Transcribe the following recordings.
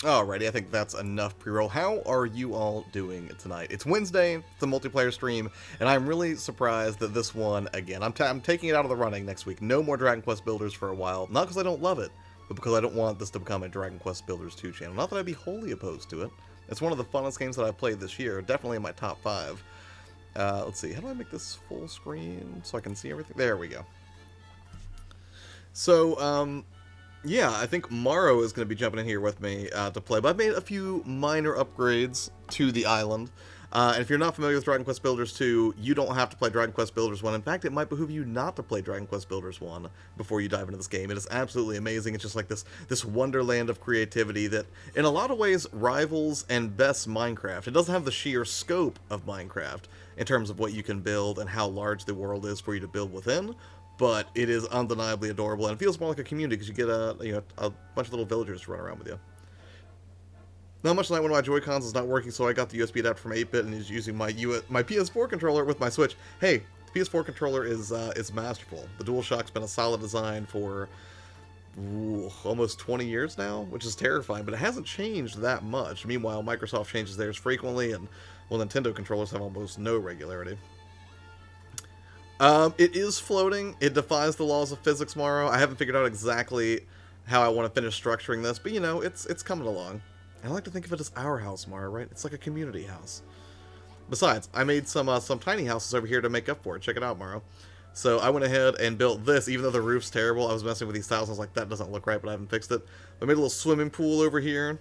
Alrighty, I think that's enough pre-roll. How are you all doing tonight? It's Wednesday, it's a multiplayer stream, and I'm really surprised that this one, again, I'm taking it out of the running next week. No more Dragon Quest Builders for a while. Not because I don't love it, but because I don't want this to become a Dragon Quest Builders 2 channel. Not that I'd be wholly opposed to it. It's one of the funnest games that I've played this year, definitely in my top 5. Let's see, how do I make this full screen so I can see everything? There we go. So, yeah, I think Morrow is going to be jumping in here with me to play, but I've made a few minor upgrades to the island. And if you're not familiar with Dragon Quest Builders 2, you don't have to play Dragon Quest Builders 1. In fact, it might behoove you not to play Dragon Quest Builders 1 before you dive into this game. It is absolutely amazing. It's just like this wonderland of creativity that, in a lot of ways, rivals and bests Minecraft. It doesn't have the sheer scope of Minecraft in terms of what you can build and how large the world is for you to build within, but it is undeniably adorable, and it feels more like a community because you get a bunch of little villagers to run around with you. Not much like one of my Joy-Cons is not working, so I got the USB adapter from 8-bit and is using my PS4 controller with my Switch. Hey, the PS4 controller is masterful. The DualShock's been a solid design for almost 20 years now, which is terrifying, but it hasn't changed that much. Meanwhile, Microsoft changes theirs frequently, and, well, Nintendo controllers have almost no regularity. It is floating. It defies the laws of physics, Morrow. I haven't figured out exactly how I want to finish structuring this, but, you know, it's coming along. I like to think of it as our house, Morrow, right? It's like a community house. Besides, I made some tiny houses over here to make up for it. Check it out, Morrow. So I went ahead and built this, even though the roof's terrible. I was messing with these tiles, I was like, that doesn't look right, but I haven't fixed it. I made a little swimming pool over here,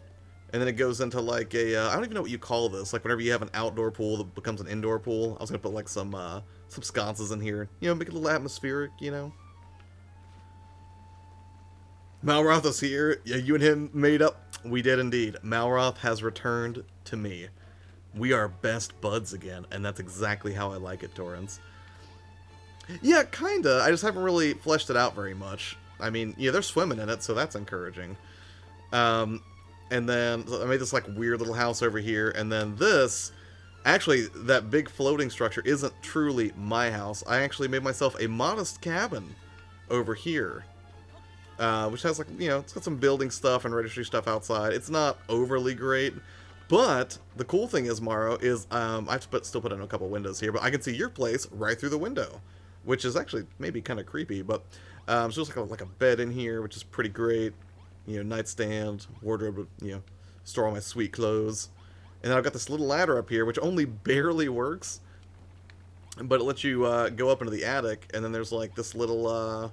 and then it goes into like a, I don't even know what you call this, like whenever you have an outdoor pool that becomes an indoor pool. I was going to put like some sconces in here, you know, make it a little atmospheric, you know. Malroth is here. Yeah, you and him made up. We did indeed. Malroth has returned to me. We are best buds again, and that's exactly how I like it, Torrance. Yeah, kinda. I just haven't really fleshed it out very much. I mean, yeah, they're swimming in it, so that's encouraging. And then I made this like weird little house over here, and then this, actually, that big floating structure isn't truly my house. I actually made myself a modest cabin over here. Which has, like, you know, it's got some building stuff and registry stuff outside. It's not overly great, but the cool thing is, Morrow, is I have to still put in a couple windows here, but I can see your place right through the window, which is actually maybe kind of creepy, but so there's like a bed in here, which is pretty great. You know, nightstand, wardrobe, you know, store all my sweet clothes. And then I've got this little ladder up here, which only barely works, but it lets you go up into the attic, and then there's like this little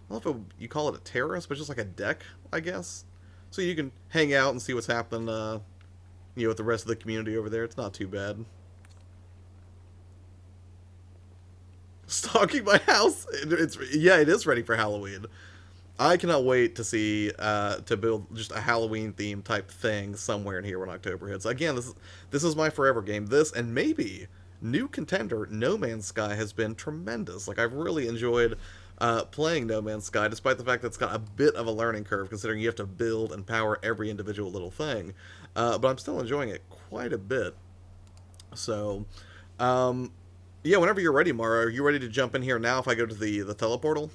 I don't know if you call it a terrace, but just like a deck, I guess. So you can hang out and see what's happening, you know, with the rest of the community over there. It's not too bad. Stalking my house? Yeah, it is ready for Halloween. I cannot wait to see, to build just a Halloween-themed type thing somewhere in here when October hits. Again, this is my forever game. This, and maybe, new contender, No Man's Sky has been tremendous. Like, I've really enjoyed playing No Man's Sky, despite the fact that it's got a bit of a learning curve, considering you have to build and power every individual little thing. But I'm still enjoying it quite a bit. So, yeah, whenever you're ready, Mara, are you ready to jump in here now if I go to the teleportal?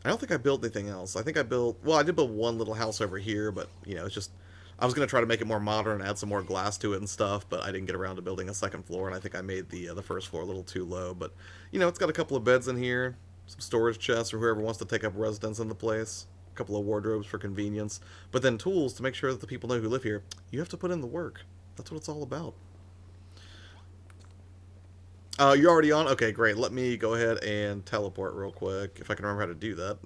I don't think I built anything else. I think I built, well, I did build one little house over here, but, you know, it's just, I was going to try to make it more modern, add some more glass to it and stuff, but I didn't get around to building a second floor, and I think I made the first floor a little too low. But, you know, it's got a couple of beds in here, some storage chests for whoever wants to take up residence in the place, a couple of wardrobes for convenience, but then tools to make sure that the people know who live here. You have to put in the work. That's what it's all about. You're already on? Okay, great. Let me go ahead and teleport real quick, if I can remember how to do that.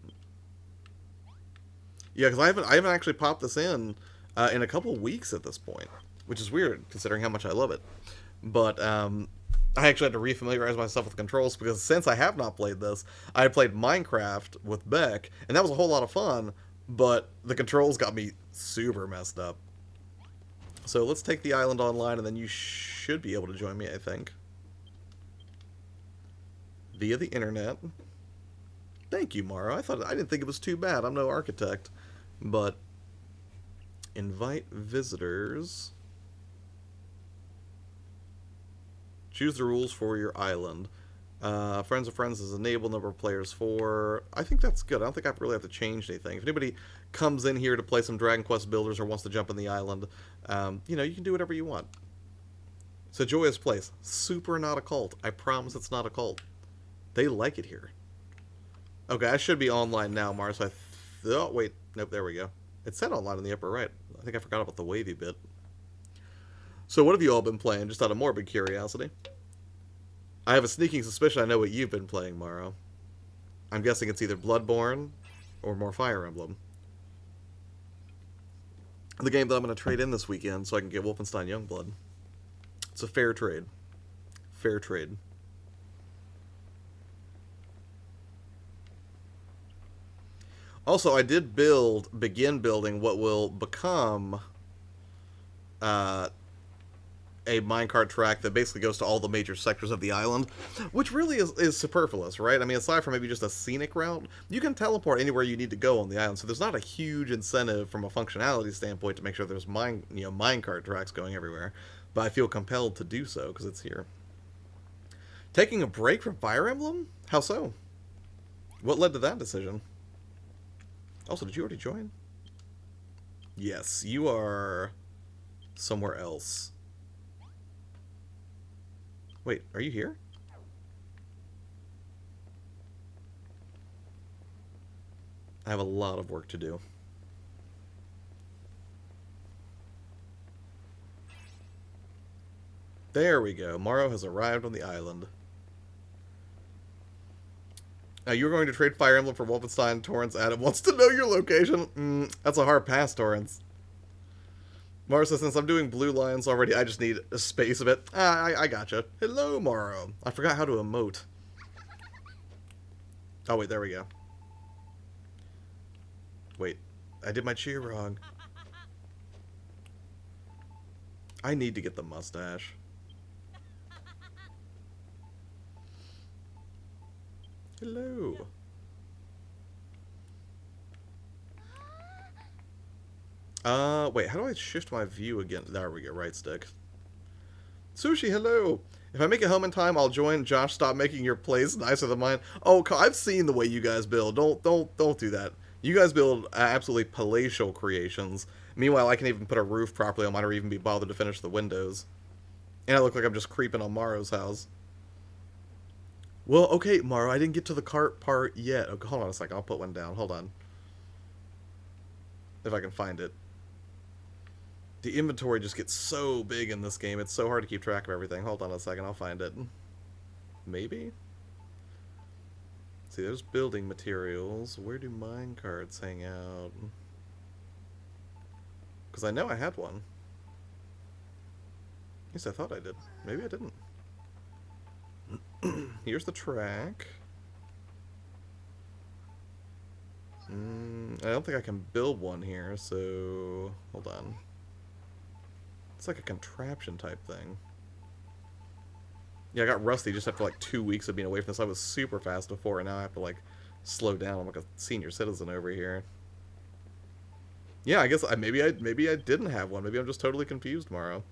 Yeah, because I haven't actually popped this in a couple weeks at this point, which is weird considering how much I love it. But I actually had to refamiliarize myself with the controls, because since I have not played this, I had played Minecraft with Beck, and that was a whole lot of fun, but the controls got me super messed up. So let's take the island online, and then you should be able to join me, I think. Via the internet. Thank you, Mara. I didn't think it was too bad. I'm no architect, but invite visitors. Choose the rules for your island. Friends of Friends is enabled, number of players 4. I think that's good. I don't think I really have to change anything. If anybody comes in here to play some Dragon Quest Builders or wants to jump in the island, you know, you can do whatever you want. It's a joyous place. Super not a cult. I promise it's not a cult. They like it here. Okay, I should be online now, Mars. Oh, wait. Nope, there we go. It said online in the upper right. I think I forgot about the wavy bit. So what have you all been playing, just out of morbid curiosity? I have a sneaking suspicion I know what you've been playing, Morrow. I'm guessing it's either Bloodborne or more Fire Emblem. The game that I'm going to trade in this weekend so I can get Wolfenstein Youngblood. It's a fair trade. Fair trade. Also, I did begin building what will become a minecart track that basically goes to all the major sectors of the island, which really is superfluous, right? I mean, aside from maybe just a scenic route, you can teleport anywhere you need to go on the island, so there's not a huge incentive from a functionality standpoint to make sure there's minecart tracks going everywhere, but I feel compelled to do so because it's here. Taking a break from Fire Emblem? How so? What led to that decision? Also, did you already join? Yes, you are somewhere else. Wait, are you here? I have a lot of work to do. There we go. Morrow has arrived on the island. Now, you're going to trade Fire Emblem for Wolfenstein. Torrance Adam wants to know your location. That's a hard pass, Torrance. Morrow says, since I'm doing Blue Lions already, I just need a space of it. I gotcha. Hello, Morrow. I forgot how to emote. Oh, wait, there we go. Wait, I did my cheer wrong. I need to get the mustache. Hello. Wait, how do I shift my view again? There we go, right stick. Sushi, hello. If I make it home in time, I'll join. Josh, stop making your place nicer than mine. Oh, I've seen the way you guys build. Don't do that. You guys build absolutely palatial creations. Meanwhile, I can even put a roof properly on mine or even be bothered to finish the windows. And I look like I'm just creeping on Morrow's house. Well, okay, Morrow, I didn't get to the cart part yet. Okay, hold on a second. I'll put one down. Hold on. If I can find it. The inventory just gets so big in this game. It's so hard to keep track of everything. Hold on a second. I'll find it. Maybe? See, there's building materials. Where do mine carts hang out? Because I know I had one. Yes, I thought I did. Maybe I didn't. Here's the track. I don't think I can build one here, so... Hold on. It's like a contraption type thing. Yeah, I got rusty just after like 2 weeks of being away from this. I was super fast before, and now I have to like slow down. I'm like a senior citizen over here. Yeah, I guess maybe I didn't have one. Maybe I'm just totally confused, Morrow.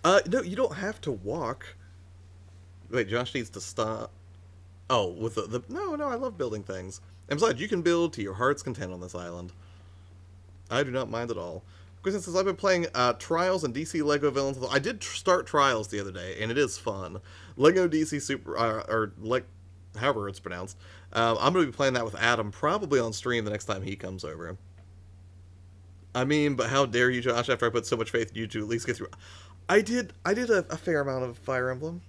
No, you don't have to walk. Wait, Josh needs to stop. Oh, with the no, I love building things. And besides, you can build to your heart's content on this island. I do not mind at all. Because since I've been playing Trials and DC Lego Villains, I did start Trials the other day, and it is fun. Lego DC Super, or like, however it's pronounced. I'm going to be playing that with Adam, probably on stream the next time he comes over. I mean, but how dare you, Josh, after I put so much faith in you to at least get through... I did a fair amount of Fire Emblem.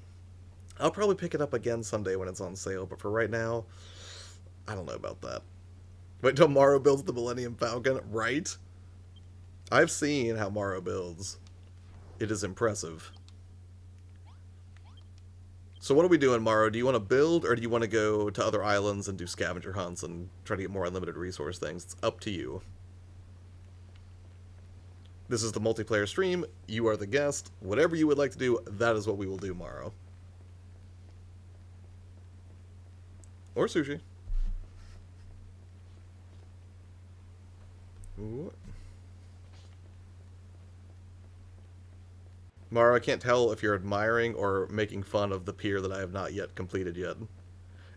I'll probably pick it up again someday when it's on sale, but for right now, I don't know about that. Wait till Morrow builds the Millennium Falcon, right? I've seen how Morrow builds. It is impressive. So what are we doing, Morrow? Do you want to build, or do you want to go to other islands and do scavenger hunts and try to get more unlimited resource things? It's up to you. This is the multiplayer stream. You are the guest. Whatever you would like to do, that is what we will do, Morrow. Or sushi. Ooh. Mara, I can't tell if you're admiring or making fun of the pier that I have not yet completed yet.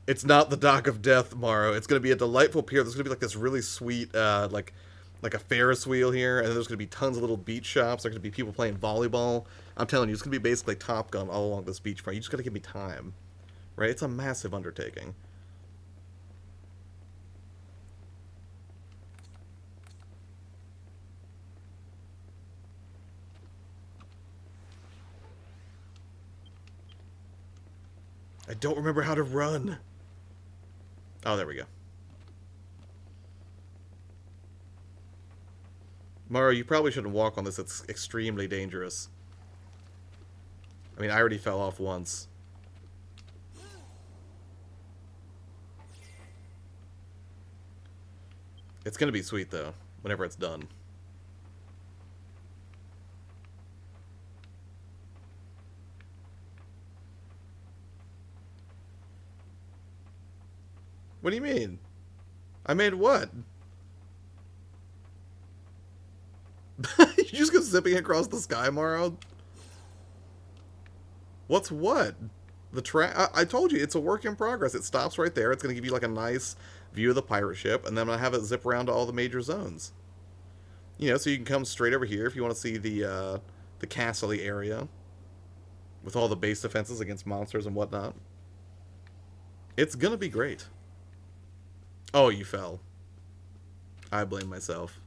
It's not the Dock of Death, Morrow. It's going to be a delightful pier. There's going to be like this really sweet, like a Ferris wheel here, and then there's going to be tons of little beach shops. There's going to be people playing volleyball. I'm telling you, it's going to be basically Top Gun all along this beachfront. You just got to give me time, right? It's a massive undertaking. I don't remember how to run. Oh, there we go. Mara, you probably shouldn't walk on this. It's extremely dangerous. I mean, I already fell off once. It's going to be sweet, though, whenever it's done. What do you mean? I made what? You just go zipping across the sky, Morrow? What's what? The track? I told you, it's a work in progress. It stops right there. It's going to give you like a nice view of the pirate ship, and then I'm going to have it zip around to all the major zones. You know, so you can come straight over here if you want to see the castle-y area with all the base defenses against monsters and whatnot. It's going to be great. Oh, you fell. I blame myself.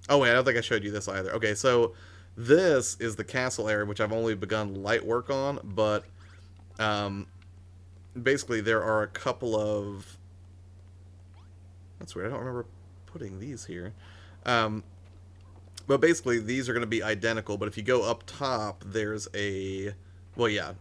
Oh, wait, I don't think I showed you this either. Okay, so this is the castle area, which I've only begun light work on, but basically there are a couple of... That's weird, I don't remember putting these here. But basically, these are going to be identical, but if you go up top, there's a... Well, yeah.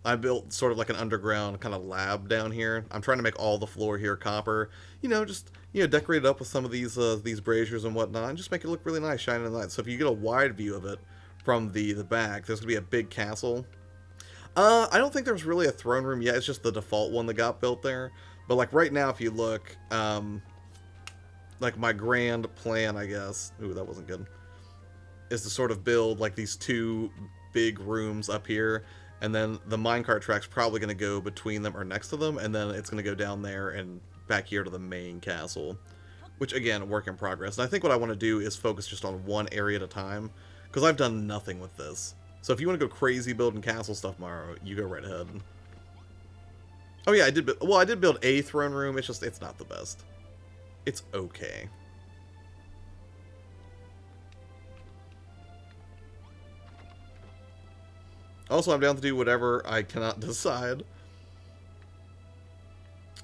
I built sort of like an underground kind of lab down here. I'm trying to make all the floor here copper. You know, just, you know, decorate it up with some of these braziers and whatnot, and just make it look really nice, shining in the light. So if you get a wide view of it from the back, there's going to be a big castle. I don't think there's really a throne room yet. It's just the default one that got built there. But, like, right now, if you look, like, my grand plan, I guess... Ooh, that wasn't good. Is to sort of build, like, these two big rooms up here. And then the minecart track's probably going to go between them or next to them, and then it's going to go down there and back here to the main castle. Which, again, work in progress. And I think what I want to do is focus just on one area at a time, because I've done nothing with this. So if you want to go crazy building castle stuff, Maro, you go right ahead. Oh yeah, I did build a throne room, it's not the best. It's okay. Also, I'm down to do whatever I cannot decide.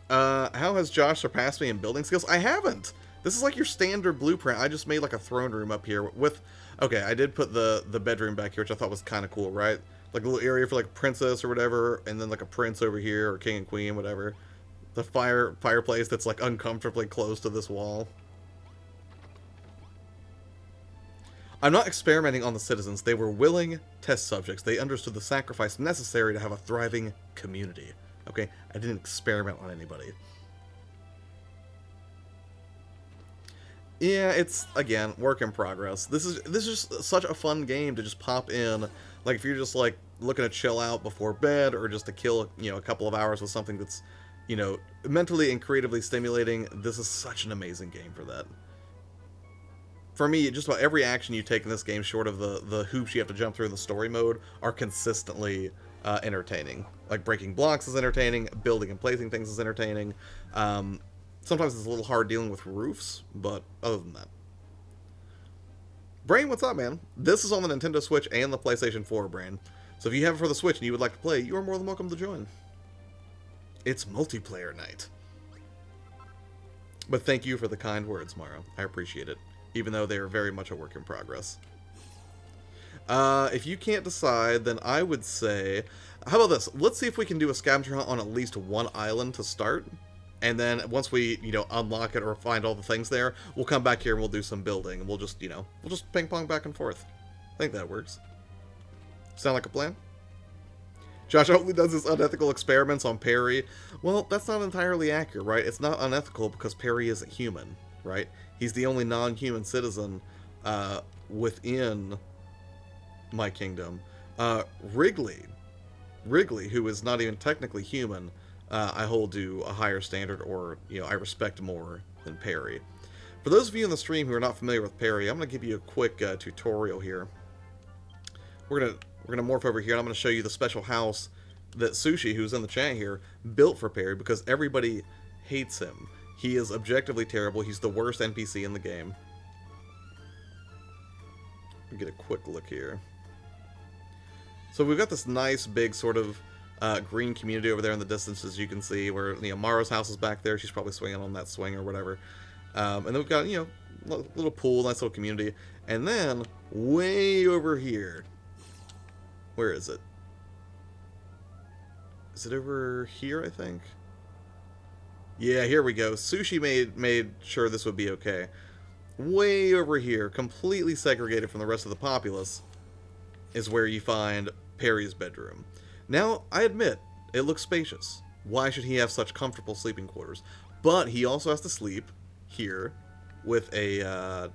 How has Josh surpassed me in building skills? I haven't! This is like your standard blueprint. I just made like a throne room up here with... Okay, I did put the bedroom back here, which I thought was kind of cool, right? Like a little area for like princess or whatever, and then like a prince over here, or king and queen, whatever. The fireplace that's like uncomfortably close to this wall. I'm not experimenting on the citizens. They were willing test subjects. They understood the sacrifice necessary to have a thriving community. Okay? I didn't experiment on anybody. Yeah, it's, again, work in progress. This is just such a fun game to just pop in. Like, if you're just, like, looking to chill out before bed, or just to kill, you know, a couple of hours with something that's, you know, mentally and creatively stimulating, this is such an amazing game for that. For me, just about every action you take in this game, short of the hoops you have to jump through in the story mode, are consistently entertaining. Like, breaking blocks is entertaining, building and placing things is entertaining. Sometimes it's a little hard dealing with roofs, but other than that. Brain, what's up, man? This is on the Nintendo Switch and the PlayStation 4, Brain. So if you have it for the Switch and you would like to play, you are more than welcome to join. It's multiplayer night. But thank you for the kind words, Mara. I appreciate it. Even though they are very much a work in progress. If you can't decide, then I would say... How about this? Let's see if we can do a scavenger hunt on at least one island to start. And then once we, you know, unlock it or find all the things there, we'll come back here and we'll do some building. And we'll just, you know, we'll just ping-pong back and forth. I think that works. Sound like a plan? Josh only does his unethical experiments on Perry. Well, that's not entirely accurate, right? It's not unethical because Perry isn't human, right? He's the only non-human citizen within my kingdom. Wrigley, who is not even technically human, I hold to a higher standard, or I respect more than Perry. For those of you in the stream who are not familiar with Perry, I'm going to give you a quick tutorial here. We're gonna morph over here, and I'm gonna show you the special house that Sushi, who's in the chat here, built for Perry, because everybody hates him. He is objectively terrible. He's the worst NPC in the game. Get a quick look here. So we've got this nice big sort of green community over there in the distance, as you can see, where Mara's house is back there. She's probably swinging on that swing or whatever. And then we've got little pool, nice little community, and then way over here. Where is it? Is it over here, I think? Yeah, here we go. Sushi made sure this would be okay. Way over here, completely segregated from the rest of the populace, is where you find Perry's bedroom. Now, I admit, it looks spacious. Why should he have such comfortable sleeping quarters? But he also has to sleep here with a,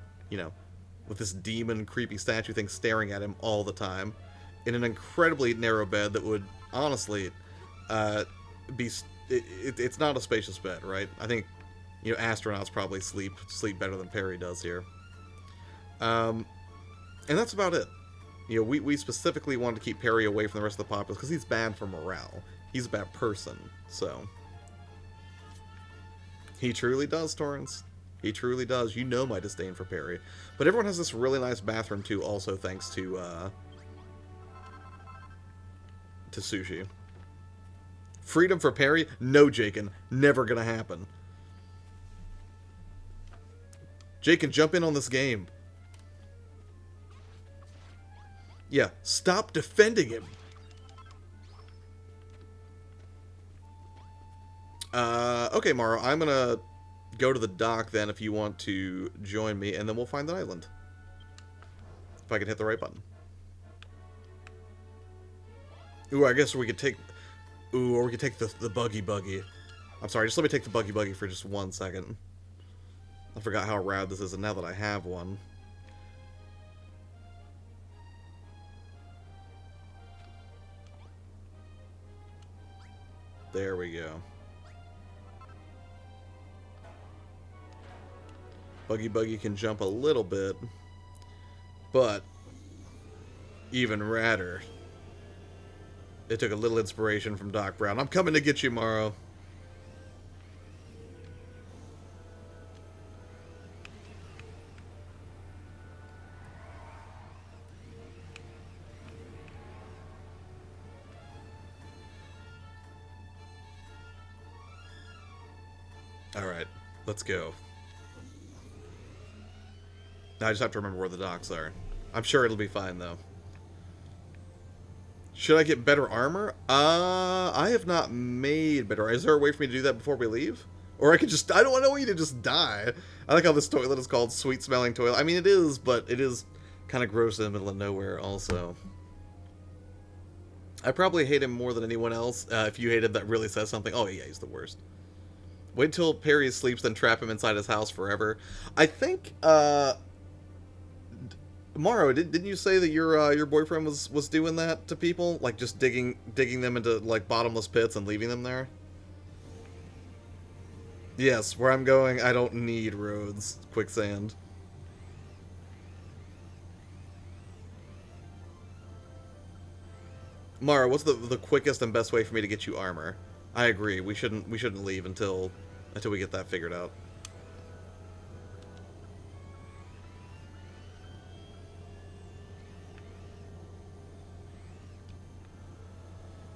with this demon creepy statue thing staring at him all the time, in an incredibly narrow bed that would, honestly, it's not a spacious bed, right? I think, astronauts probably sleep better than Perry does here. And that's about it. We specifically wanted to keep Perry away from the rest of the populace because he's bad for morale. He's a bad person, so. He truly does, Torrance. He truly does. You know my disdain for Perry. But everyone has this really nice bathroom, too, also thanks to Sushi. Freedom for Perry? No, Jakin. Never gonna happen. Jakin, jump in on this game. Yeah, stop defending him. Okay, Mara, I'm gonna go to the dock then if you want to join me, and then we'll find the island. If I can hit the right button. Ooh, I guess we could take... Ooh, or we could take the buggy. I'm sorry, just let me take the buggy for just 1 second. I forgot how rad this is, and now that I have one. There we go. Buggy can jump a little bit, but even radder. It took a little inspiration from Doc Brown. I'm coming to get you, Morrow. Alright, let's go. Now I just have to remember where the docks are. I'm sure it'll be fine, though. Should I get better armor? I have not made better. Is there a way for me to do that before we leave? Or I could just... I don't want you to just die. I like how this toilet is called Sweet Smelling Toilet. I mean, it is, but it is kind of gross in the middle of nowhere also. I probably hate him more than anyone else. If you hate him, that really says something. Oh, yeah, he's the worst. Wait till Perry sleeps, then trap him inside his house forever. I think, Morrow, didn't you say that your boyfriend was doing that to people? Like, just digging them into, like, bottomless pits and leaving them there? Yes, where I'm going, I don't need roads. Quicksand. Mara, what's the quickest and best way for me to get you armor? I agree. We shouldn't leave until we get that figured out.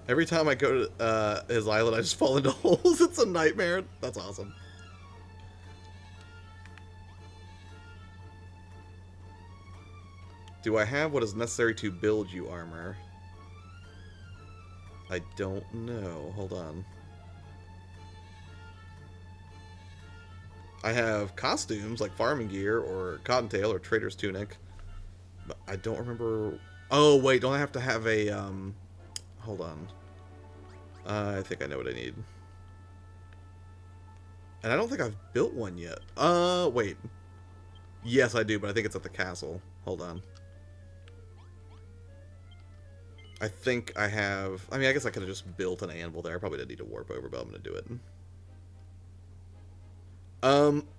Every time I go to his island, I just fall into holes. It's a nightmare. That's awesome. Do I have what is necessary to build you armor? I don't know. Hold on. I have costumes like farming gear or cottontail or trader's tunic, but I don't remember. Oh wait, don't I have to have a hold on. I think I know what I need. And I don't think I've built one yet. Wait. Yes, I do, but I think it's at the castle. Hold on. I think I have... I mean, I guess I could have just built an anvil there. I probably didn't need to warp over, but I'm going to do it.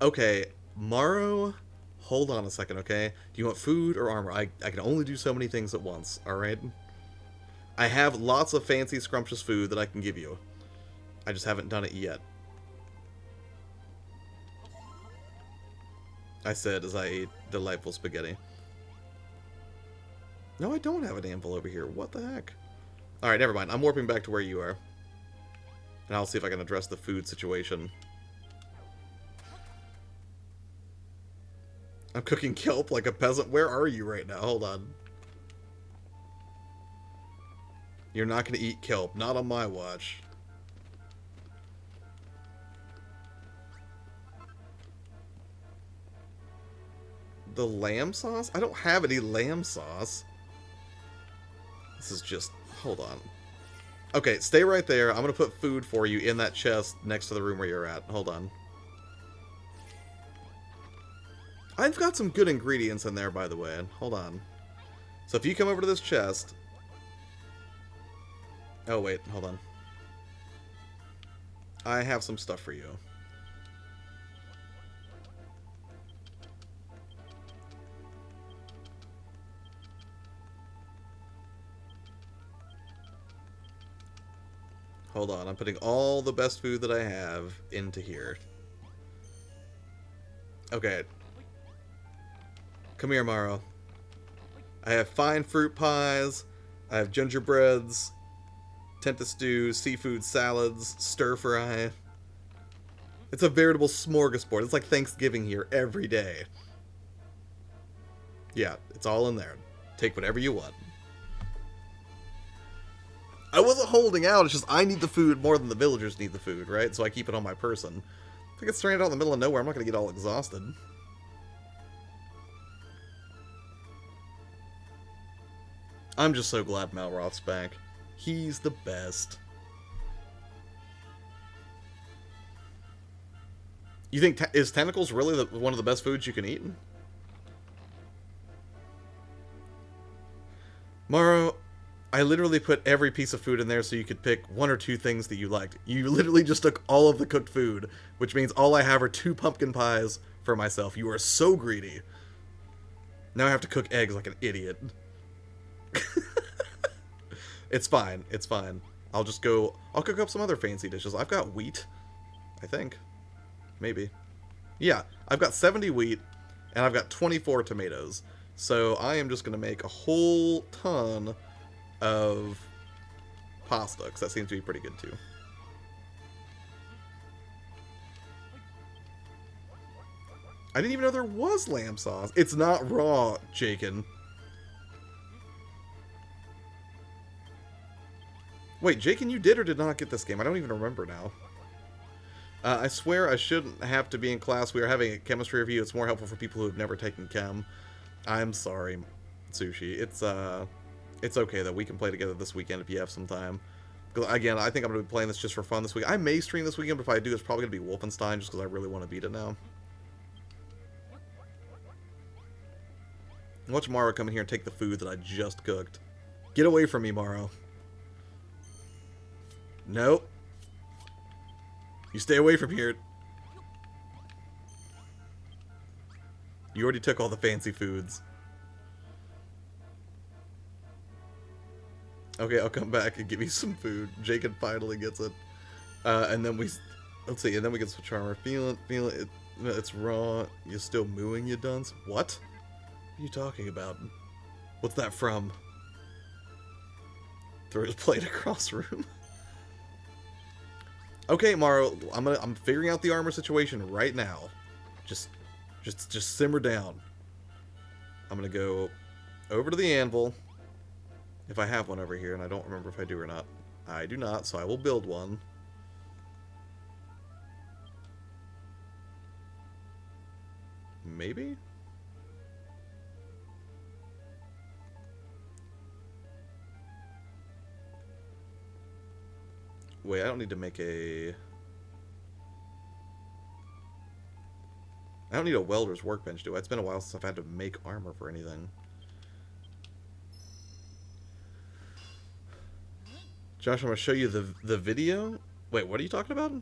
Okay. Morrow, hold on a second, okay? Do you want food or armor? I can only do so many things at once, alright? I have lots of fancy, scrumptious food that I can give you. I just haven't done it yet. I said as I ate delightful spaghetti. No, I don't have an anvil over here. What the heck? Alright, never mind. I'm warping back to where you are. And I'll see if I can address the food situation. I'm cooking kelp like a peasant. Where are you right now? Hold on. You're not going to eat kelp. Not on my watch. The lamb sauce? I don't have any lamb sauce. This is just... Hold on. Okay, stay right there. I'm going to put food for you in that chest next to the room where you're at. Hold on. I've got some good ingredients in there, by the way. Hold on. So if you come over to this chest... Oh, wait. Hold on. I have some stuff for you. Hold on. I'm putting all the best food that I have into here. Okay. Come here, Morrow. I have fine fruit pies. I have gingerbreads. Tenta stew, seafood salads, stir fry. It's a veritable smorgasbord. It's like Thanksgiving here every day. Yeah, it's all in there. Take whatever you want. I wasn't holding out, it's just I need the food more than the villagers need the food, right? So I keep it on my person. If I get stranded out in the middle of nowhere, I'm not going to get all exhausted. I'm just so glad Malroth's back. He's the best. You think is tentacles really one of the best foods you can eat? Morrow, I literally put every piece of food in there so you could pick one or two things that you liked. You literally just took all of the cooked food, which means all I have are 2 pumpkin pies for myself. You are so greedy. Now I have to cook eggs like an idiot. It's fine. It's fine. I'll just go... I'll cook up some other fancy dishes. I've got wheat. I think. Maybe. Yeah. I've got 70 wheat, and I've got 24 tomatoes. So I am just going to make a whole ton of pasta, because that seems to be pretty good too. I didn't even know there was lamb sauce. It's not raw, Jakin. Wait, Jakin, you did or did not get this game? I don't even remember now. I swear I shouldn't have to be in class. We are having a chemistry review. It's more helpful for people who have never taken chem. I'm sorry, Sushi. It's okay, though. We can play together this weekend if you have some time. Because, again, I think I'm going to be playing this just for fun this week. I may stream this weekend, but if I do, it's probably going to be Wolfenstein, just because I really want to beat it now. Watch Morrow come in here and take the food that I just cooked. Get away from me, Morrow. Nope. You stay away from here. You already took all the fancy foods. Okay, I'll come back and give you some food. Jacob finally gets it. And then we... Let's see, and then we get switch armor. Feel it. It's raw. You're still mooing, you dunce. What? What are you talking about? What's that from? Throw his plate across the room. Okay, Morrow, I'm figuring out the armor situation right now. Just simmer down. I'm gonna go over to the anvil. If I have one over here, and I don't remember if I do or not. I do not, so I will build one. Maybe? Wait, I don't need to make a... I don't need a welder's workbench, do I? It's been a while since I've had to make armor for anything. Josh, I'm going to show you the video. Wait, what are you talking about?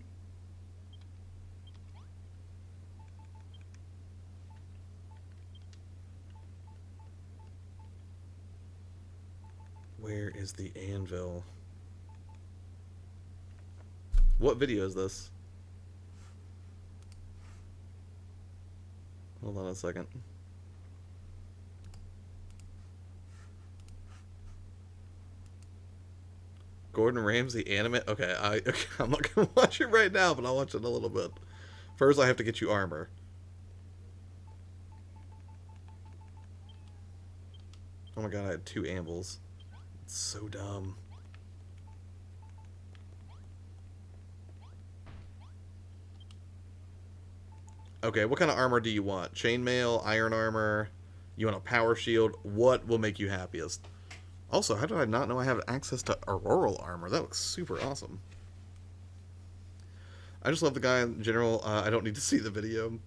Where is the anvil? What video is this? Hold on a second. Gordon Ramsay anime? Okay, I'm not gonna watch it right now, but I'll watch it in a little bit. First, I have to get you armor. Oh my god, I had 2 anvils. It's so dumb. Okay, what kind of armor do you want? Chainmail, iron armor? You want a power shield? What will make you happiest? Also, how did I not know I have access to auroral armor? That looks super awesome. I just love the guy in general. I don't need to see the video.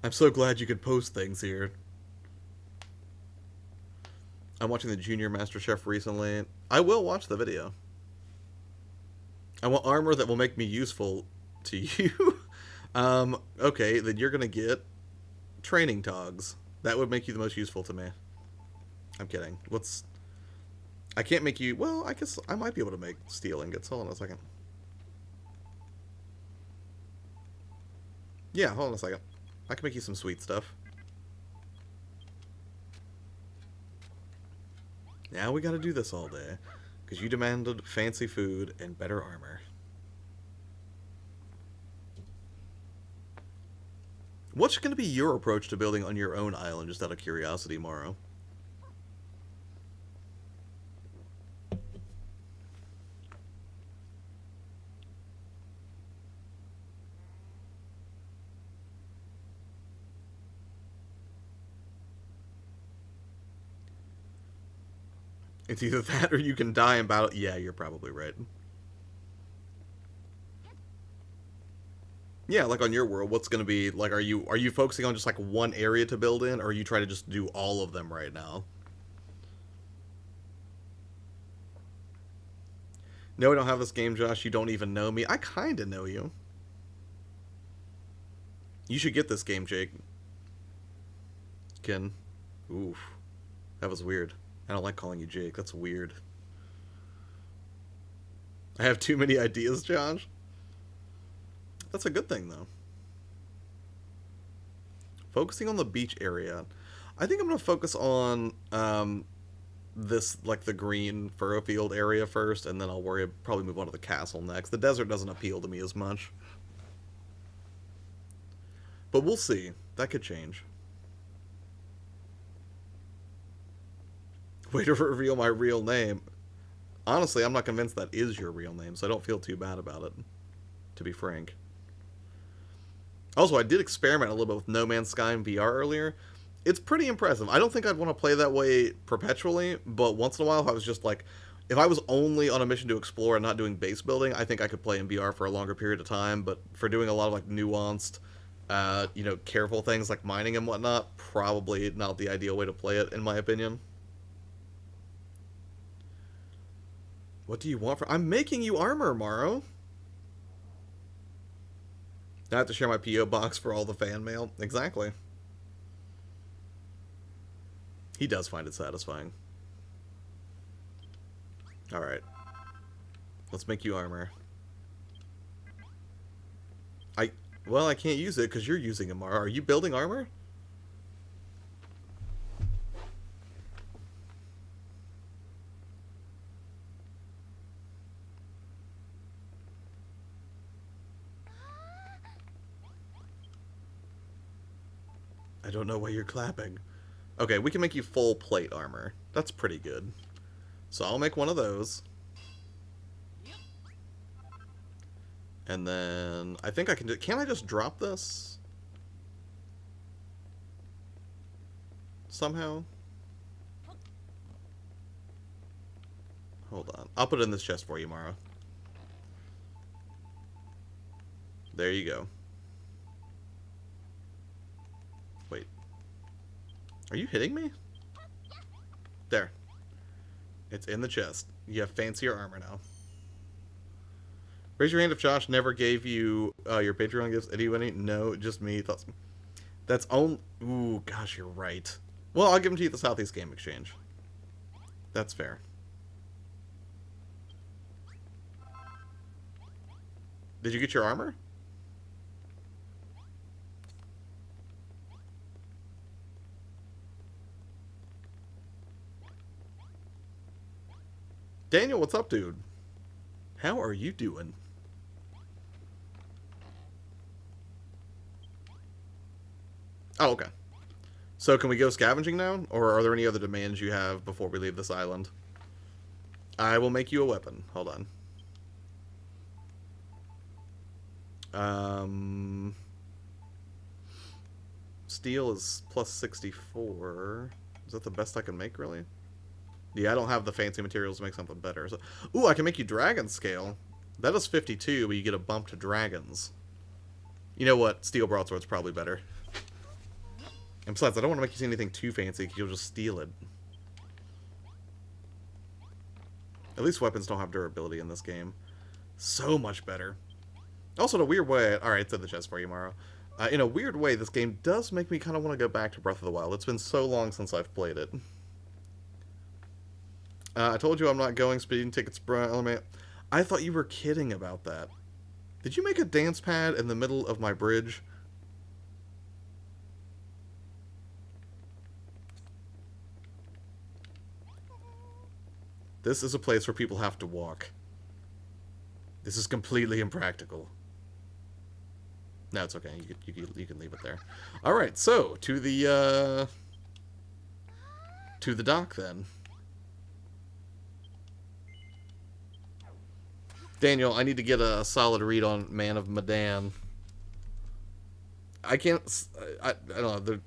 I'm so glad you could post things here. I'm watching the Junior Master Chef recently. I will watch the video. I want armor that will make me useful to you. Okay, then you're gonna get training togs. That would make you the most useful to me. I'm kidding. I can't make you... Well, I guess I might be able to make steel ingots. Hold on a second. Yeah, hold on a second. I can make you some sweet stuff. Now we gotta do this all day. Because you demanded fancy food and better armor. What's going to be your approach to building on your own island, just out of curiosity, Morrow? It's either that or you can die in battle. Yeah, you're probably right. Yeah, like on your world, what's going to be like? Are you focusing on just like one area to build in, or are you trying to just do all of them right now? No, I don't have this game, Josh. You don't even know me. I kind of know you. You should get this game, Jake. Ken. Oof. That was weird. I don't like calling you Jake. That's weird. I have too many ideas, Josh. That's a good thing, though. Focusing on the beach area. I think I'm going to focus on this, like, the green furrow field area first, and then I'll probably move on to the castle next. The desert doesn't appeal to me as much. But we'll see. That could change. Way to reveal my real name. Honestly, I'm not convinced that is your real name, so I don't feel too bad about it, to be frank. Also, I did experiment a little bit with No Man's Sky in VR earlier. It's pretty impressive. I don't think I'd want to play that way perpetually, but once in a while, if I was just like, if I was only on a mission to explore and not doing base building, I think I could play in VR for a longer period of time, but for doing a lot of like nuanced, careful things like mining and whatnot, probably not the ideal way to play it, in my opinion. What do you want for... I'm making you armor, Morrow. I have to share my P.O. box for all the fan mail. Exactly. He does find it satisfying. Alright. Let's make you armor. Well, I can't use it because you're using it, Morrow. Are you building armor? I don't know why you're clapping. Okay, we can make you full plate armor. That's pretty good. So I'll make one of those. And then I think I can do... Can't I just drop this? Somehow? Hold on. I'll put it in this chest for you, Mara. There you go. Wait. Are you hitting me? There. It's in the chest. You have fancier armor now. Raise your hand if Josh never gave you your Patreon gifts. Anybody? No, just me. That's only... Ooh, gosh, you're right. Well, I'll give them to you at the Southeast Game Exchange. That's fair. Did you get your armor? Daniel, what's up, dude? How are you doing? Oh, okay. So can we go scavenging now? Or are there any other demands you have before we leave this island? I will make you a weapon. Hold on. Steel is plus 64. Is that the best I can make, really? Yeah, I don't have the fancy materials to make something better. So, ooh, I can make you dragon scale. That is 52, but you get a bump to dragons. You know what? Steel broadsword's probably better. And besides, I don't want to make you see anything too fancy, because you'll just steal it. At least weapons don't have durability in this game. So much better. Also, in a weird way... Alright, it's in the chest for you, Maro. In a weird way, this game does make me kind of want to go back to Breath of the Wild. It's been so long since I've played it. I told you I'm not going speeding tickets, bro. I thought you were kidding about that. Did you make a dance pad in the middle of my bridge? This is a place where people have to walk. This is completely impractical. No, it's okay. You can leave it there. All right, so to the dock then. Daniel, I need to get a solid read on Man of Medan. I can't. I don't know.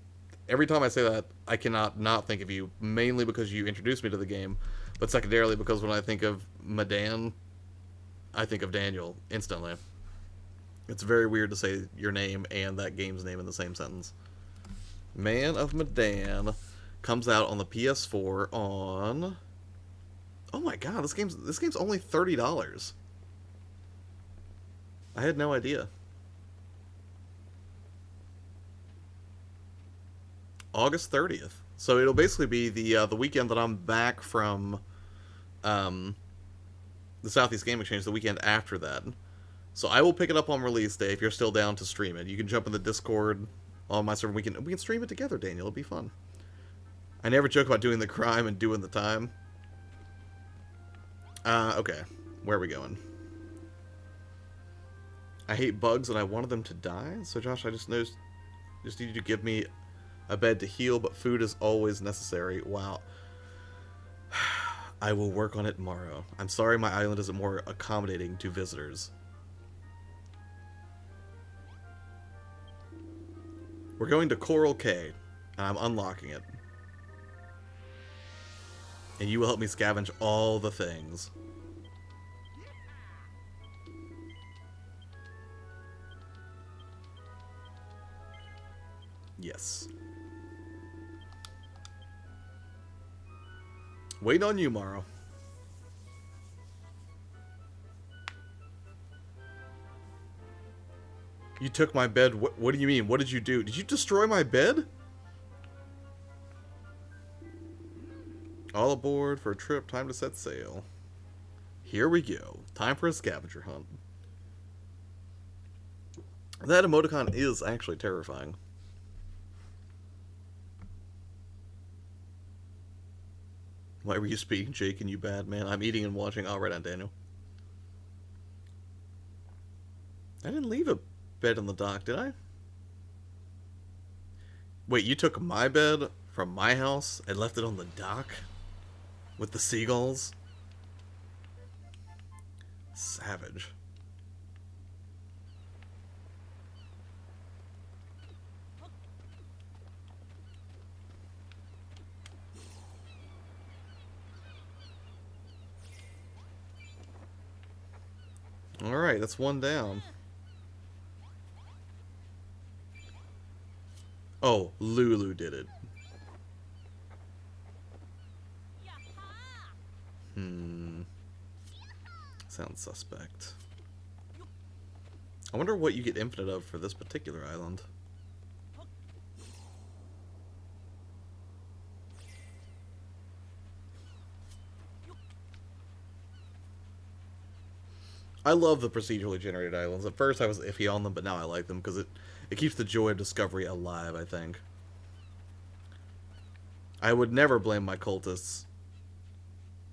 Every time I say that, I cannot not think of you. Mainly because you introduced me to the game, but secondarily because when I think of Medan, I think of Daniel instantly. It's very weird to say your name and that game's name in the same sentence. Man of Medan comes out on the PS4 on... Oh my god, this game's only $30. I had no idea. August 30th. So it'll basically be the weekend that I'm back from the Southeast Game Exchange, the weekend after that. So I will pick it up on release day if you're still down to stream it. You can jump in the Discord on my server. We can stream it together, Daniel. It'll be fun. I never joke about doing the crime and doing the time. Okay. Where are we going? I hate bugs and I wanted them to die. So Josh, I just need you to give me a bed to heal, but food is always necessary. Wow. I will work on it tomorrow. I'm sorry my island isn't more accommodating to visitors. We're going to Coral Cay, and I'm unlocking it. And you will help me scavenge all the things. Yes. Wait on you, Morrow. You took my bed. What do you mean? What did you do? Did you destroy my bed? All aboard for a trip. Time to set sail. Here we go. Time for a scavenger hunt. That emoticon is actually terrifying. Why were you speaking, Jake, and you bad man? I'm eating and watching. Oh, right on, Daniel. I didn't leave a bed on the dock, did I? Wait, you took my bed from my house and left it on the dock? With the seagulls? Savage. Alright, that's one down. Oh, Lulu did it. Sounds suspect. I wonder what you get infinite of for this particular island. I love the procedurally generated islands. At first I was iffy on them, but now I like them because it keeps the joy of discovery alive, I think. I would never blame my cultists.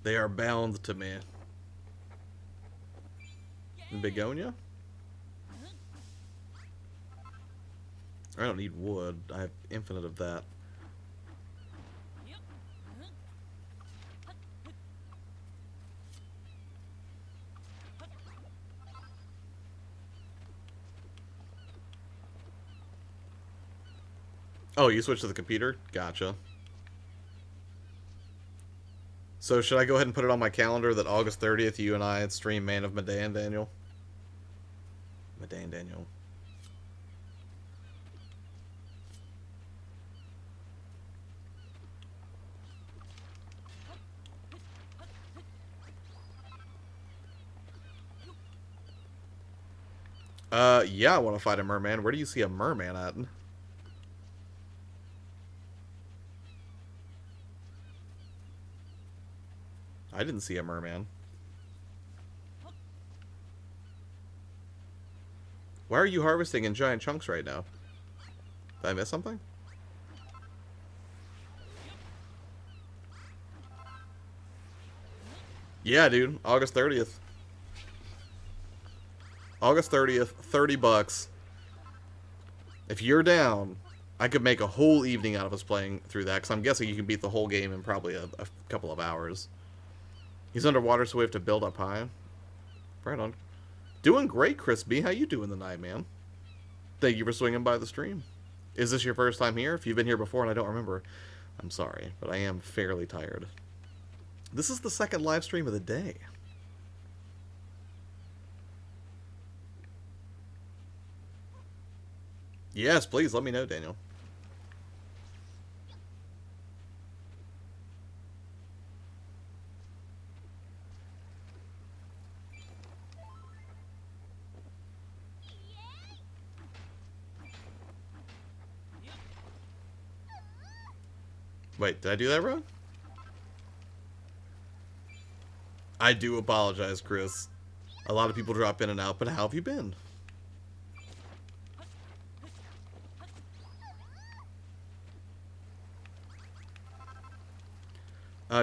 They are bound to me. Begonia? I don't need wood. I have infinite of that. Oh, you switched to the computer? Gotcha. So should I go ahead and put it on my calendar that August 30th you and I stream Man of Medan, Daniel? Medan, Daniel. Yeah, I want to fight a merman. Where do you see a merman at? I didn't see a merman. Why are you harvesting in giant chunks right now? Did I miss something? Yeah, dude. August 30th. August 30th, 30 bucks. If you're down, I could make a whole evening out of us playing through that, because I'm guessing you can beat the whole game in probably a couple of hours. He's underwater, so we have to build up high. Right on. Doing great, Chris B. How you doing tonight, man? Thank you for swinging by the stream. Is this your first time here? If you've been here before and I don't remember, I'm sorry, but I am fairly tired. This is the second live stream of the day. Yes, please, let me know, Daniel. Wait, did I do that wrong? I do apologize, Chris. A lot of people drop in and out, but how have you been?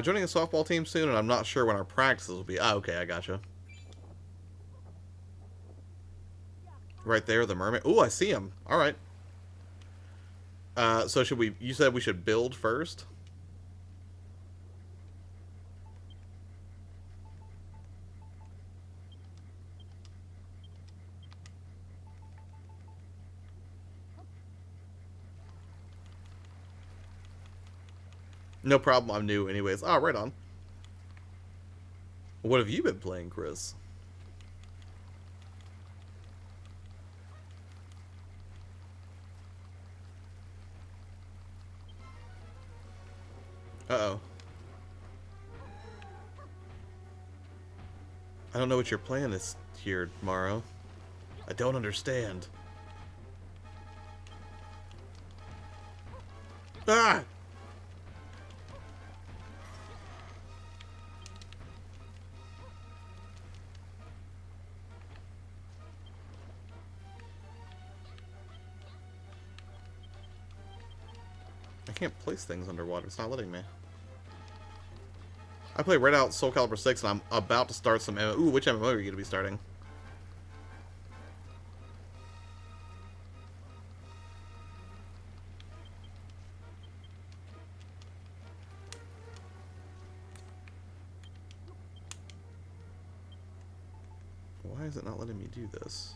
Joining a softball team soon, and I'm not sure when our practices will be. Ah, okay, I gotcha. Right there, the mermaid. Ooh, I see him. All right. So should we? You said we should build first. No problem. I'm new, anyways. Oh, right on. What have you been playing, Chris? Uh-oh. I don't know what your plan is here, Morrow. I don't understand. Ah! I can't place things underwater. It's not letting me. I play Red Out Soul Calibur 6, and I'm about to start some MMO. Ooh, which MMO are you going to be starting? Why is it not letting me do this?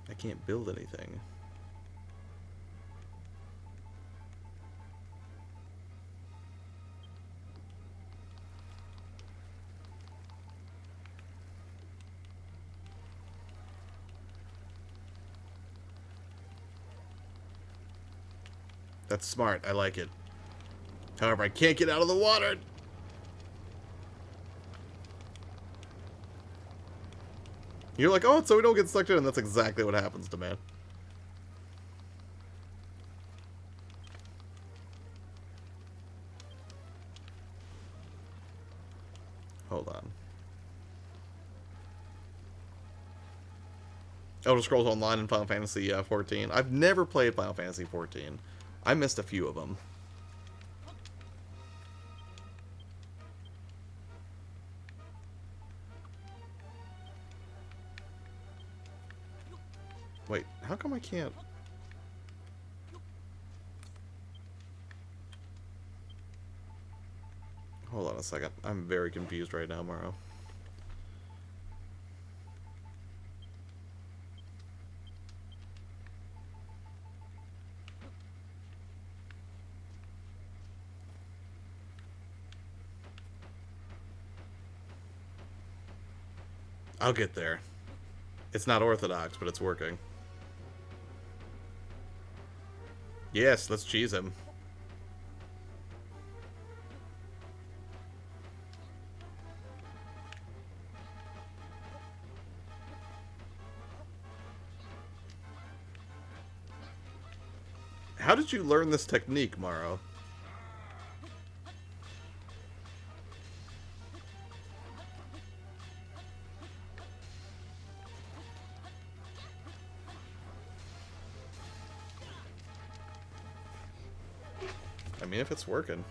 I can't build anything. That's smart. I like it. However, I can't get out of the water. You're like, oh, so we don't get sucked in, and that's exactly what happens to me. Hold on. Elder Scrolls Online and Final Fantasy 14. I've never played Final Fantasy 14. I missed a few of them. Wait, how come I can't? Hold on a second. I'm very confused right now, Morrow. I'll get there. It's not orthodox, but it's working. Yes, let's cheese him. How did you learn this technique, Morrow? I mean, if it's working,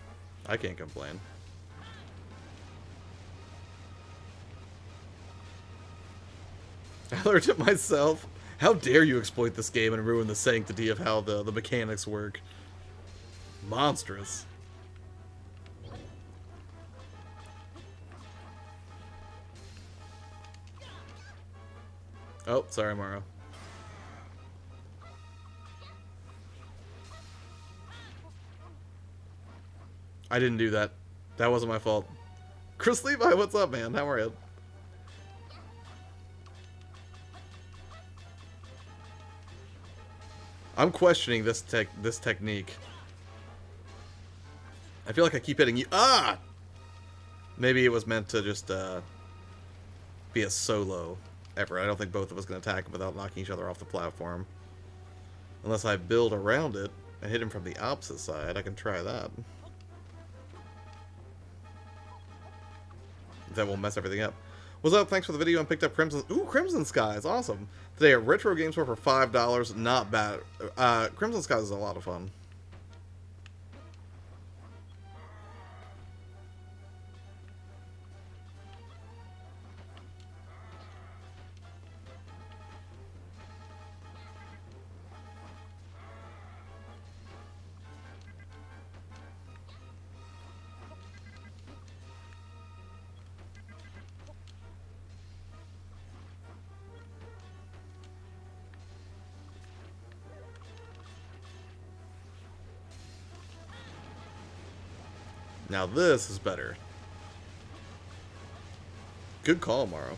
I can't complain. I learned it myself. How dare you exploit this game and ruin the sanctity of how the mechanics work. Monstrous. Oh, sorry, Morrow. I didn't do that. That wasn't my fault. Chris Levi, what's up, man? How are you? I'm questioning this technique. I feel like I keep hitting you. Ah! Maybe it was meant to just be a solo effort. I don't think both of us can attack him without knocking each other off the platform. Unless I build around it and hit him from the opposite side, I can try that. That will mess everything up. What's up? Thanks for the video and picked up Crimson. Ooh, Crimson Skies. Awesome. Today at Retro Game Store for $5. Not bad. Crimson Skies is a lot of fun. Now this is better. Good call, Morrow.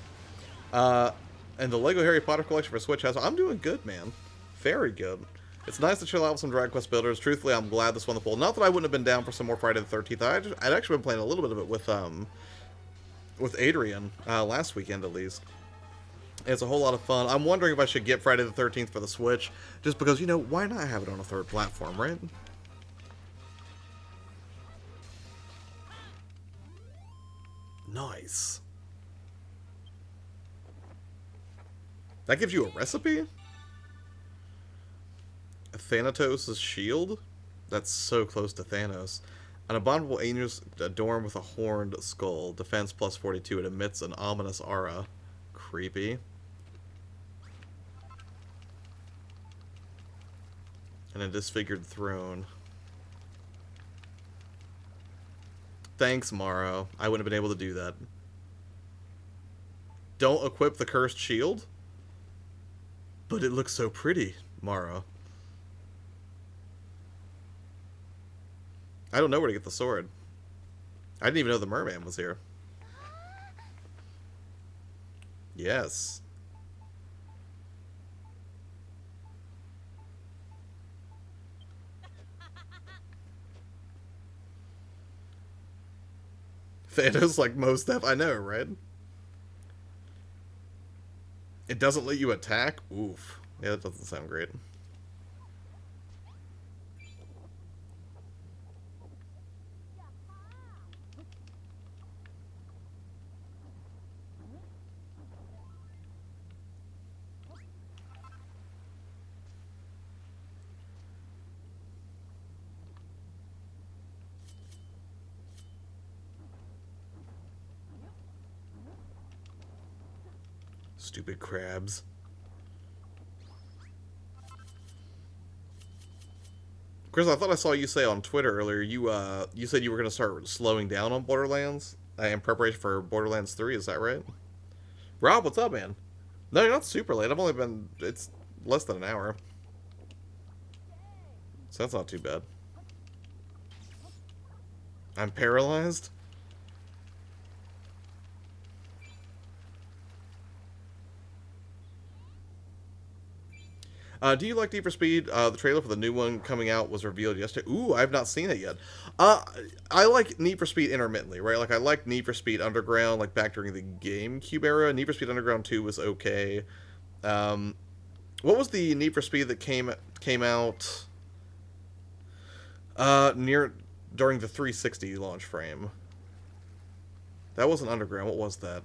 And the Lego Harry Potter collection for Switch has... I'm doing good, man. Very good. It's nice to chill out with some Dragon Quest builders. Truthfully, I'm glad this won the poll. Not that I wouldn't have been down for some more Friday the 13th. I'd actually been playing a little bit of it with Adrian last weekend, at least. It's a whole lot of fun. I'm wondering if I should get Friday the 13th for the Switch. Just because, you know, why not have it on a third platform, right? Nice. That gives you a recipe? Thanatos' shield? That's so close to Thanos. An abominable angel adorned with a horned skull. Defense plus 42. It emits an ominous aura. Creepy. And a disfigured throne. Thanks, Morrow. I wouldn't have been able to do that. Don't equip the cursed shield? But it looks so pretty, Morrow. I don't know where to get the sword. I didn't even know the merman was here. Yes. Thanos like most stuff. I know, right? It doesn't let you attack? Oof. Yeah, that doesn't sound great. Stupid crabs. Chris, I thought I saw you say on Twitter earlier you said you were going to start slowing down on Borderlands in preparation for Borderlands 3. Is that right? Rob, what's up, man? No, you're not super late. I've only been... It's less than an hour. So that's not too bad. I'm paralyzed? Do you like Need for Speed? The trailer for the new one coming out was revealed yesterday. Ooh, I've not seen it yet. I like Need for Speed intermittently, right? Like, I like Need for Speed Underground, like, back during the GameCube era. Need for Speed Underground 2 was okay. What was the Need for Speed that came out near during the 360 launch frame? That wasn't Underground. What was that?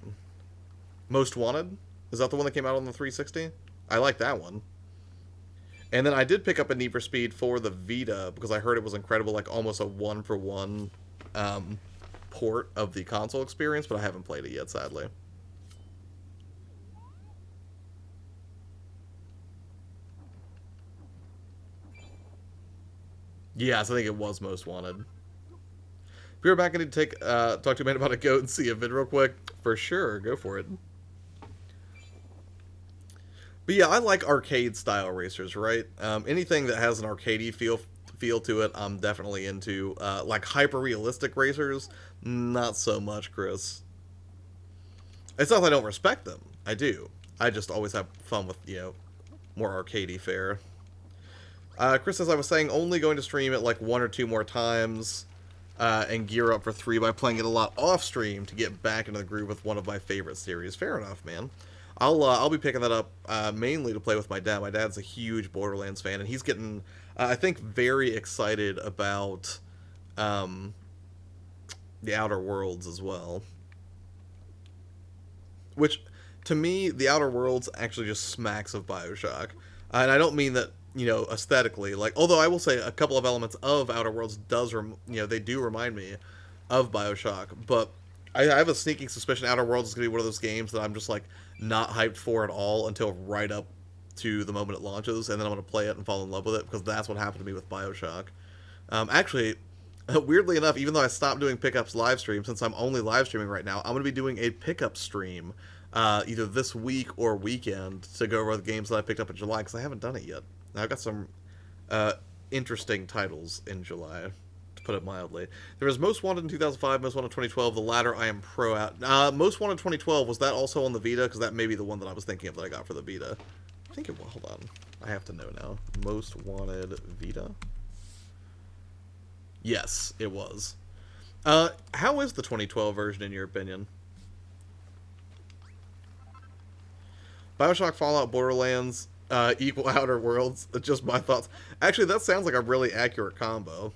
Most Wanted? Is that the one that came out on the 360? I like that one. And then I did pick up a Need for Speed for the Vita because I heard it was incredible, like almost a one-for-one port of the console experience, but I haven't played it yet, sadly. Yes, I think it was Most Wanted. If you're back, I need to talk to a man about a goat and see a vid real quick. For sure, go for it. But yeah, I like arcade style racers, right? Anything that has an arcadey feel to it, I'm definitely into. Like hyper realistic racers, not so much, Chris. It's not that I don't respect them. I do. I just always have fun with more arcadey fare. Chris, as I was saying, only going to stream it like 1 or 2 more times. And gear up for 3 by playing it a lot off stream to get back into the groove with one of my favorite series. Fair enough, man. I'll be picking that up mainly to play with my dad. My dad's a huge Borderlands fan, and he's getting, I think, very excited about the Outer Worlds as well. Which, to me, the Outer Worlds actually just smacks of BioShock. And I don't mean that, aesthetically. Like, although I will say a couple of elements of Outer Worlds they do remind me of BioShock. But I have a sneaking suspicion Outer Worlds is going to be one of those games that I'm just, like, not hyped for at all until right up to the moment it launches, and then I'm going to play it and fall in love with it, because that's what happened to me with BioShock. Actually, weirdly enough, even though I stopped doing pickups live stream, since I'm only live streaming right now, I'm going to be doing a pickup stream either this week or weekend to go over the games that I picked up in July, because I haven't done it yet. I've got some interesting titles in July, to put it mildly. There was Most Wanted in 2005, Most Wanted 2012. The latter I am pro at. Most Wanted 2012, was that also on the Vita? Because that may be the one that I was thinking of that I got for the Vita. I think it was. Hold on. I have to know now. Most Wanted Vita? Yes, it was. How is the 2012 version in your opinion? BioShock, Fallout, Borderlands, equal Outer Worlds. Just my thoughts. Actually, that sounds like a really accurate combo.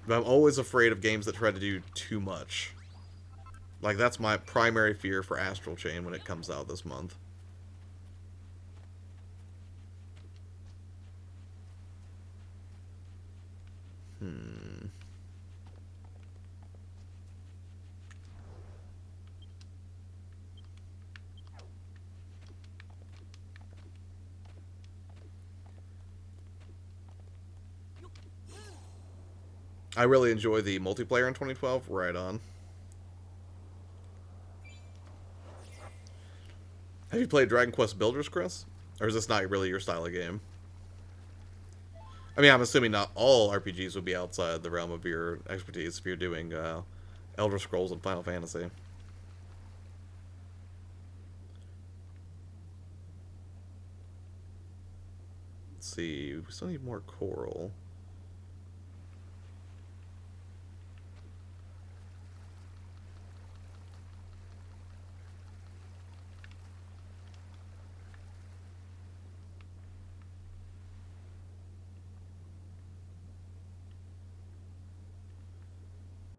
But I'm always afraid of games that try to do too much. Like, that's my primary fear for Astral Chain when it comes out this month. I really enjoy the multiplayer in 2012. Right on. Have you played Dragon Quest Builders, Chris? Or is this not really your style of game? I mean, I'm assuming not all RPGs would be outside the realm of your expertise if you're doing Elder Scrolls and Final Fantasy. Let's see. We still need more coral.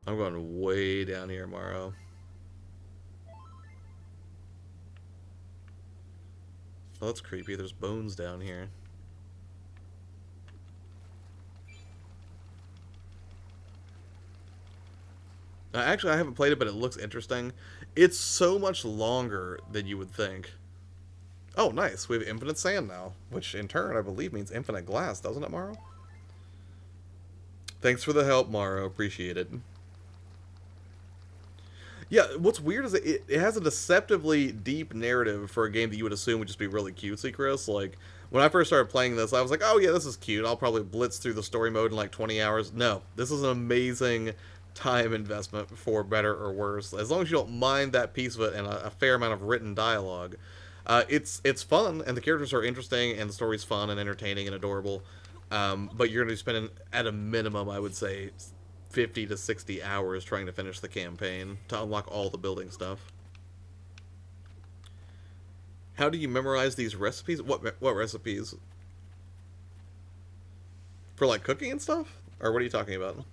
I'm going way down here, Morrow. Oh, that's creepy. There's bones down here. Actually, I haven't played it, but it looks interesting. It's so much longer than you would think. Oh, nice. We have infinite sand now, which in turn, I believe, means infinite glass, doesn't it, Morrow? Thanks for the help, Morrow. Appreciate it. Yeah, what's weird is that it has a deceptively deep narrative for a game that you would assume would just be really cutesy, Chris. Like, when I first started playing this, I was like, oh yeah, this is cute. I'll probably blitz through the story mode in like 20 hours. No, this is an amazing time investment for better or worse. As long as you don't mind that piece of it and a fair amount of written dialogue. It's fun, and the characters are interesting, and the story's fun and entertaining and adorable. But you're going to be spending, at a minimum, I would say, 50 to 60 hours trying to finish the campaign to unlock all the building stuff. How do you memorize these recipes? What recipes? For like cooking and stuff? Or what are you talking about?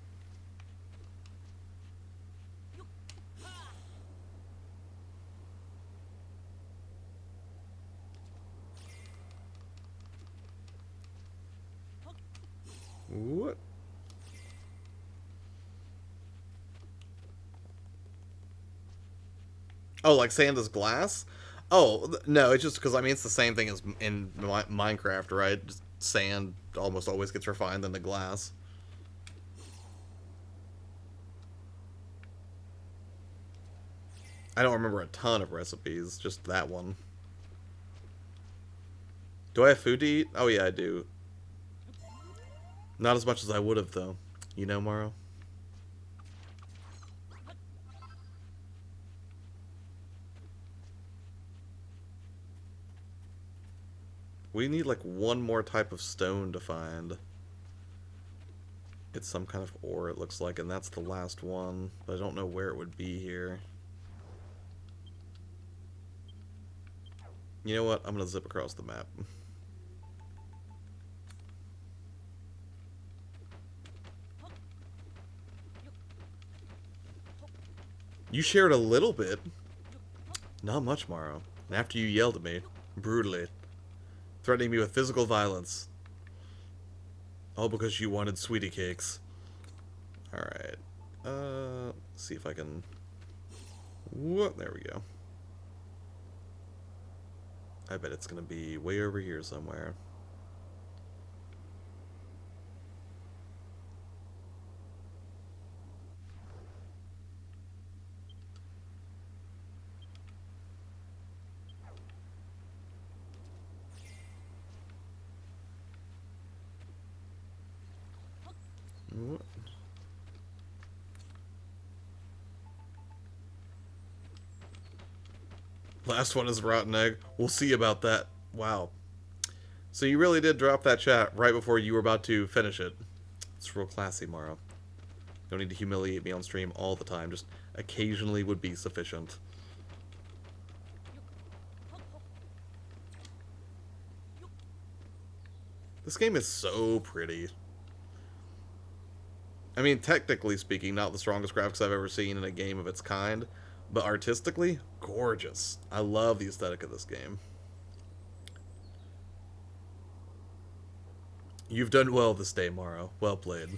What? Oh, like sand is glass? Oh, no, it's just because, I mean, it's the same thing as in Minecraft, right? Just sand almost always gets refined into glass. I don't remember a ton of recipes, just that one. Do I have food to eat? Oh, yeah, I do. Not as much as I would have, though. You know, Morrow? We need, like, one more type of stone to find. It's some kind of ore, it looks like, and that's the last one. But I don't know where it would be here. You know what? I'm gonna zip across the map. You shared a little bit. Not much, Morrow. And after you yelled at me, brutally, threatening me with physical violence. All because you wanted sweetie cakes. Alright. See if I can... What? There we go. I bet it's gonna be way over here somewhere. What? Last one is rotten egg. We'll see about that. Wow. So you really did drop that chat right before you were about to finish it. It's real classy, Morrow. Don't need to humiliate me on stream all the time. Just occasionally would be sufficient. This game is so pretty. I mean, technically speaking, not the strongest graphics I've ever seen in a game of its kind, but artistically, gorgeous. I love the aesthetic of this game. You've done well this day, Morrow. Well played.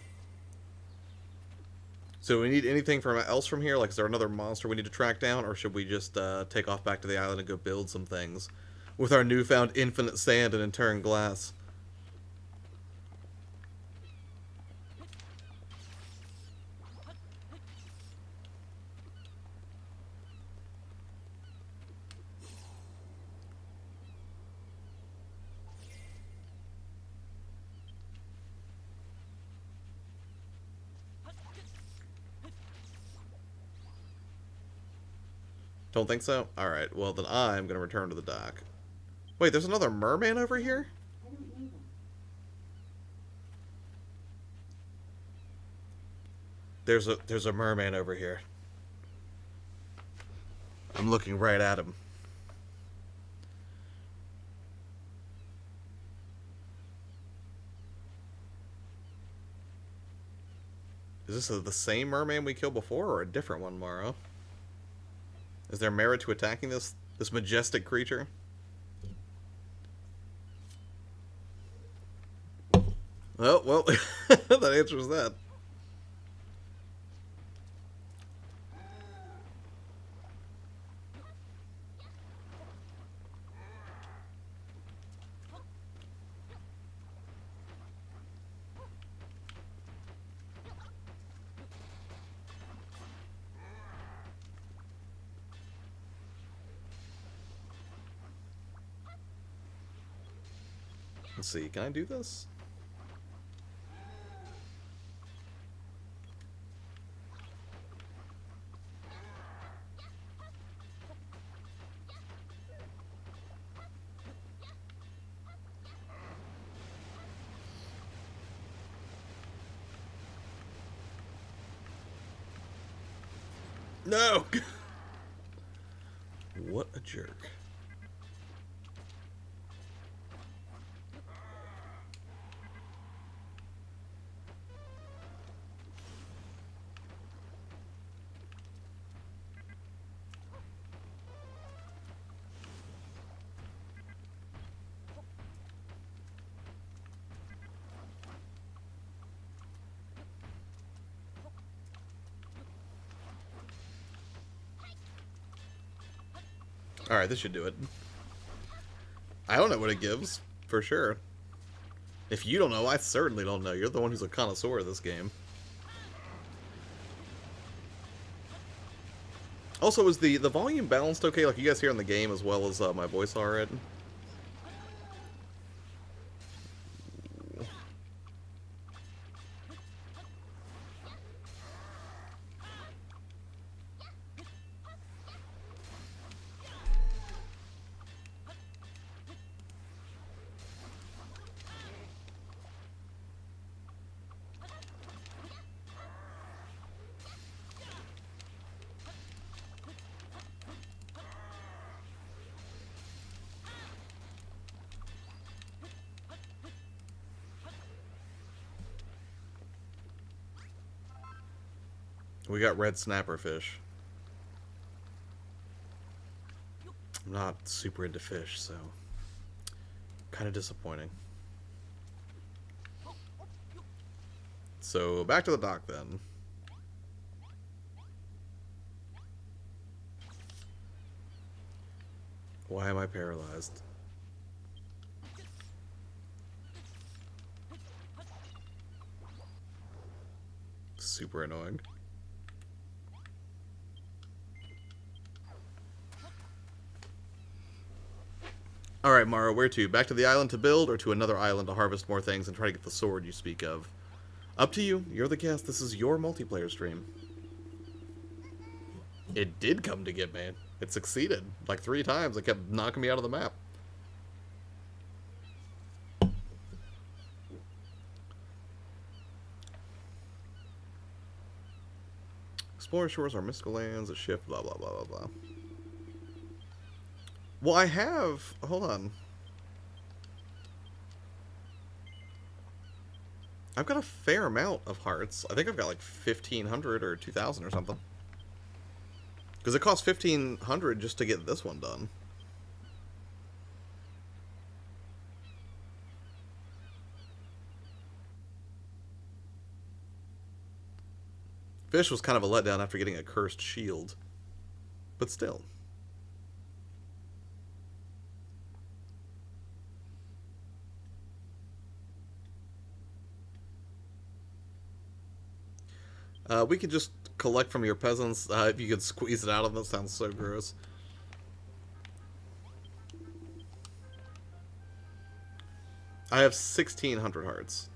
So we need anything else from here? Like, is there another monster we need to track down? Or should we just take off back to the island and go build some things? With our newfound infinite sand and in turn glass. Don't think so? Alright, well then I'm going to return to the dock. Wait, there's another merman over here? There's a merman over here. I'm looking right at him. Is this the same merman we killed before, or a different one, Mara? Is there merit to attacking this majestic creature? Oh, well, that answers that. Let's see, can I do this? No! What a jerk. Alright, this should do it. I don't know what it gives, for sure. If you don't know, I certainly don't know. You're the one who's a connoisseur of this game. Also, is the volume balanced okay? Like, you guys hear in the game as well as my voice alright? We got red snapper fish. I'm not super into fish, so kind of disappointing. So back to the dock then. Why am I paralyzed? Super annoying. Alright, Mara, where to? Back to the island to build, or to another island to harvest more things and try to get the sword you speak of? Up to you. You're the guest. This is your multiplayer stream. It did come to get me. It succeeded. Like 3 times. It kept knocking me out of the map. Explore shores are mystical lands, a shift, blah, blah, blah, blah, blah. Well, I have... Hold on. I've got a fair amount of hearts. I think I've got like 1,500 or 2,000 or something. Because it costs 1,500 just to get this one done. Fish was kind of a letdown after getting a cursed shield. But still. We could just collect from your peasants. If you could squeeze it out of them, that sounds so gross. I have 1,600 hearts.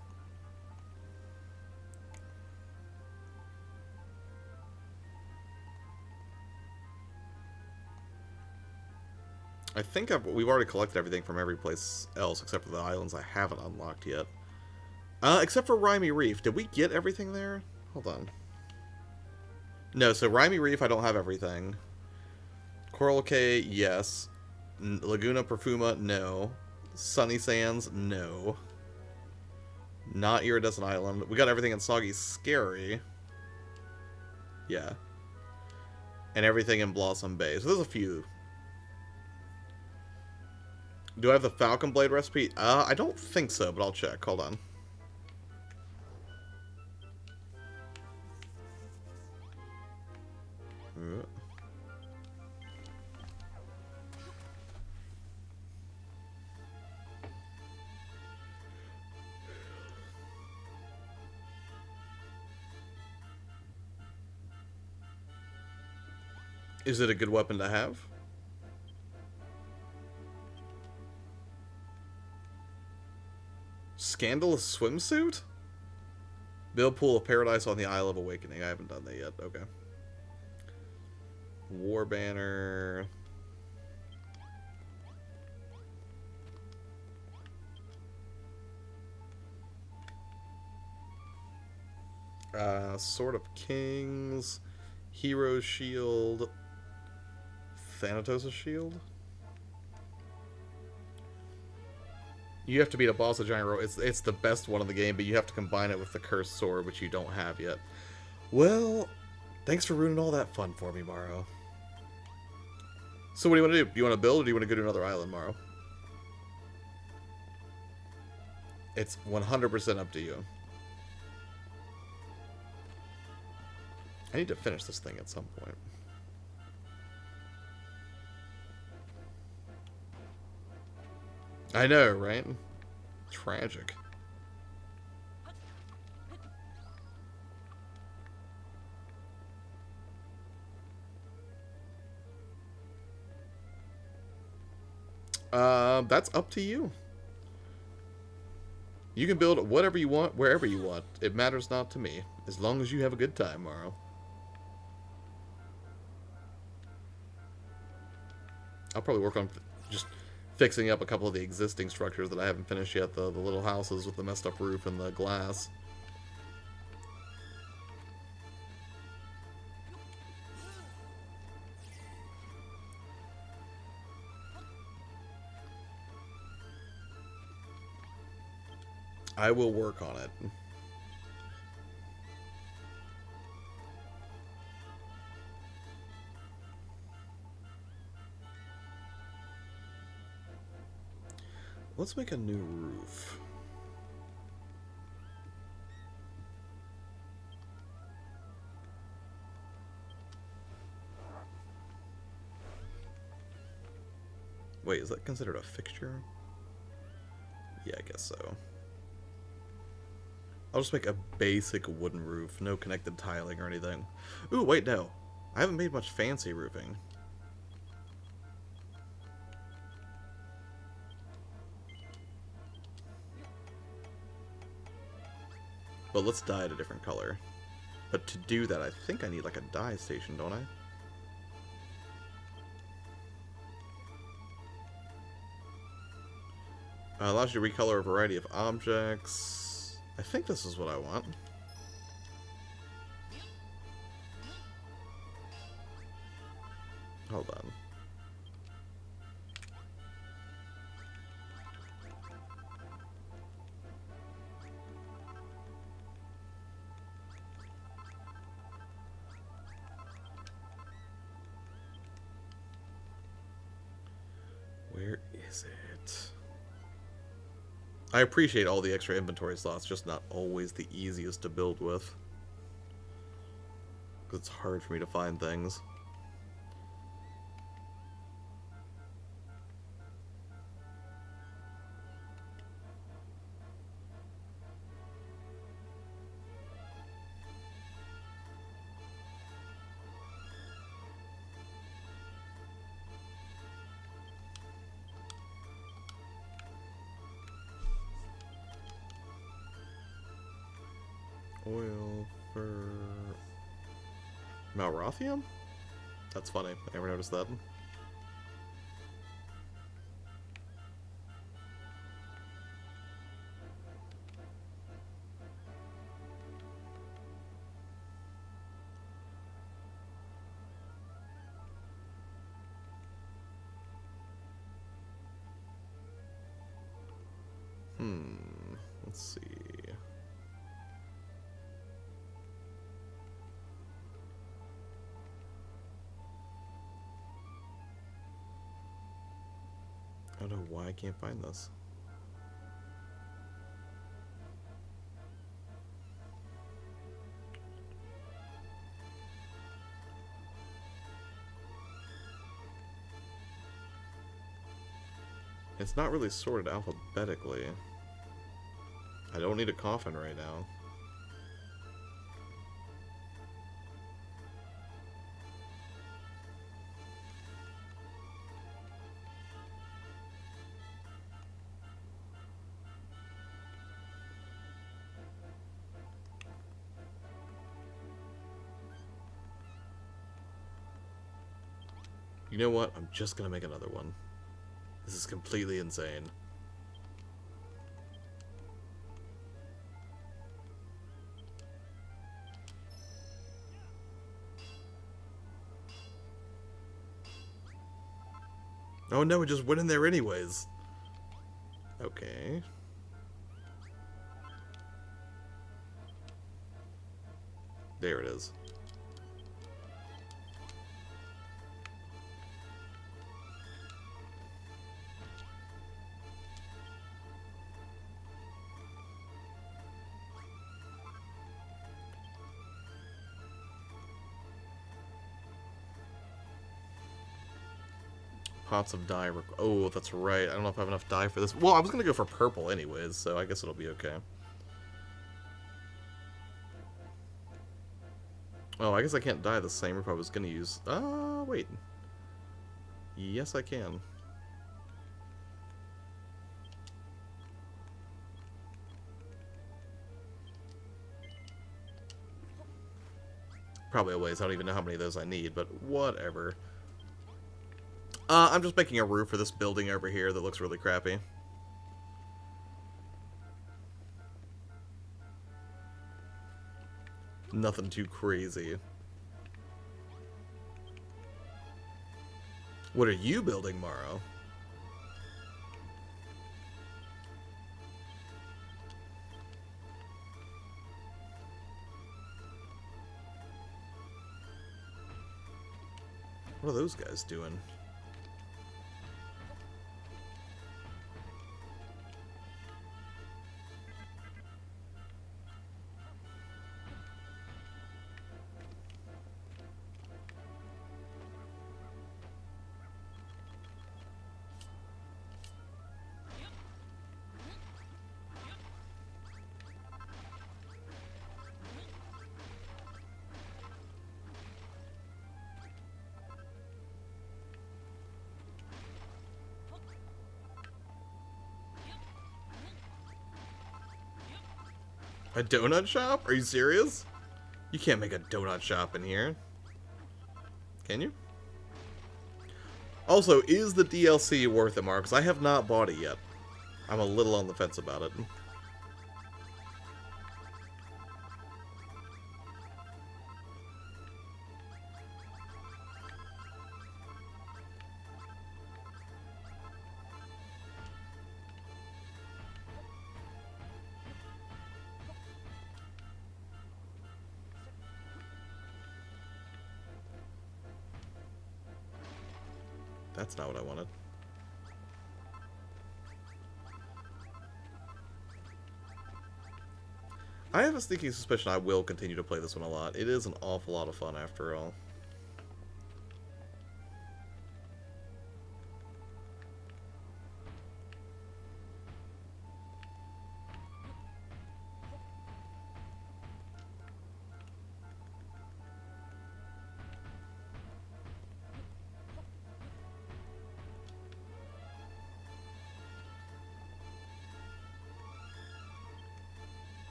I think we've already collected everything from every place else except for the islands I haven't unlocked yet. Except for Rimy Reef. Did we get everything there? Hold on. No, so Rimy Reef, I don't have everything. Coral Cay, yes. Laguna Profuma, no. Sunny Sands, no. Not Iridescent Island. We got everything in Soggy Scary. Yeah. And everything in Blossom Bay. So there's a few. Do I have the Falcon Blade recipe? I don't think so, but I'll check. Hold on. Is it a good weapon to have? Scandalous swimsuit? Build Pool of Paradise on the Isle of Awakening. I haven't done that yet. Okay. War Banner. Sword of Kings. Hero's Shield. Thanatos' Shield. You have to beat a boss of Giant Rogue. It's the best one in the game, but you have to combine it with the Cursed Sword, which you don't have yet. Well, thanks for ruining all that fun for me, Morrow. So what do you want to do? Do you want to build, or do you want to go to another island, Morrow? It's 100% up to you. I need to finish this thing at some point. I know, right? Tragic. That's up to you. You can build whatever you want, wherever you want. It matters not to me, as long as you have a good time, Morrow. I'll probably work on just fixing up a couple of the existing structures that I haven't finished yet. The little houses with the messed up roof and the glass. I will work on it. Let's make a new roof. Wait, is that considered a fixture? Yeah, I guess so. I'll just make a basic wooden roof, no connected tiling or anything. Ooh, wait, no. I haven't made much fancy roofing. But let's dye it a different color. But to do that, I think I need like a dye station, don't I? Allows you to recolor a variety of objects. I think this is what I want. Hold on. Where is it? I appreciate all the extra inventory slots, just not always the easiest to build with. Because it's hard for me to find things. Oil for Malrothium? That's funny. I never noticed that. Let's see. I don't know why I can't find this. It's not really sorted alphabetically. I don't need a coffin right now. You know what? I'm just gonna make another one. This is completely insane. Oh no, it just went in there anyways. Okay. There it is. Pots of dye. Oh, that's right. I don't know if I have enough dye for this. Well, I was going to go for purple anyways, so I guess it'll be okay. Oh, I guess I can't dye the same roof I was going to use. Wait. Yes, I can. Probably a ways. I don't even know how many of those I need, but whatever. I'm just making a roof for this building over here that looks really crappy. Nothing too crazy. What are you building, Morrow? What are those guys doing? A donut shop? Are you serious? You can't make a donut shop in here. Can you? Also, is the DLC worth it, Mark? Because I have not bought it yet. I'm a little on the fence about it. That's not what I wanted. I have a sneaking suspicion I will continue to play this one a lot. It is an awful lot of fun after all.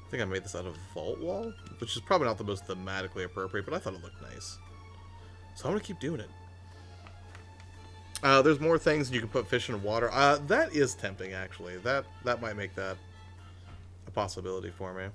I think I made this out of vault wall, which is probably not the most thematically appropriate, but I thought it looked nice. So I'm going to keep doing it. There's more things you can put fish in water. That is tempting, actually. That might make that a possibility for me.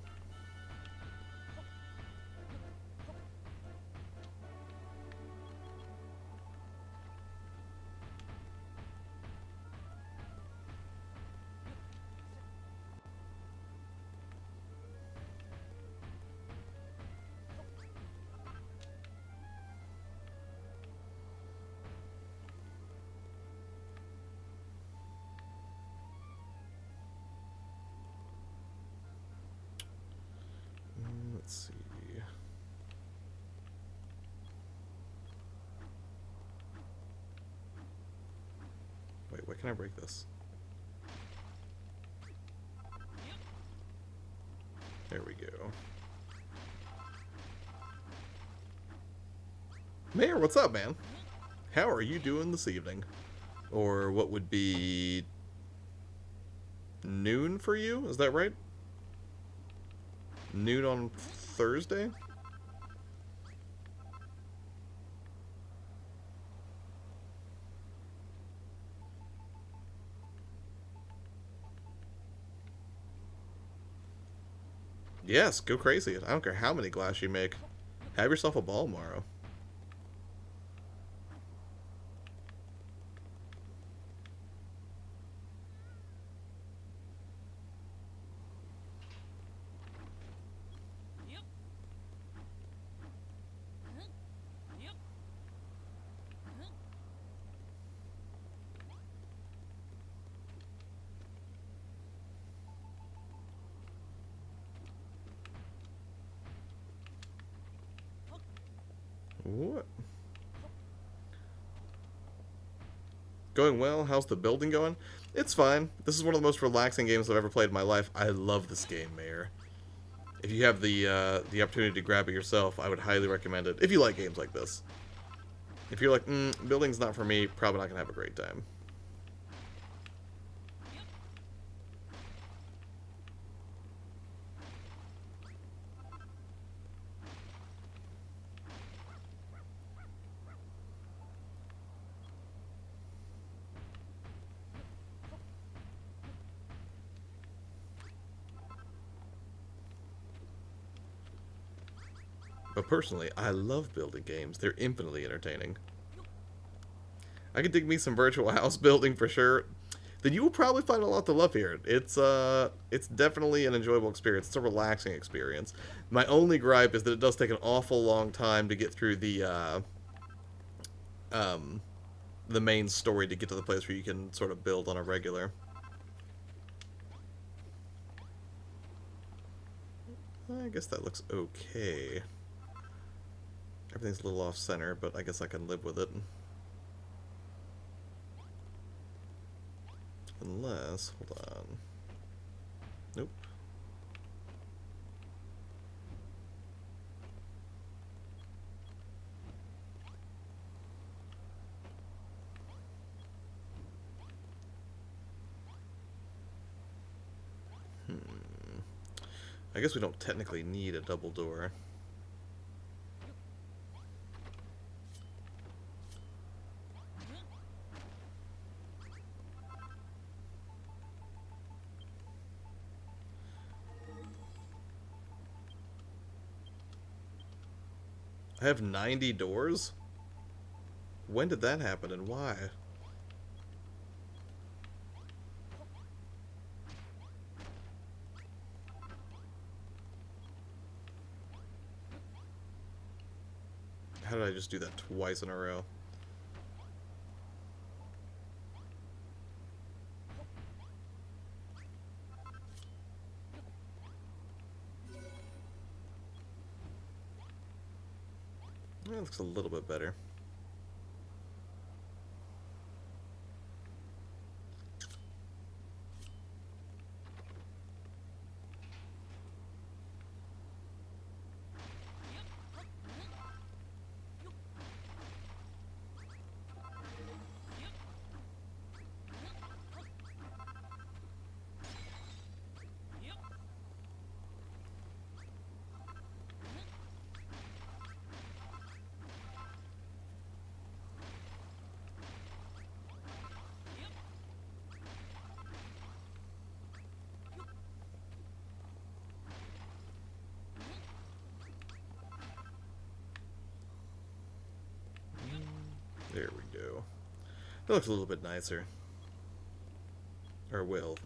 Let's see. Wait, why can't I break this? There we go. Mayor, what's up, man? How are you doing this evening? Or what would be noon for you? Is that right? Noon on Thursday? Yes, go crazy. I don't care how many glass you make. Have yourself a ball tomorrow. What? Going well? How's the building going? It's fine. This is one of the most relaxing games I've ever played in my life. I love this game, Mayor. If you have the opportunity to grab it yourself, I would highly recommend it. If you like games like this. If you're like, building's not for me, probably not going to have a great time. But personally, I love building games. They're infinitely entertaining. I could dig me some virtual house building for sure. Then you will probably find a lot to love here. It's definitely an enjoyable experience. It's a relaxing experience. My only gripe is that it does take an awful long time to get through the main story to get to the place where you can sort of build on a regular. I guess that looks okay. Everything's a little off-center, but I guess I can live with it. Unless, hold on. Nope. I guess we don't technically need a double door. I have 90 doors? When did that happen and why? How did I just do that twice in a row? That looks a little bit better. There we go. That looks a little bit nicer. Or will.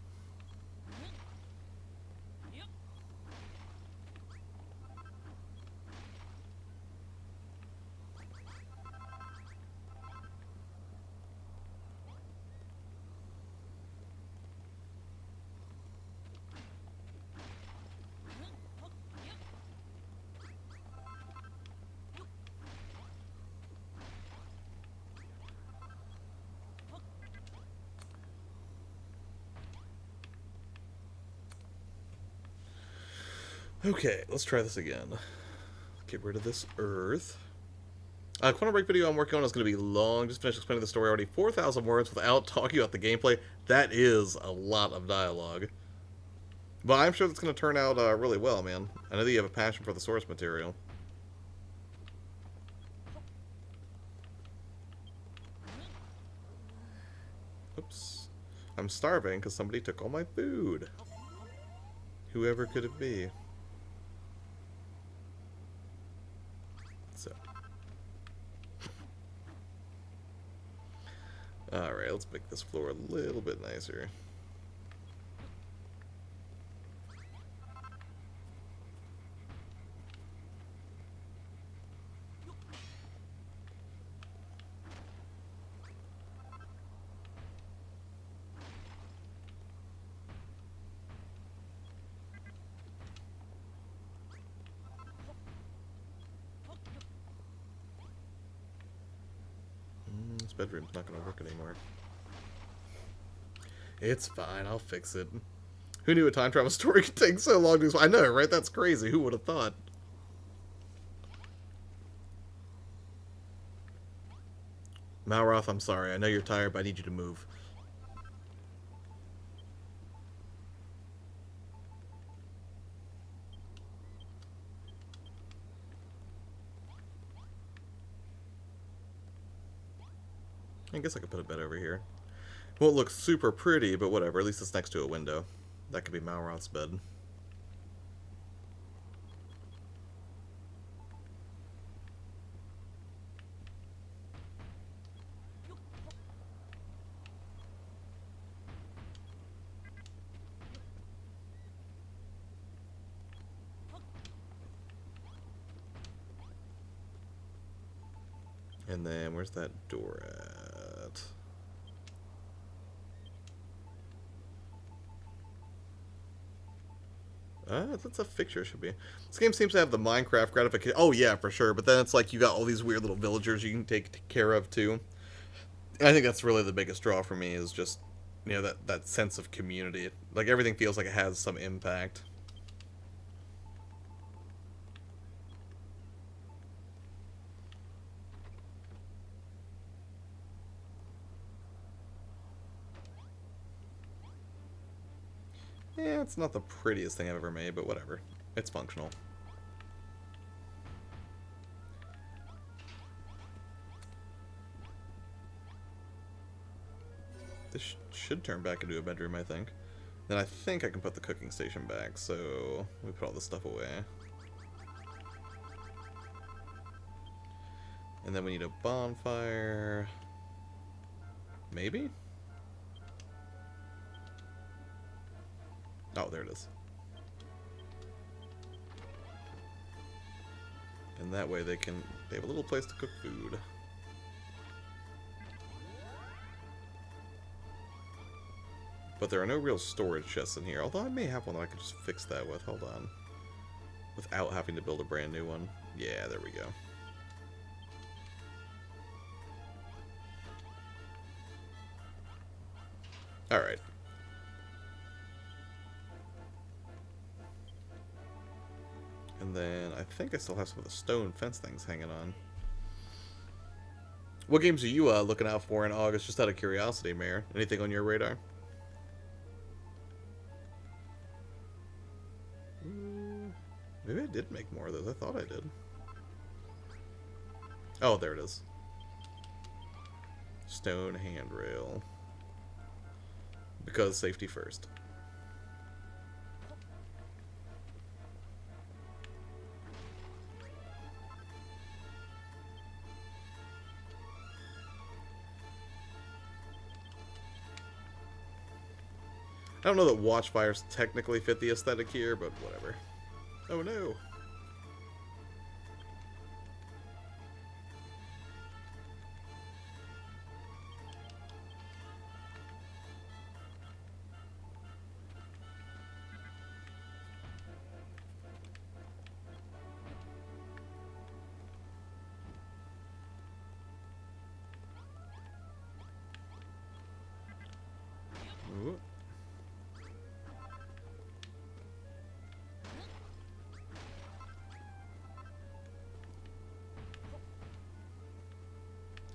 Okay, let's try this again. Get rid of this earth. Quantum Break video I'm working on is going to be long. Just finished explaining the story already. 4,000 words without talking about the gameplay. That is a lot of dialogue. But I'm sure that's going to turn out really well, man. I know that you have a passion for the source material. Oops. I'm starving because somebody took all my food. Whoever could it be? So. Alright, let's make this floor a little bit nicer. This bedroom's not going to work anymore. It's fine, I'll fix it. Who knew a time travel story could take so long to explain? I know, right? That's crazy. Who would have thought? Malroth, I'm sorry. I know you're tired, but I need you to move. I guess I could put a bed over here. Won't look super pretty, but whatever. At least it's next to a window. That could be Malroth's bed. And then, where's that door at? That's a fixture, should be. This game seems to have the Minecraft gratification. Oh, yeah, for sure. But then it's like you got all these weird little villagers you can take care of, too. And I think that's really the biggest draw for me is just, you know, that sense of community. Like, everything feels like it has some impact. Yeah, it's not the prettiest thing I've ever made, but whatever. It's functional. This should turn back into a bedroom, I think. Then I think I can put the cooking station back, so we put all this stuff away. And then we need a bonfire. Maybe? Oh, there it is. And that way they have a little place to cook food. But there are no real storage chests in here, although I may have one that I could just fix that with. Hold on. Without having to build a brand new one. Yeah, there we go. Alright. And then I think I still have some of the stone fence things hanging on. What games are you looking out for in August, just out of curiosity, Mayor? Anything on your radar? Maybe I did make more of those. I thought I did. Oh, there it is. Stone handrail. Because safety first. I don't know that watchfires technically fit the aesthetic here, but whatever. Oh no! Ooh.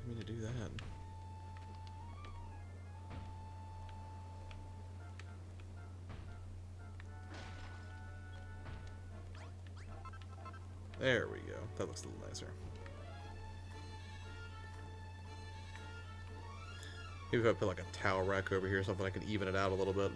me to do that? There we go. That looks a little nicer. Maybe if I put like a towel rack over here, something I can even it out a little bit.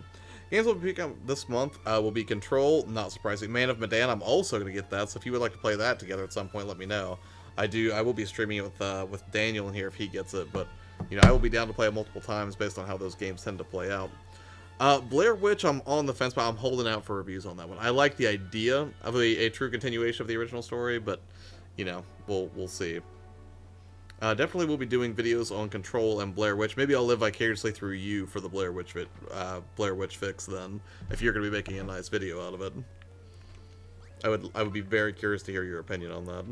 Games will be picking up this month will be Control, not surprising. Man of Medan, I'm also going to get that, so if you would like to play that together at some point, let me know. I will be streaming it with Daniel in here if he gets it, but you know, I will be down to play it multiple times based on how those games tend to play out. Blair Witch, I'm on the fence, but I'm holding out for reviews on that one. I like the idea of a true continuation of the original story, but you know, we'll see. Definitely will be doing videos on Control and Blair Witch. Maybe I'll live vicariously through you for the Blair Witch fix then, if you're going to be making a nice video out of it. I would be very curious to hear your opinion on that.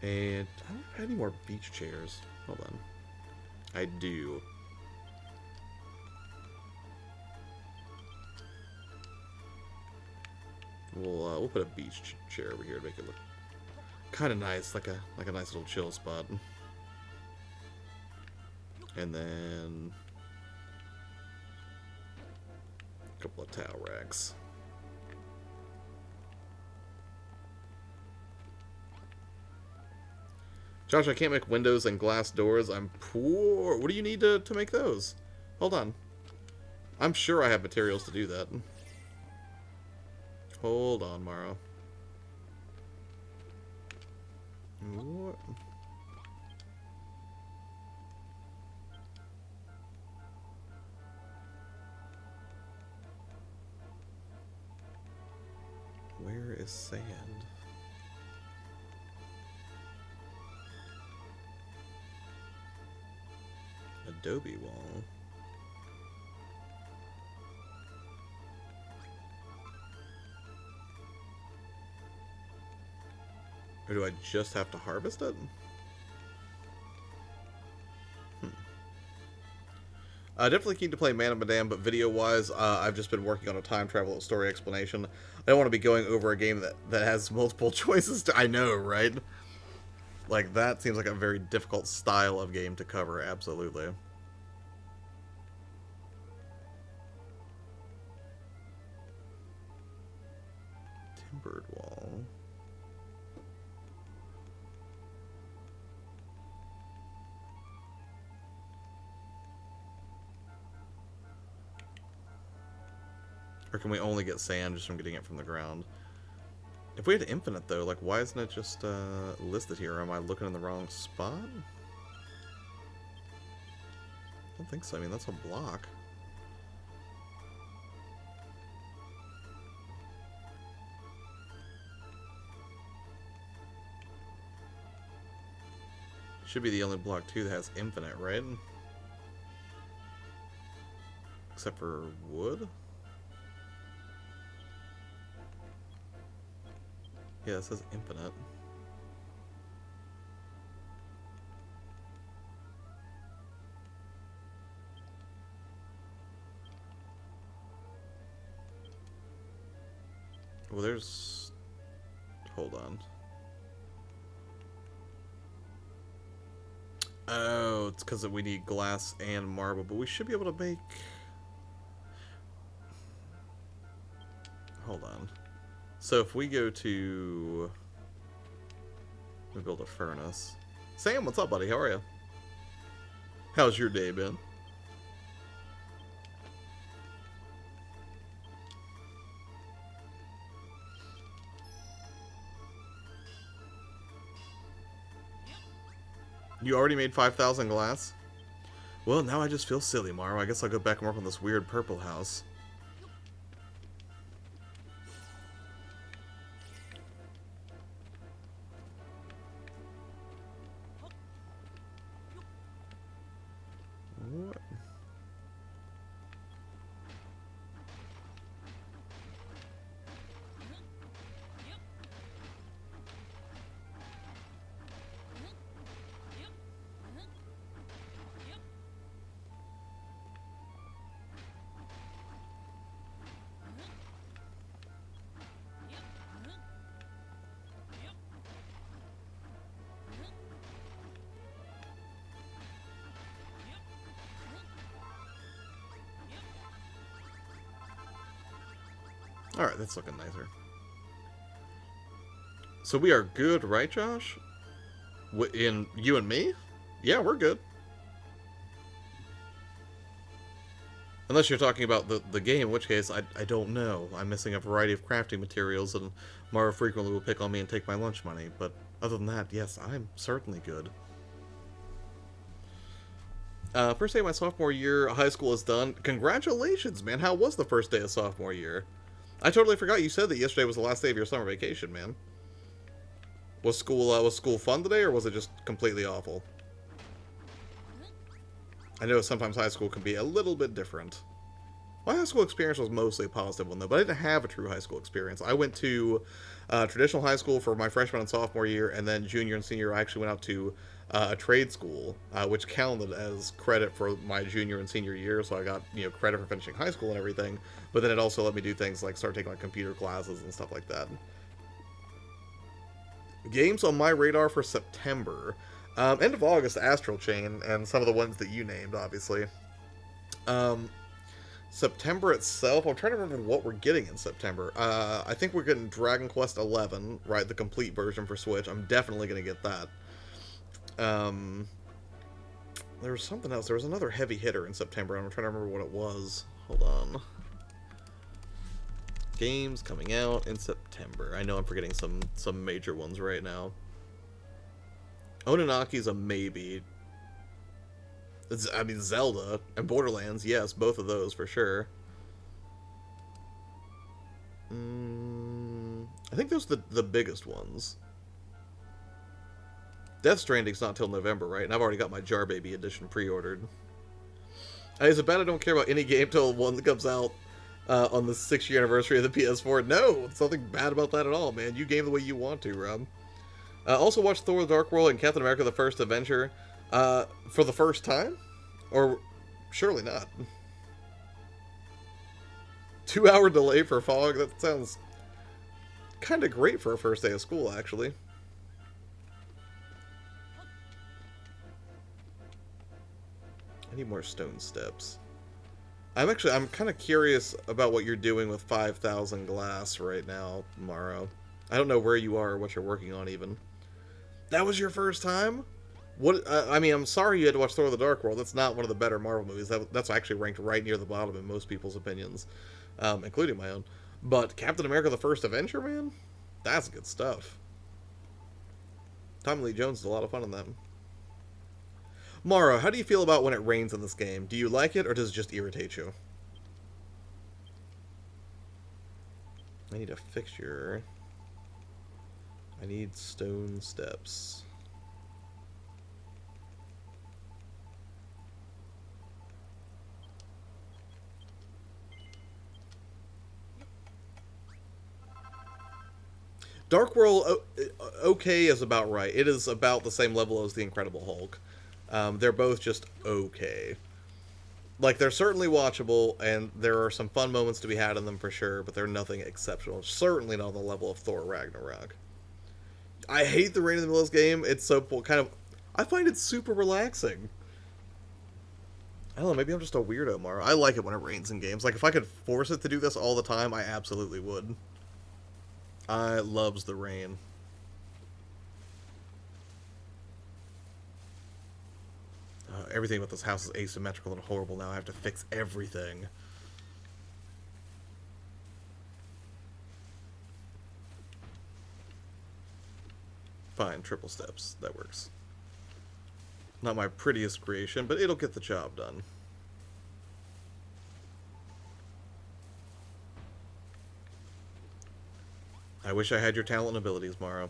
And I don't have any more beach chairs. Hold on. I do. We'll put a beach chair over here to make it look kind of nice, like a nice little chill spot. And then a couple of towel racks. Josh, I can't make windows and glass doors. I'm poor. What do you need to make those? Hold on. I'm sure I have materials to do that. Hold on, Morrow. What? Where is sand? Adobe wall. Or do I just have to harvest it? Definitely keen to play Man of Medan, but video-wise, I've just been working on a time travel story explanation. I don't want to be going over a game that has multiple choices to... I know, right? Like, that seems like a very difficult style of game to cover, absolutely. Timbered wall. Or can we only get sand just from getting it from the ground? If we had infinite, though, like, why isn't it just listed here? Am I looking in the wrong spot? I don't think so. I mean, that's a block. Should be the only block, too, that has infinite, right? Except for wood? Yeah, it says infinite. Well, there's... Hold on. Oh, it's because we need glass and marble, but we should be able to make... Hold on. So if we go to... We build a furnace. Sam, what's up, buddy? How are you? How's your day been? You already made 5,000 glass? Well, now I just feel silly, Morrow. I guess I'll go back and work on this weird purple house. What? Alright, that's looking nicer. So we are good, right, Josh? In you and me? Yeah, we're good. Unless you're talking about the game, in which case, I don't know. I'm missing a variety of crafting materials, and Mara frequently will pick on me and take my lunch money. But other than that, yes, I'm certainly good. First day of my sophomore year, high school is done. Congratulations, man. How was the first day of sophomore year? I totally forgot you said that yesterday was the last day of your summer vacation, man. Was school fun today, or was it just completely awful? I know sometimes high school can be a little bit different. My high school experience was mostly a positive one, though, but I didn't have a true high school experience. I went to traditional high school for my freshman and sophomore year, and then junior and senior I actually went out to a trade school, which counted as credit for my junior and senior year, so I got, credit for finishing high school and everything, but then it also let me do things like start taking computer classes and stuff like that. Games on my radar for September. End of August, Astral Chain, and some of the ones that you named, obviously. September itself, I'm trying to remember what we're getting in September. I think we're getting Dragon Quest XI, right, the complete version for Switch. I'm definitely going to get that. There was something else. There was another heavy hitter in September, and I'm trying to remember what it was. Hold on. Games coming out in September. I know I'm forgetting some major ones right now. Oninaki's a maybe. I mean, Zelda and Borderlands, yes, both of those for sure. I think those are the biggest ones. Death Stranding's not till November, right? And I've already got my Jar Baby edition pre-ordered. Is it bad I don't care about any game till one that comes out on the 6th-year anniversary of the PS4? No, there's nothing bad about that at all, man. You game the way you want to, Rob. Also watched Thor: The Dark World and Captain America: The First Avenger for the first time? Or surely not. 2-hour delay for Fog? That sounds kind of great for a first day of school, actually. I need more stone steps. I'm kind of curious about what you're doing with 5,000 glass right now, Morrow. I don't know where you are or what you're working on, even. That was your first time? What? I mean, I'm sorry you had to watch Thor: The Dark World. That's not one of the better Marvel movies. That's actually ranked right near the bottom in most people's opinions, including my own. But Captain America: The First Avenger, man? That's good stuff. Tommy Lee Jones is a lot of fun in that. Mara, how do you feel about when it rains in this game? Do you like it, or does it just irritate you? I need a fixture. I need stone steps. Dark World, okay, is about right. It is about the same level as The Incredible Hulk. They're both just okay. Like, they're certainly watchable, and there are some fun moments to be had in them for sure, but they're nothing exceptional. Certainly not on the level of Thor Ragnarok. I hate the rain in the middle of this game. It's so kind of... I find it super relaxing. I don't know, maybe I'm just a weirdo, Mara. I like it when it rains in games. Like, if I could force it to do this all the time, I absolutely would. I loves the rain. Everything about this house is asymmetrical and horrible now. I have to fix everything. Fine, triple steps. That works. Not my prettiest creation, but it'll get the job done. I wish I had your talent and abilities, Mara.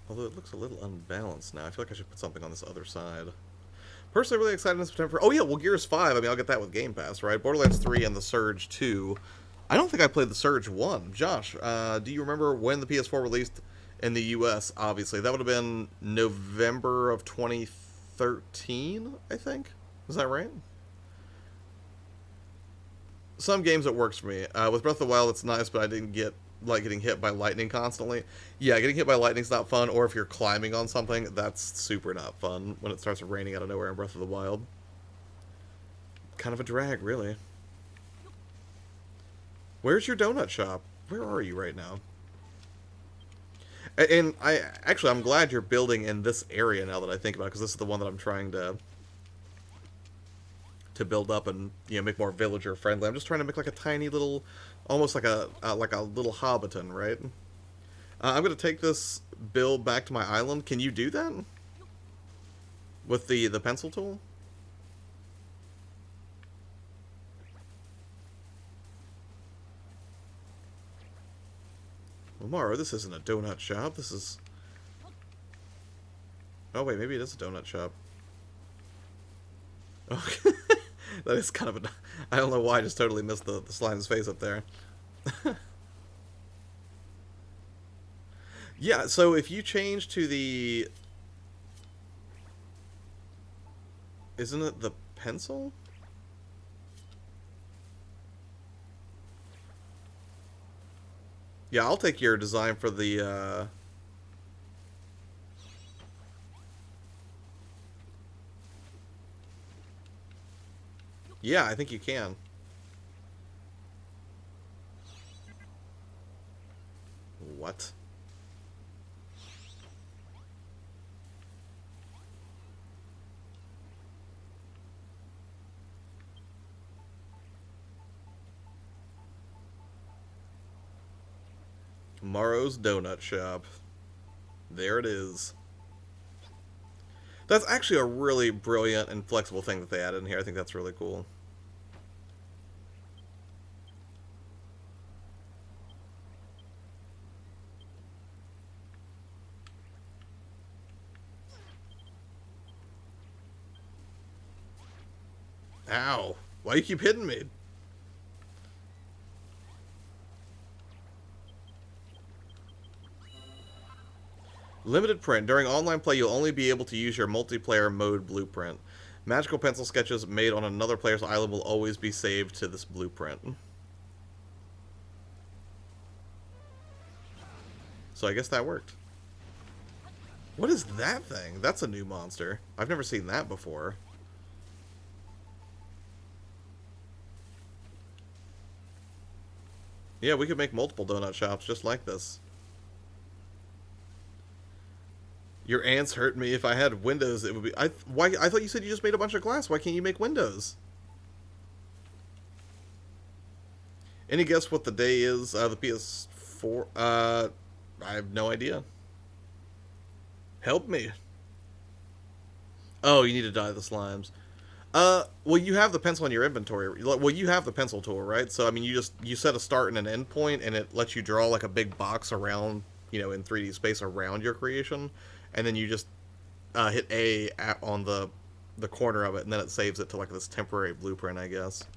Although it looks a little unbalanced now. I feel like I should put something on this other side. Personally, really excited in September. Oh yeah, well, Gears 5. I mean, I'll get that with Game Pass, right? Borderlands 3 and The Surge 2. I don't think I played The Surge 1. Josh, do you remember when the PS4 released in the US, obviously? That would have been November of 2013, I think? Is that right? Some games it works for me. With Breath of the Wild, it's nice, but I didn't get like getting hit by lightning constantly. Yeah, getting hit by lightning's not fun, or if you're climbing on something, that's super not fun when it starts raining out of nowhere in Breath of the Wild. kind of a drag, really. Where's your donut shop? Where are you right now? And I'm glad you're building in this area now that I think about it, because this is the one that I'm trying to build up and make more villager friendly. I'm just trying to make like a tiny little, almost like a little hobbiton, right? I'm gonna take this build back to my island. Can you do that with the pencil tool? Well, Maro, this isn't a donut shop. This is. Oh wait, maybe it is a donut shop. Okay. That is kind of a... I don't know why I just totally missed the slime's face up there. Yeah, so if you change to the... Isn't it the pencil? Yeah, I'll take your design for the... Yeah, I think you can. What? Maro's Donut Shop. There it is. That's actually a really brilliant and flexible thing that they added in here. I think that's really cool. Ow. Why do you keep hitting me? Limited print. During online play, you'll only be able to use your multiplayer mode blueprint. Magical pencil sketches made on another player's island will always be saved to this blueprint. So I guess that worked. What is that thing? That's a new monster. I've never seen that before. Yeah, we could make multiple donut shops just like this. Your ants hurt me. If I had windows, it would be... I thought you said you just made a bunch of glass. Why can't you make windows? Any guess what the day is? The PS4? I have no idea. Help me. Oh, you need to dye the slimes. Well, you have the pencil in your inventory. Well, you have the pencil tool, right? So, I mean, you set a start and an end point, and it lets you draw, like, a big box around, in 3D space around your creation. And then you just hit A on the corner of it, and then it saves it to, like, this temporary blueprint, I guess.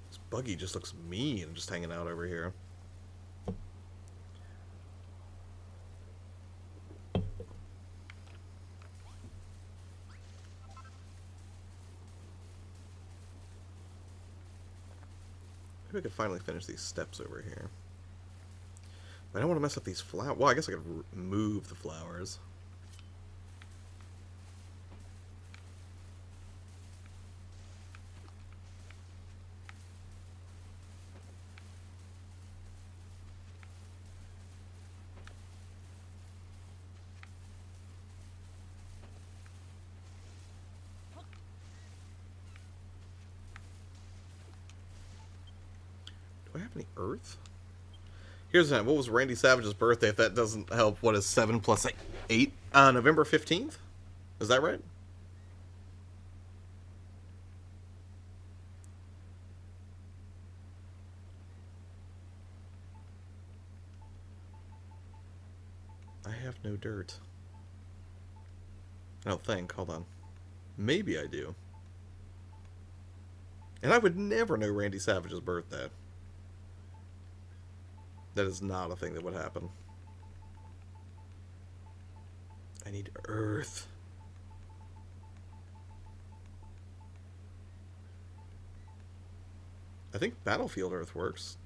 This buggy just looks mean just hanging out over here. Maybe I could finally finish these steps over here. But I don't want to mess up these flowers. Well, I guess I could remove the flowers. Do I have any earth? Here's that. What was Randy Savage's birthday? If that doesn't help, what is 7 plus 8? November 15th? Is that right? I have no dirt. I don't think. Hold on. Maybe I do. And I would never know Randy Savage's birthday. That is not a thing that would happen. I need earth. I think Battlefield Earth works.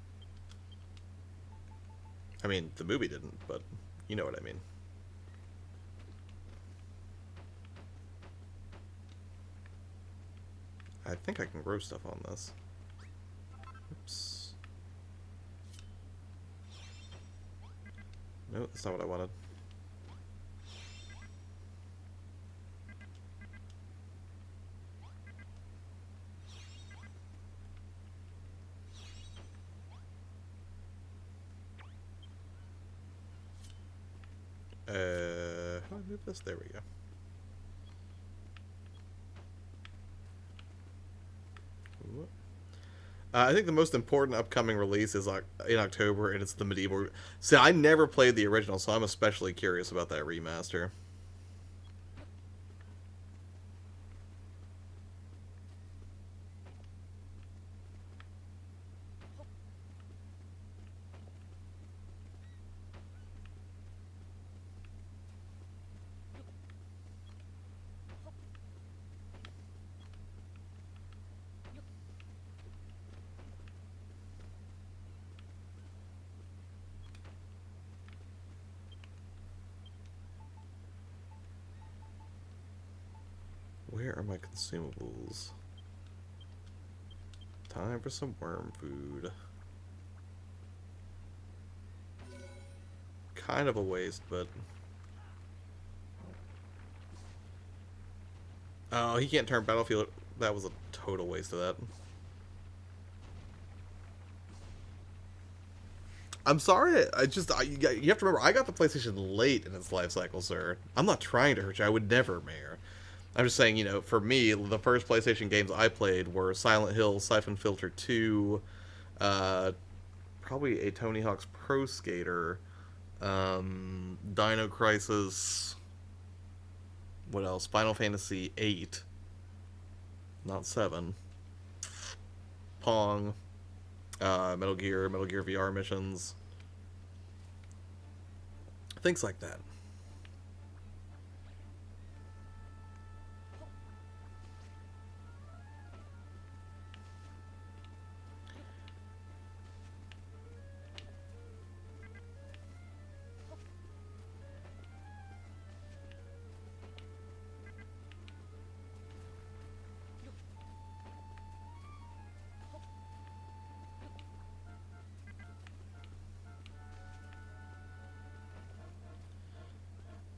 I mean, the movie didn't, but you know what I mean. I think I can grow stuff on this. Oops. No, that's not what I wanted. How do I move this? There we go. I think the most important upcoming release is in October, and it's the Medieval. See, I never played the original, so I'm especially curious about that remaster. Where are my consumables? Time for some worm food. Kind of a waste, but... Oh, he can't turn Battlefield. That was a total waste of that. I'm sorry, you have to remember, I got the PlayStation late in its life cycle, sir. I'm not trying to hurt you, I would never, Mayor. I'm just saying, you know, for me, the first PlayStation games I played were Silent Hill, Siphon Filter 2, probably a Tony Hawk's Pro Skater, Dino Crisis, what else? Final Fantasy 8, not 7, Pong, Metal Gear VR missions, things like that.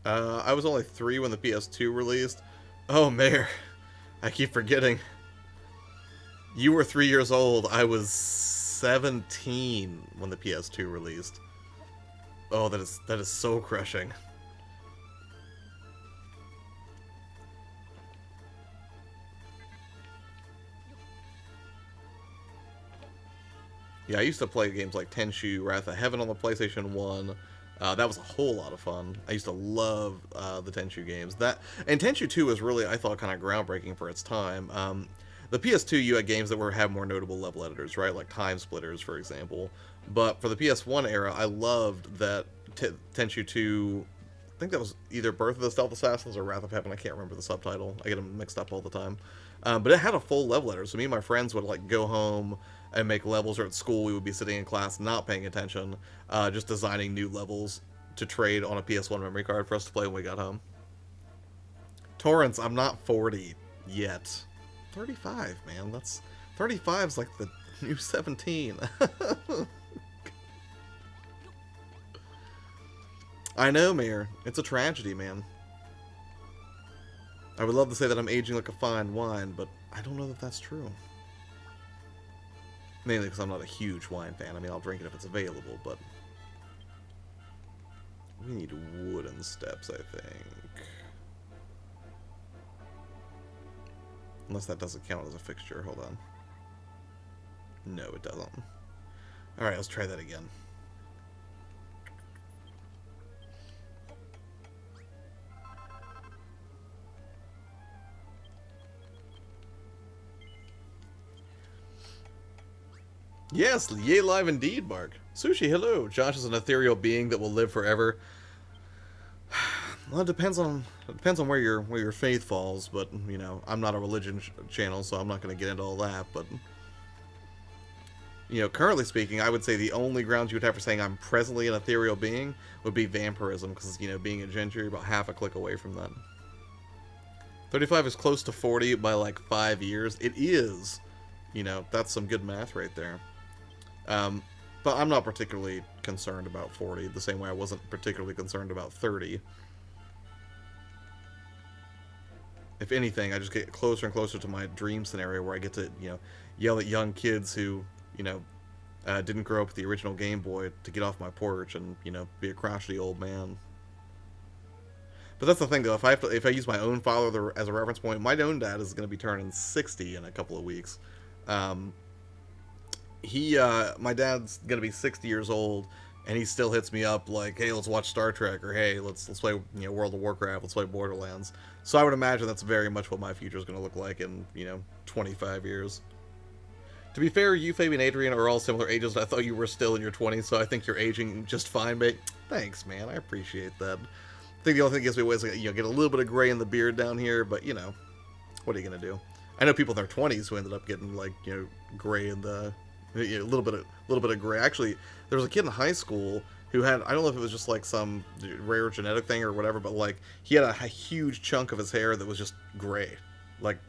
I was only 3 when the PS2 released. Oh, Mayor. I keep forgetting. You were 3 years old. I was 17 when the PS2 released. Oh, that is so crushing. Yeah, I used to play games like Tenchu, Wrath of Heaven on the PlayStation 1. That was a whole lot of fun. I used to love the Tenchu games. And Tenchu 2 was really, I thought, kind of groundbreaking for its time. The PS2, you had games that had more notable level editors, right? Like Time Splitters, for example. But for the PS1 era, I loved that Tenchu 2... I think that was either Birth of the Stealth Assassins or Wrath of Heaven. I can't remember the subtitle. I get them mixed up all the time. But it had a full level editor, so me and my friends would like go home and make levels, or at school we would be sitting in class not paying attention, just designing new levels to trade on a PS1 memory card for us to play when we got home. Torrance, I'm not 40 yet. 35, man. 35's like the new 17. I know, Mayor. It's a tragedy, man. I would love to say that I'm aging like a fine wine, but I don't know that that's true. Mainly because I'm not a huge wine fan. I mean, I'll drink it if it's available, but... We need wooden steps, I think. Unless that doesn't count as a fixture. Hold on. No, it doesn't. Alright, let's try that again. Yes, yay live indeed, Mark. Sushi, hello. Josh is an ethereal being that will live forever. Well, it depends on where your faith falls, but you know, I'm not a religion channel, so I'm not going to get into all that. But Currently speaking, I would say the only grounds you would have for saying I'm presently an ethereal being would be vampirism, because, being a ginger, you're about half a click away from that. 35 is close to 40 by like 5 years. It is. That's some good math right there. But I'm not particularly concerned about 40, the same way I wasn't particularly concerned about 30. If anything, I just get closer and closer to my dream scenario where I get to, yell at young kids who, didn't grow up with the original Game Boy to get off my porch and, be a crotchety old man. But that's the thing, though. If I use my own father as a reference point, my own dad is going to be turning 60 in a couple of weeks. My dad's going to be 60 years old, and he still hits me up like, hey, let's watch Star Trek, or hey, let's play, World of Warcraft, let's play Borderlands. So I would imagine that's very much what my future is going to look like in, 25 years. To be fair, you, Fabian, and Adrian are all similar ages. I thought you were still in your 20s, so I think you're aging just fine, mate. Thanks, man. I appreciate that. I think the only thing that gets me away is, get a little bit of gray in the beard down here, but, what are you going to do? I know people in their 20s who ended up getting, gray in the... a little bit of gray. Actually, there was a kid in high school who had, I don't know if it was just like some rare genetic thing or whatever, but like he had a huge chunk of his hair that was just gray, like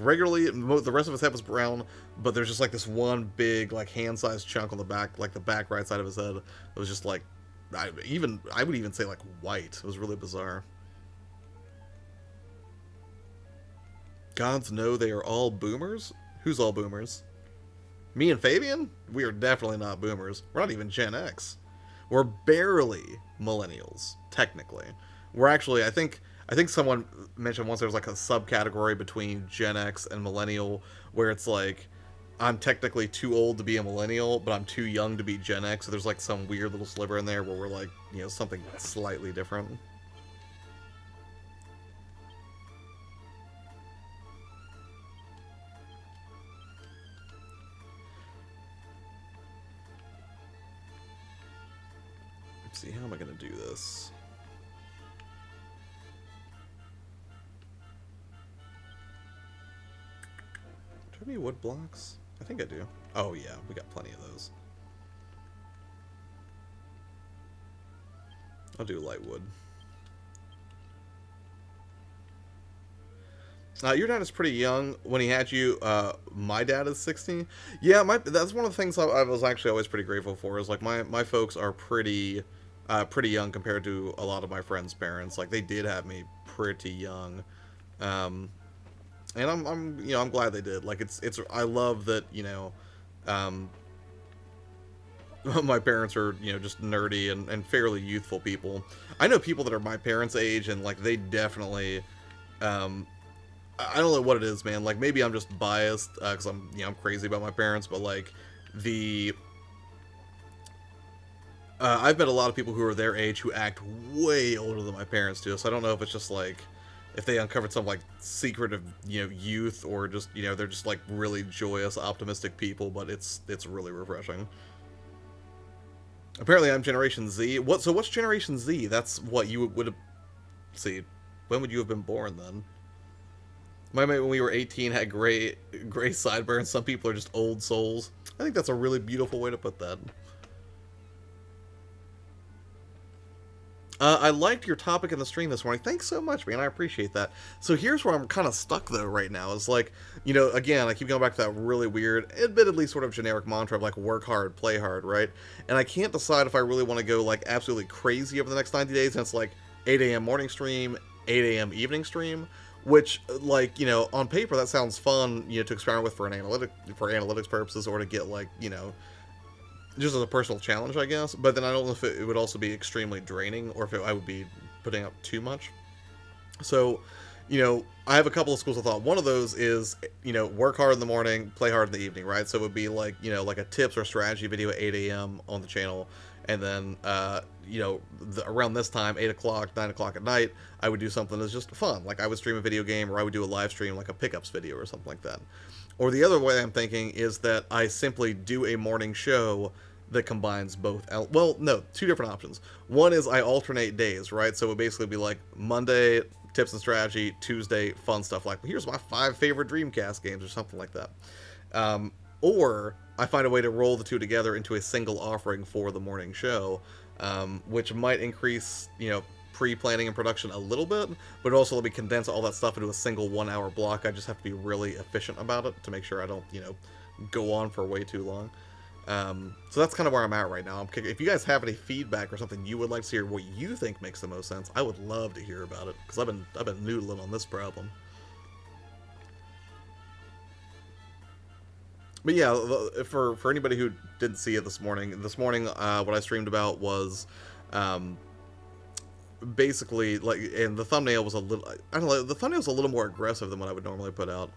regularly. The rest of his head was brown, but there's just like this one big like hand-sized chunk on the back, like the back right side of his head. It was just like, I would even say like white. It was really bizarre. Gods know they are all boomers. Who's all boomers? Me and Fabian? We are definitely not boomers. We're not even Gen X. We're barely millennials, technically. We're actually, I think someone mentioned once there's like a subcategory between Gen X and millennial, where it's like, I'm technically too old to be a millennial, but I'm too young to be Gen X, so there's like some weird little sliver in there where we're like, something slightly different. See, how am I going to do this? Do I have any wood blocks? I think I do. Oh yeah, we got plenty of those. I'll do light wood. Your dad is pretty young. When he had you, my dad is 60. Yeah, that's one of the things I was actually always pretty grateful for, is like my folks are pretty young compared to a lot of my friends' parents. Like, they did have me pretty young, and I'm glad they did. Like, I love that, my parents are, just nerdy and fairly youthful people. I know people that are my parents' age, and like they definitely, I don't know what it is, man. Like, maybe I'm just biased because I'm crazy about my parents, but like I've met a lot of people who are their age who act way older than my parents do, so I don't know if it's just like, if they uncovered some like secret of, youth, or just, they're just like really joyous, optimistic people, but it's really refreshing. Apparently I'm Generation Z. So what's Generation Z? That's what you would have... See, when would you have been born then? My mate, when we were 18, had gray sideburns. Some people are just old souls. I think that's a really beautiful way to put that. I liked your topic in the stream this morning. Thanks so much, man. I appreciate that. So here's where I'm kind of stuck, though, right now. Is like, again, I keep going back to that really weird, admittedly sort of generic mantra of, like, work hard, play hard, right? And I can't decide if I really want to go, like, absolutely crazy over the next 90 days. And it's, like, 8 a.m. morning stream, 8 a.m. evening stream. Which, like, on paper, that sounds fun, to experiment with for analytics purposes, or to get, like, just as a personal challenge, I guess. But then I don't know if it would also be extremely draining, or if I would be putting up too much. So, I have a couple of schools of thought. One of those is, work hard in the morning, play hard in the evening, right? So it would be like, like a tips or strategy video at 8 a.m. on the channel. And then, around this time, 8 o'clock, 9 o'clock at night, I would do something that's just fun. Like, I would stream a video game, or I would do a live stream, like a pickups video or something like that. Or the other way I'm thinking is that I simply do a morning show that combines both. Well, no, two different options. One is I alternate days, right? So it would basically be like Monday, tips and strategy, Tuesday, fun stuff like, here's my 5 favorite Dreamcast games, or something like that. Or I find a way to roll the two together into a single offering for the morning show, which might increase, pre-planning and production a little bit, but also let me condense all that stuff into a single 1 hour block. I just have to be really efficient about it to make sure I don't, go on for way too long. So that's kind of where I'm at right now. If you guys have any feedback or something you would like to hear, what you think makes the most sense, I would love to hear about it, because I've been noodling on this problem. But yeah, for anybody who didn't see it this morning, what I streamed about was, basically, like, and the thumbnail was a little, I don't know, the thumbnail was a little more aggressive than what I would normally put out.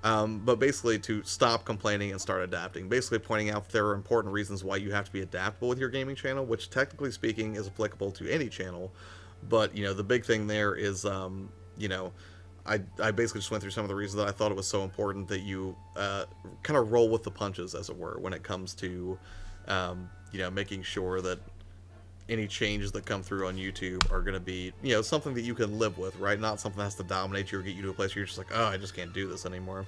But basically to stop complaining and start adapting. Basically pointing out there are important reasons why you have to be adaptable with your gaming channel, which technically speaking is applicable to any channel. But, the big thing there is, I basically just went through some of the reasons that I thought it was so important that you kind of roll with the punches, as it were, when it comes to, making sure that any changes that come through on YouTube are going to be, something that you can live with, right? Not something that has to dominate you or get you to a place where you're just like, oh, I just can't do this anymore.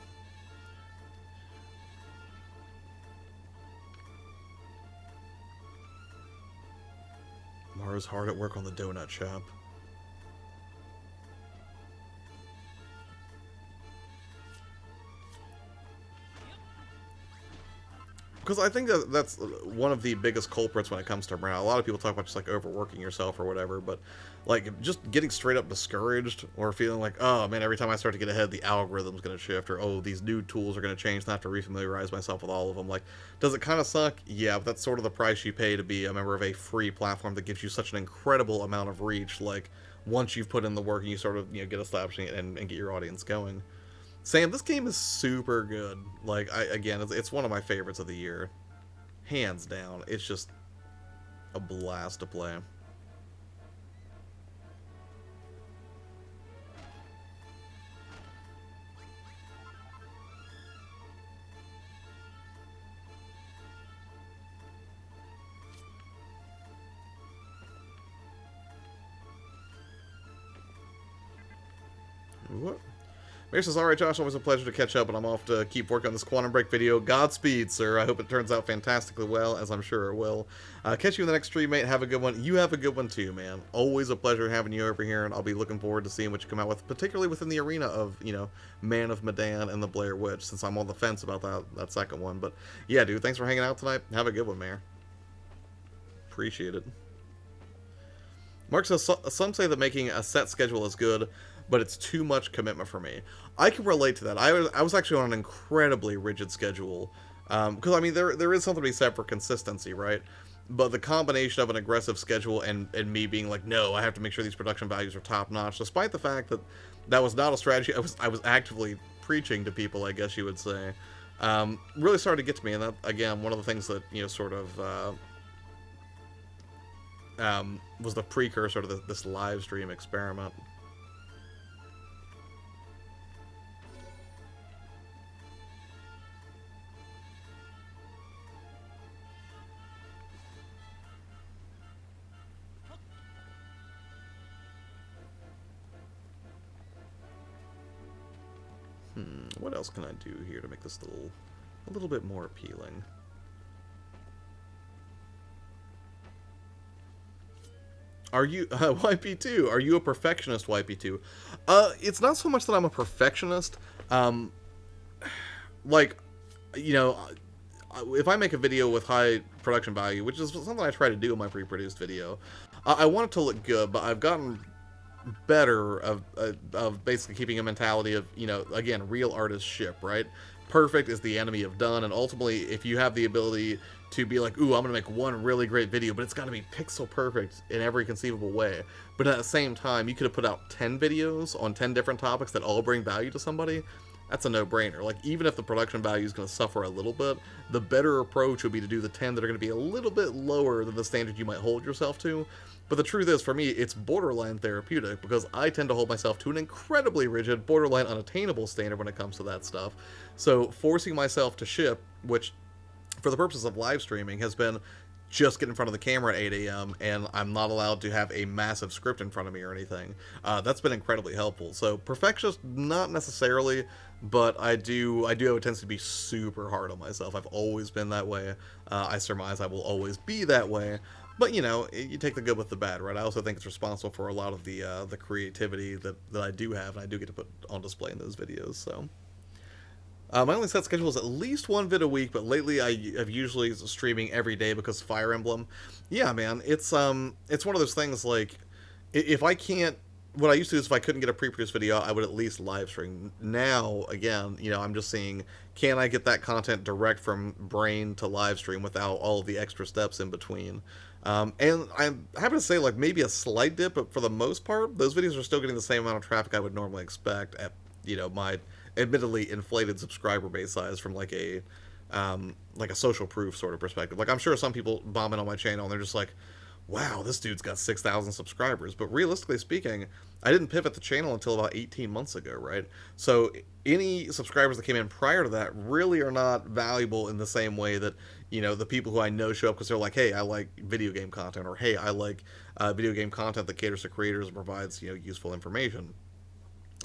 Mara's hard at work on the donut shop. Because I think that's one of the biggest culprits when it comes to burnout. A lot of people talk about just like overworking yourself or whatever, but like just getting straight up discouraged or feeling like, oh man, every time I start to get ahead, the algorithm's going to shift, or oh, these new tools are going to change, and I have to refamiliarize myself with all of them. Like, does it kind of suck? Yeah, but that's sort of the price you pay to be a member of a free platform that gives you such an incredible amount of reach. Like, once you've put in the work and you sort of get established and get your audience going. Sam, this game is super good. Like, it's one of my favorites of the year. Hands down. It's just a blast to play. What? Mayor says, alright Josh, always a pleasure to catch up, and I'm off to keep working on this Quantum Break video. Godspeed, sir. I hope it turns out fantastically well, as I'm sure it will. Catch you in the next stream, mate. Have a good one. You have a good one too, man. Always a pleasure having you over here, and I'll be looking forward to seeing what you come out with, particularly within the arena of, Man of Medan and the Blair Witch, since I'm on the fence about that second one. But yeah, dude, thanks for hanging out tonight. Have a good one, Mayor. Appreciate it. Mark says, some say that making a set schedule is good, but it's too much commitment for me. I can relate to that. I was actually on an incredibly rigid schedule. Because, I mean, there is something to be said for consistency, right? But the combination of an aggressive schedule and me being like, no, I have to make sure these production values are top-notch, despite the fact that that was not a strategy I was actively preaching to people, I guess you would say, really started to get to me. And that, again, one of the things that, sort of was the precursor to this live stream experiment. What else can I do here to make this a little bit more appealing? Are you, YP2, are you a perfectionist, YP2? It's not so much that I'm a perfectionist. Like, if I make a video with high production value, which is something I try to do in my pre-produced video, I want it to look good, but I've gotten better of basically keeping a mentality of, again, real artists ship, right? Perfect is the enemy of done, and ultimately, if you have the ability to be like, ooh, I'm gonna make one really great video, but it's gotta be pixel perfect in every conceivable way, but at the same time, you could have put out 10 videos on 10 different topics that all bring value to somebody, that's a no-brainer. Like, even if the production value is gonna suffer a little bit, the better approach would be to do the 10 that are gonna be a little bit lower than the standard you might hold yourself to. But the truth is, for me, it's borderline therapeutic, because I tend to hold myself to an incredibly rigid, borderline unattainable standard when it comes to that stuff. So forcing myself to ship, which, for the purposes of live streaming, has been just get in front of the camera at 8 a.m. and I'm not allowed to have a massive script in front of me or anything. That's been incredibly helpful. So perfectionist, not necessarily, but I do have a tendency to be super hard on myself. I've always been that way. I surmise I will always be that way. But, you know, you take the good with the bad, right? I also think it's responsible for a lot of the creativity that I do have, and I do get to put on display in those videos, so. My only set schedule is at least one vid a week, but lately I have usually streaming every day because of Fire Emblem. Yeah, man, it's one of those things, like, if I can't, what I used to do is if I couldn't get a pre-produced video, I would at least live stream. Now, again, you know, I'm just seeing, can I get that content direct from brain to live stream without all of the extra steps in between? And I'm happy to say, like, maybe a slight dip, but for the most part, those videos are still getting the same amount of traffic I would normally expect at, you know, my admittedly inflated subscriber base size from like a social proof sort of perspective. Like, I'm sure some people bomb in on my channel and they're just like, wow, this dude's got 6,000 subscribers. But realistically speaking, I didn't pivot the channel until about 18 months ago, right? So any subscribers that came in prior to that really are not valuable in the same way that, you know, the people who I know show up because they're like, hey, I like video game content, or hey, I like video game content that caters to creators and provides, you know, useful information.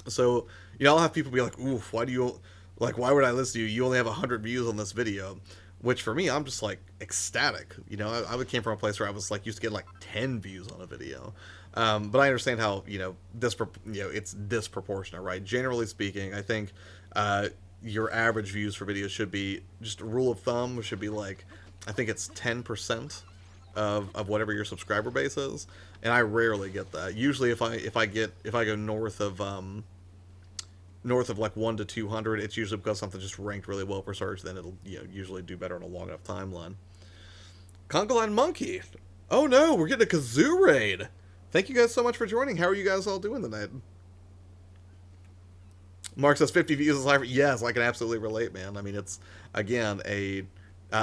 So, you know, I'll have people be like, oof, why would I listen to you? You only have 100 views on this video. Which for me, I'm just like ecstatic. You know, I came from a place where I was like used to get like 10 views on a video. But I understand how, you know, it's disproportionate, right? Generally speaking, I think your average views for videos should be, just a rule of thumb, should be like, I think it's 10% of whatever your subscriber base is. And I rarely get that. Usually if I go north of like 1 to 200, it's usually because something just ranked really well for search. Then it'll, you know, usually do better on a long enough timeline. Conga Line Monkey. Oh no, we're getting a kazoo raid. Thank you guys so much for joining. How are you guys all doing tonight? Mark says 50 views is live. Yes, I can absolutely relate, man. I mean, it's, again, a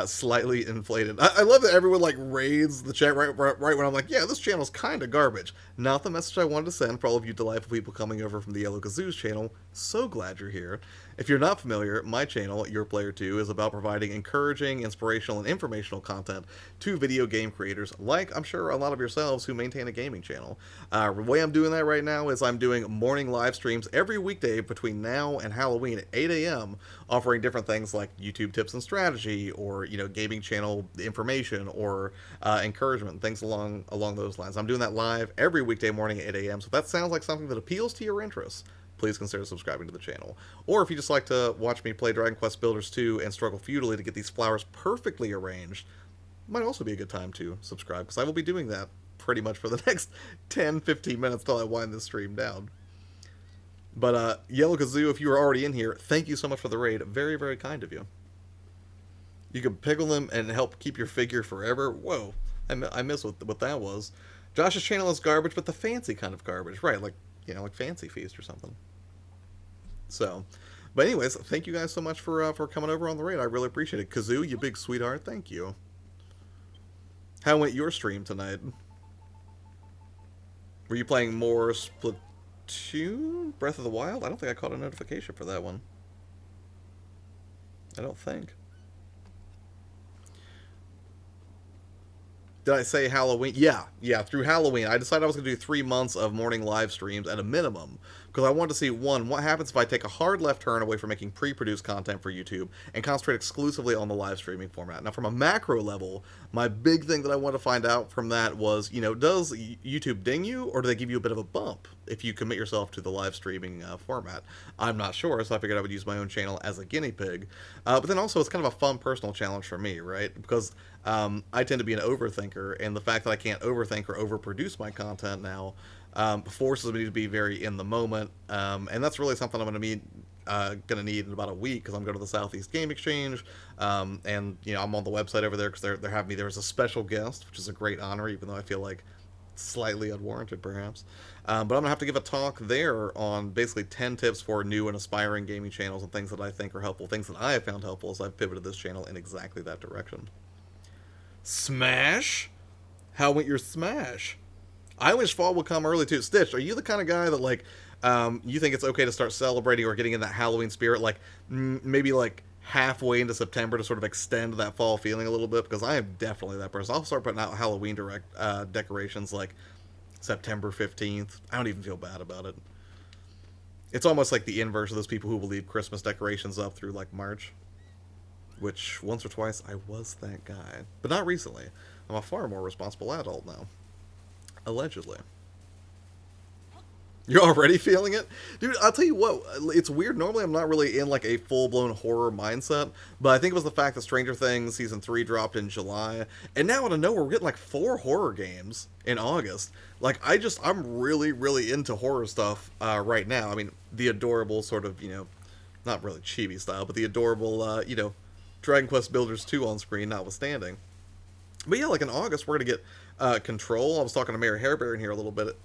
slightly inflated. I love that everyone like raids the chat right when I'm like, yeah, this channel's kind of garbage. Not the message I wanted to send for all of you delightful people coming over from the Yellow Kazoo's channel. So glad you're here. If you're not familiar, my channel, YourPlayerTwo, is about providing encouraging, inspirational, and informational content to video game creators, like I'm sure a lot of yourselves who maintain a gaming channel. The way I'm doing that right now is I'm doing morning live streams every weekday between now and Halloween at 8 a.m., offering different things like YouTube tips and strategy, or, you know, gaming channel information, or encouragement, things along those lines. I'm doing that live every weekday morning at 8 a.m., so if that sounds like something that appeals to your interests, please consider subscribing to the channel. Or if you just like to watch me play Dragon Quest Builders 2 and struggle futilely to get these flowers perfectly arranged, might also be a good time to subscribe, because I will be doing that pretty much for the next 10-15 minutes till I wind this stream down. But Yellow Kazoo, if you were already in here, thank you so much for the raid. Very, very kind of you. You can pickle them and help keep your figure forever. Whoa, I missed what that was. Josh's channel is garbage, but the fancy kind of garbage. Right, like, you know, like Fancy Feast or something. So, but anyways, thank you guys so much for coming over on the raid. I really appreciate it. Kazoo, you big sweetheart, thank you. How went your stream tonight? Were you playing more Splatoon? Breath of the Wild? I don't think I caught a notification for that one. I don't think. Did I say Halloween? Yeah, through Halloween. I decided I was going to do 3 months of morning live streams at a minimum, because I wanted to see, one, what happens if I take a hard left turn away from making pre-produced content for YouTube and concentrate exclusively on the live streaming format. Now, from a macro level, my big thing that I wanted to find out from that was, you know, does YouTube ding you, or do they give you a bit of a bump if you commit yourself to the live streaming format? I'm not sure, so I figured I would use my own channel as a guinea pig. But then also, it's kind of a fun personal challenge for me, right? Because I tend to be an overthinker, and the fact that I can't overthink or overproduce my content now forces me to be very in the moment, and that's really something I'm going to need in about a week, because I'm going to the Southeast Game Exchange, and, you know, I'm on the website over there because they're having me there as a special guest, which is a great honor, even though I feel like slightly unwarranted, perhaps. But I'm going to have to give a talk there on basically 10 tips for new and aspiring gaming channels and things that I think are helpful, things that I have found helpful as I've pivoted this channel in exactly that direction. Smash? How went your Smash? I wish fall would come early too. Stitch, are you the kind of guy that, like, you think it's okay to start celebrating or getting in that Halloween spirit, like, maybe like halfway into September to sort of extend that fall feeling a little bit, because I am definitely that person. I'll start putting out Halloween decorations like September 15th. I don't even feel bad about it. It's almost like the inverse of those people who will leave Christmas decorations up through like March, which once or twice I was that guy, but not recently. I'm a far more responsible adult now, allegedly. You're already feeling it? Dude, I'll tell you what, it's weird. Normally I'm not really in like a full-blown horror mindset, but I think it was the fact that Stranger Things Season 3 dropped in July, and now out of nowhere we're getting like 4 horror games in August. Like, I'm really, really into horror stuff right now. I mean, the adorable sort of, not really chibi style, but the adorable, Dragon Quest Builders 2 on screen notwithstanding. But yeah, like in August, we're gonna get Control. I was talking to Mayor Harebear in here a little bit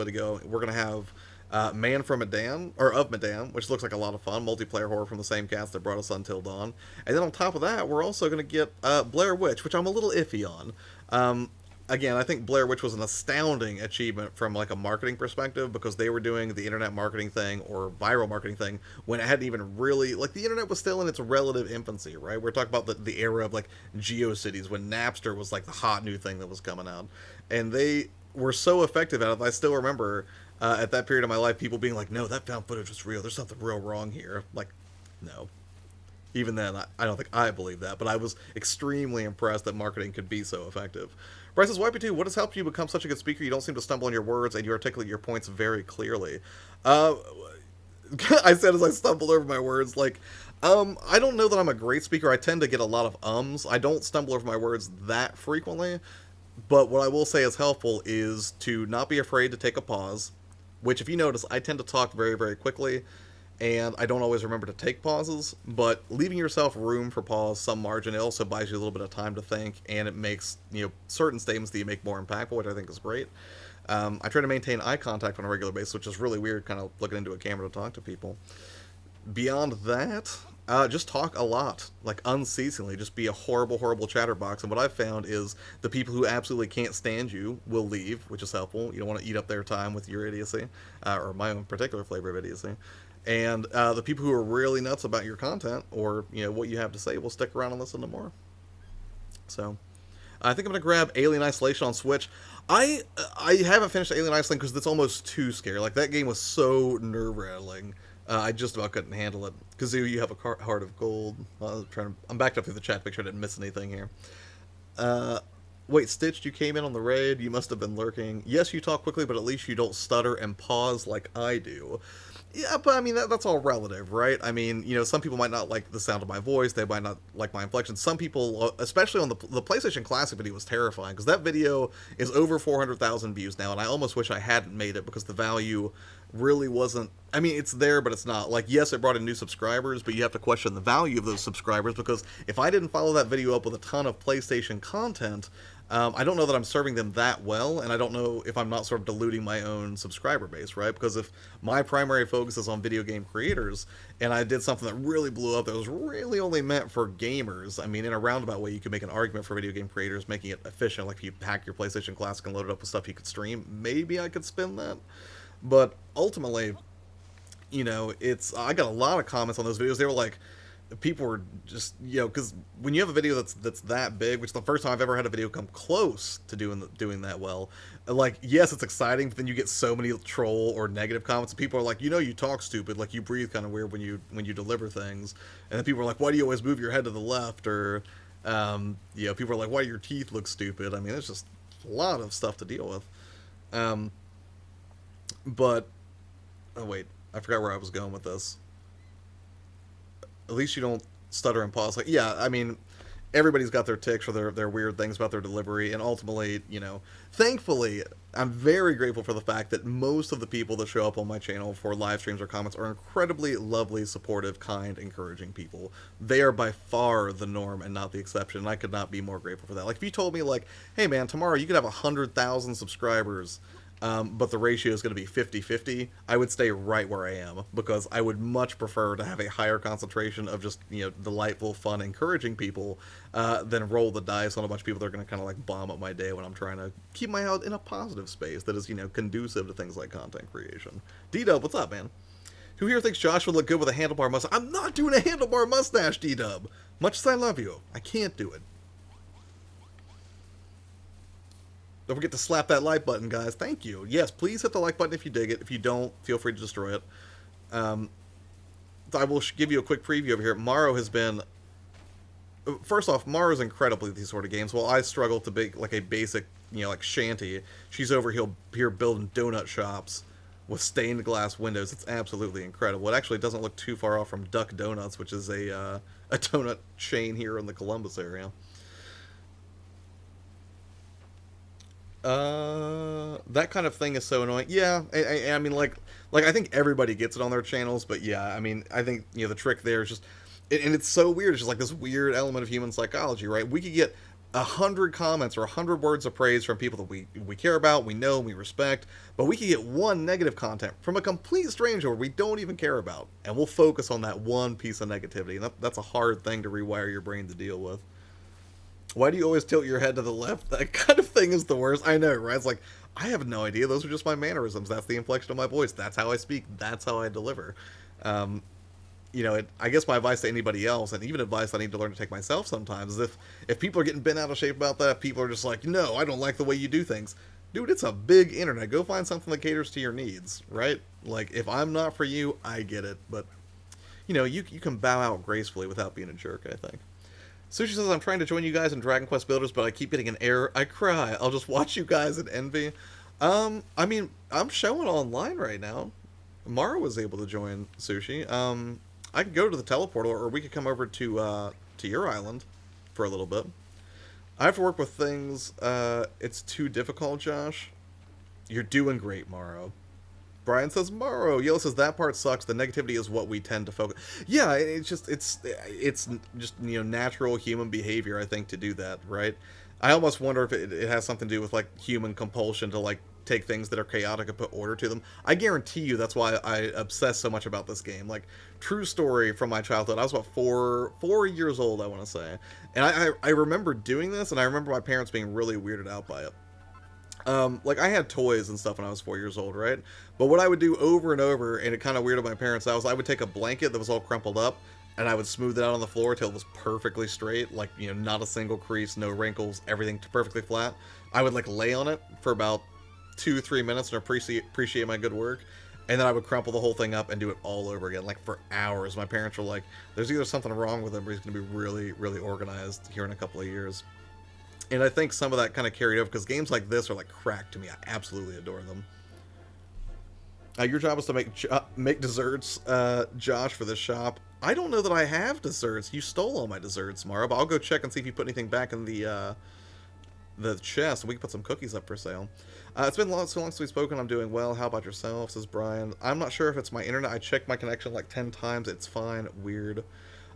ago. We're gonna have Man from Medan, or of Medan, which looks like a lot of fun. Multiplayer horror from the same cast that brought us Until Dawn. And then on top of that, we're also gonna get Blair Witch, which I'm a little iffy on. Again, I think Blair Witch was an astounding achievement from like a marketing perspective, because they were doing the internet marketing thing or viral marketing thing when it hadn't even really, like, the internet was still in its relative infancy, right? We're talking about the era of like GeoCities, when Napster was like the hot new thing that was coming out, and they were so effective at it. I still remember at that period of my life people being like, no, that found footage was real, there's something real wrong here. Like, no. Even then, I don't think I believed that, but I was extremely impressed that marketing could be so effective. Bryce says, YP2, what has helped you become such a good speaker? You don't seem to stumble on your words, and you articulate your points very clearly. I said as I stumbled over my words, like, I don't know that I'm a great speaker. I tend to get a lot of ums. I don't stumble over my words that frequently, but what I will say is helpful is to not be afraid to take a pause, which, if you notice, I tend to talk very, very quickly, and I don't always remember to take pauses, but leaving yourself room for pause, some margin, it also buys you a little bit of time to think, and it makes, certain statements that you make more impactful, which I think is great. I try to maintain eye contact on a regular basis, which is really weird, kind of looking into a camera to talk to people. Beyond that, just talk a lot, like unceasingly. Just be a horrible, horrible chatterbox. And what I've found is the people who absolutely can't stand you will leave, which is helpful. You don't want to eat up their time with your idiocy, or my own particular flavor of idiocy. And the people who are really nuts about your content or what you have to say will stick around and listen to more. So I think I'm gonna grab Alien Isolation on Switch. I haven't finished Alien Isolation because it's almost too scary. Like, that game was so nerve-rattling. I just about couldn't handle it. Kazoo, you have a heart of gold. I'm backed up through the chat to make sure I didn't miss anything here. Wait, Stitched, you came in on the raid. You must have been lurking. Yes, you talk quickly, but at least you don't stutter and pause like I do. Yeah, but I mean, that's all relative, right? I mean, some people might not like the sound of my voice. They might not like my inflection. Some people, especially on the PlayStation Classic video, was terrifying, because that video is over 400,000 views now, and I almost wish I hadn't made it, because the value really wasn't. I mean, it's there, but it's not. Like, yes, it brought in new subscribers, but you have to question the value of those subscribers, because if I didn't follow that video up with a ton of PlayStation content, I don't know that I'm serving them that well, and I don't know if I'm not sort of diluting my own subscriber base, right? Because if my primary focus is on video game creators, and I did something that really blew up that was really only meant for gamers, I mean, in a roundabout way, you could make an argument for video game creators, making it efficient. Like, if you hack your PlayStation Classic and load it up with stuff you could stream, maybe I could spin that. But ultimately, I got a lot of comments on those videos. They were like, people were just, because when you have a video that's that big, which is the first time I've ever had a video come close to doing that well, like, yes, it's exciting, but then you get so many troll or negative comments, and people are like, you talk stupid, like, you breathe kind of weird when you deliver things, and then people are like, why do you always move your head to the left, or people are like, why do your teeth look stupid? I mean, it's just a lot of stuff to deal with. But oh wait, I forgot where I was going with this. At least you don't stutter and pause. Like, yeah, I mean, everybody's got their tics or their weird things about their delivery, and ultimately, thankfully, I'm very grateful for the fact that most of the people that show up on my channel for live streams or comments are incredibly lovely, supportive, kind, encouraging people. They are by far the norm and not the exception, and I could not be more grateful for that. Like, if you told me, like, hey man, tomorrow you could have 100,000 subscribers, but the ratio is going to be 50-50, I would stay right where I am, because I would much prefer to have a higher concentration of just, delightful, fun, encouraging people, than roll the dice on a bunch of people that are going to kind of like bomb up my day when I'm trying to keep my head in a positive space that is, conducive to things like content creation. D-Dub, what's up, man? Who here thinks Josh would look good with a handlebar mustache? I'm not doing a handlebar mustache, D-Dub. Much as I love you, I can't do it. Don't forget to slap that like button, guys. Thank you. Yes, please hit the like button if you dig it. If you don't, feel free to destroy it. I will give you a quick preview over here. Morrow has been... First off, Morrow's incredible at these sort of games. While I struggle to make like a basic, like shanty, she's over here building donut shops with stained glass windows. It's absolutely incredible. It actually doesn't look too far off from Duck Donuts, which is a donut chain here in the Columbus area. That kind of thing is so annoying. Yeah, I mean, like I think everybody gets it on their channels, but yeah, I mean, I think, the trick there is just, and it's so weird, it's just like this weird element of human psychology, right? We could get 100 comments or 100 words of praise from people that we care about, we know, we respect, but we could get one negative content from a complete stranger we don't even care about, and we'll focus on that one piece of negativity, and that's a hard thing to rewire your brain to deal with. Why do you always tilt your head to the left? That kind of thing is the worst. I know, right? It's like, I have no idea. Those are just my mannerisms. That's the inflection of my voice. That's how I speak. That's how I deliver. I guess my advice to anybody else, and even advice I need to learn to take myself sometimes, is if people are getting bent out of shape about that, people are just like, no, I don't like the way you do things. Dude, it's a big internet. Go find something that caters to your needs, right? Like, if I'm not for you, I get it. But, you can bow out gracefully without being a jerk, I think. Sushi says, I'm trying to join you guys in Dragon Quest Builders, but I keep getting an error. I cry. I'll just watch you guys in envy. I mean, I'm showing online right now. Mara was able to join Sushi. I could go to the teleportal, or we could come over to your island for a little bit. I have to work with things. It's too difficult, Josh. You're doing great, Morrow. Brian says, Morrow. Yellow says, that part sucks. The negativity is what we tend to focus. Yeah, it's just natural human behavior, I think, to do that, right? I almost wonder if it has something to do with, like, human compulsion to, like, take things that are chaotic and put order to them. I guarantee you that's why I obsess so much about this game. Like, true story from my childhood. I was about four years old, I want to say. And I remember doing this, and I remember my parents being really weirded out by it. Like, I had toys and stuff when I was 4 years old, right? But what I would do over and over, and it kind of weirded my parents out, was I would take a blanket that was all crumpled up, and I would smooth it out on the floor till it was perfectly straight, like, not a single crease, no wrinkles, everything perfectly flat. I would, like, lay on it for about 2-3 minutes and appreciate my good work, and then I would crumple the whole thing up and do it all over again, like, for hours. My parents were like, there's either something wrong with him or he's going to be really, really organized here in a couple of years. And I think some of that kind of carried over, because games like this are like crack to me. I absolutely adore them. Your job is to make desserts, Josh, for this shop. I don't know that I have desserts. You stole all my desserts, Mara, but I'll go check and see if you put anything back in the chest. We can put some cookies up for sale. It's been so long since we've spoken. I'm doing well. How about yourself, says Brian. I'm not sure if it's my internet. I checked my connection like 10 times. It's fine. Weird.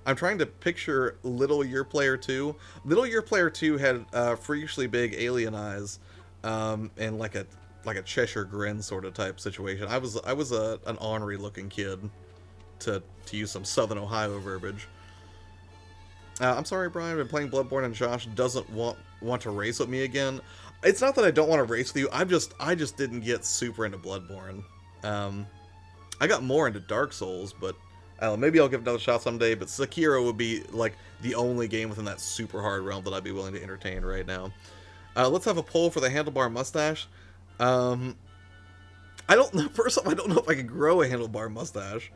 I'm trying to picture Little YourPlayerTwo. Little YourPlayerTwo had freakishly big alien eyes, and like a Cheshire grin sort of type situation. I was an ornery looking kid, to use some Southern Ohio verbiage. I'm sorry, Brian. I've been playing Bloodborne, and Josh doesn't want to race with me again. It's not that I don't want to race with you. I just didn't get super into Bloodborne. I got more into Dark Souls, but I don't know, maybe I'll give it another shot someday, but Sekiro would be, like, the only game within that super hard realm that I'd be willing to entertain right now. Let's have a poll for the handlebar mustache. I don't know, first off, I don't know if I could grow a handlebar mustache,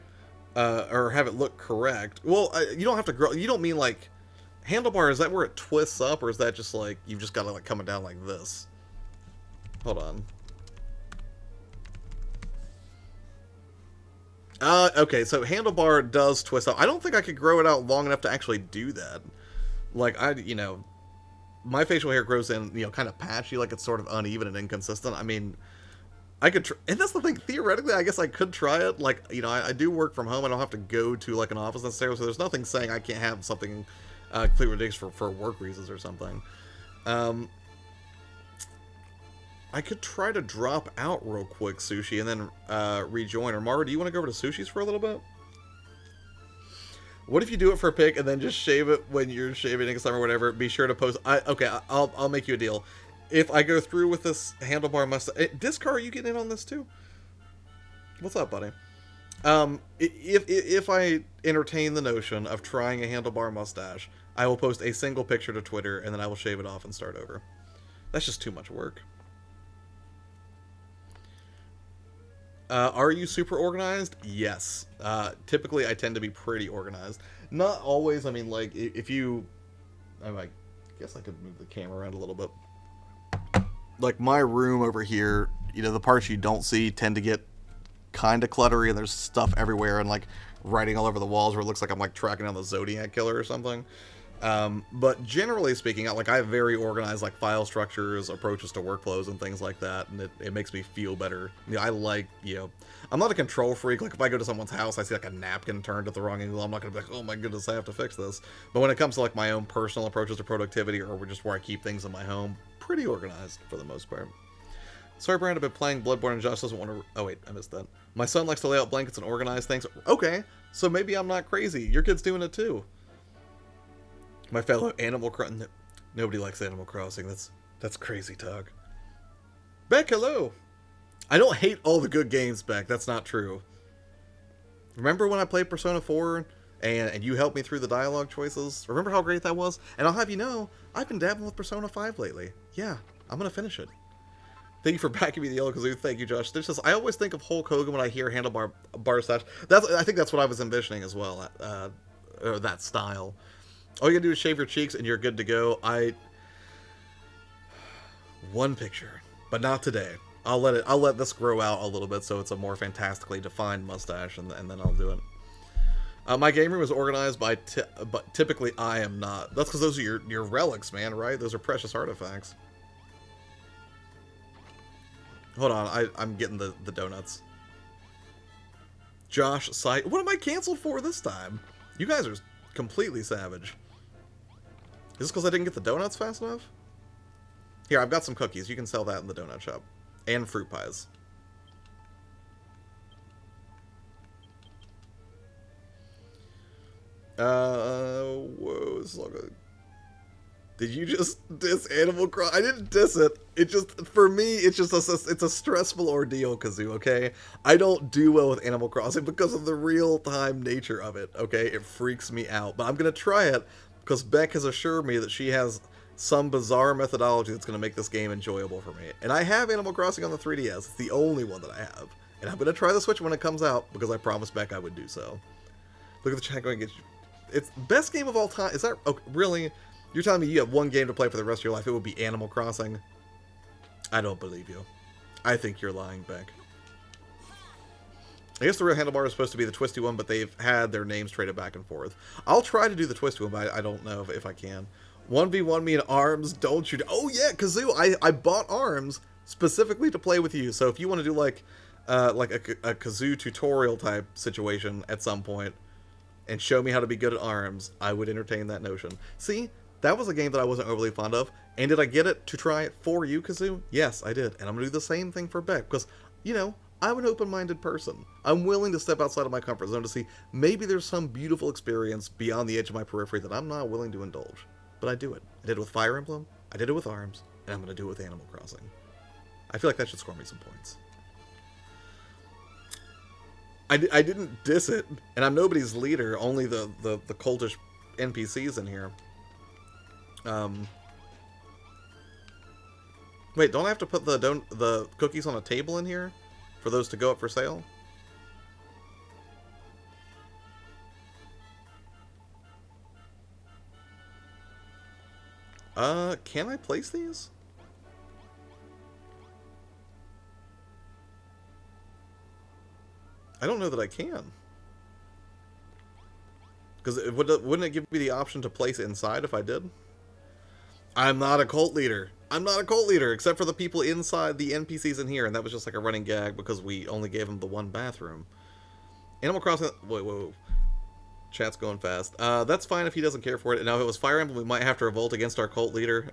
or have it look correct. Well, you don't have to grow, you don't mean, like, handlebar, is that where it twists up, or is that just, like, you've just got it, like, coming down like this? Hold on. Okay, so handlebar does twist out. I don't think I could grow it out long enough to actually do that. Like, my facial hair grows in, kind of patchy, like it's sort of uneven and inconsistent. I mean, I could and that's the thing, theoretically, I guess I could try it. Like, I do work from home. I don't have to go to, like, an office necessarily, so there's nothing saying I can't have something completely ridiculous for work reasons or something. I could try to drop out real quick, Sushi, and then rejoin. Or Mara, do you want to go over to Sushi's for a little bit? What if you do it for a pic and then just shave it when you're shaving next time or whatever? Be sure to post. Okay, I'll make you a deal. If I go through with this handlebar mustache, Discar, are you getting in on this too? What's up, buddy? If I entertain the notion of trying a handlebar mustache, I will post a single picture to Twitter and then I will shave it off and start over. That's just too much work. Are you super organized? Yes. Typically, I tend to be pretty organized. Not always. I mean, like, if you... I guess I could move the camera around a little bit. Like, my room over here, you know, the parts you don't see tend to get kind of cluttery, and there's stuff everywhere, and, like, writing all over the walls where it looks like I'm, like, tracking down the Zodiac Killer or something. But generally speaking, I have very organized, like, file structures, approaches to workflows, and things like that, and it makes me feel better. You know, I like, you know, I'm not a control freak. Like, if I go to someone's house, I see, like, a napkin turned at the wrong angle, I'm not gonna be like, oh my goodness, I have to fix this. But when it comes to, like, my own personal approaches to productivity, or just where I keep things in my home, pretty organized, for the most part. Sorry, Brand, I've been playing Bloodborne and Just doesn't want to... Oh, wait, I missed that. My son likes to lay out blankets and organize things. Okay, so maybe I'm not crazy. Your kid's doing it, too. My fellow Animal Crossing... Nobody likes Animal Crossing. That's crazy talk. Beck, hello! I don't hate all the good games, Beck. That's not true. Remember when I played Persona 4 and you helped me through the dialogue choices? Remember how great that was? And I'll have you know, I've been dabbling with Persona 5 lately. Yeah, I'm gonna finish it. Thank you for backing me the Yellow Kazoo. Thank you, Josh. There's just, I always think of Hulk Hogan when I hear handlebar slash. I think that's what I was envisioning as well. Or that style. All you gotta do is shave your cheeks and you're good to go. One picture, but not today. I'll let this grow out a little bit so it's a more fantastically defined mustache, and then I'll do it. My game room is organized but typically I am not. That's because those are your relics, man, right? Those are precious artifacts. Hold on, I'm getting the donuts. Josh, site. What am I canceled for this time? You guys are completely savage. Is this because I didn't get the donuts fast enough? Here, I've got some cookies. You can sell that in the donut shop. And fruit pies. Whoa, this is all good. Did you just diss Animal Crossing? I didn't diss it. It just, for me, it's just it's a stressful ordeal, Kazoo, okay? I don't do well with Animal Crossing because of the real-time nature of it, okay? It freaks me out. But I'm going to try it because Beck has assured me that she has some bizarre methodology that's going to make this game enjoyable for me. And I have Animal Crossing on the 3DS. It's the only one that I have. And I'm going to try the Switch when it comes out because I promised Beck I would do so. Look at the chat going, it's best game of all time. Is that, oh, really? You're telling me you have one game to play for the rest of your life? It would be Animal Crossing? I don't believe you. I think you're lying, Beck. I guess the real handlebar is supposed to be the twisty one, but they've had their names traded back and forth. I'll try to do the twisty one, but I don't know if I can. 1v1 me in ARMS, don't you... Oh yeah, Kazoo, I bought ARMS specifically to play with you, so if you want to do like a Kazoo tutorial type situation at some point, and show me how to be good at ARMS, I would entertain that notion. See? That was a game that I wasn't overly fond of. And did I get it to try it for you, Kazoo? Yes, I did. And I'm going to do the same thing for Beck. Because, you know, I'm an open-minded person. I'm willing to step outside of my comfort zone to see maybe there's some beautiful experience beyond the edge of my periphery that I'm not willing to indulge. But I do it. I did it with Fire Emblem. I did it with ARMS. And I'm going to do it with Animal Crossing. I feel like that should score me some points. I didn't diss it. And I'm nobody's leader. Only the cultish NPCs in here. Wait, don't I have to put the cookies on a table in here for those to go up for sale? Can I place these? I don't know that I can. Because wouldn't it give me the option to place inside if I did? I'm not a cult leader. I'm not a cult leader, except for the people inside the NPCs in here, and that was just like a running gag because we only gave them the one bathroom. Animal Crossing... Whoa. Chat's going fast. That's fine if he doesn't care for it. Now, if it was Fire Emblem, we might have to revolt against our cult leader.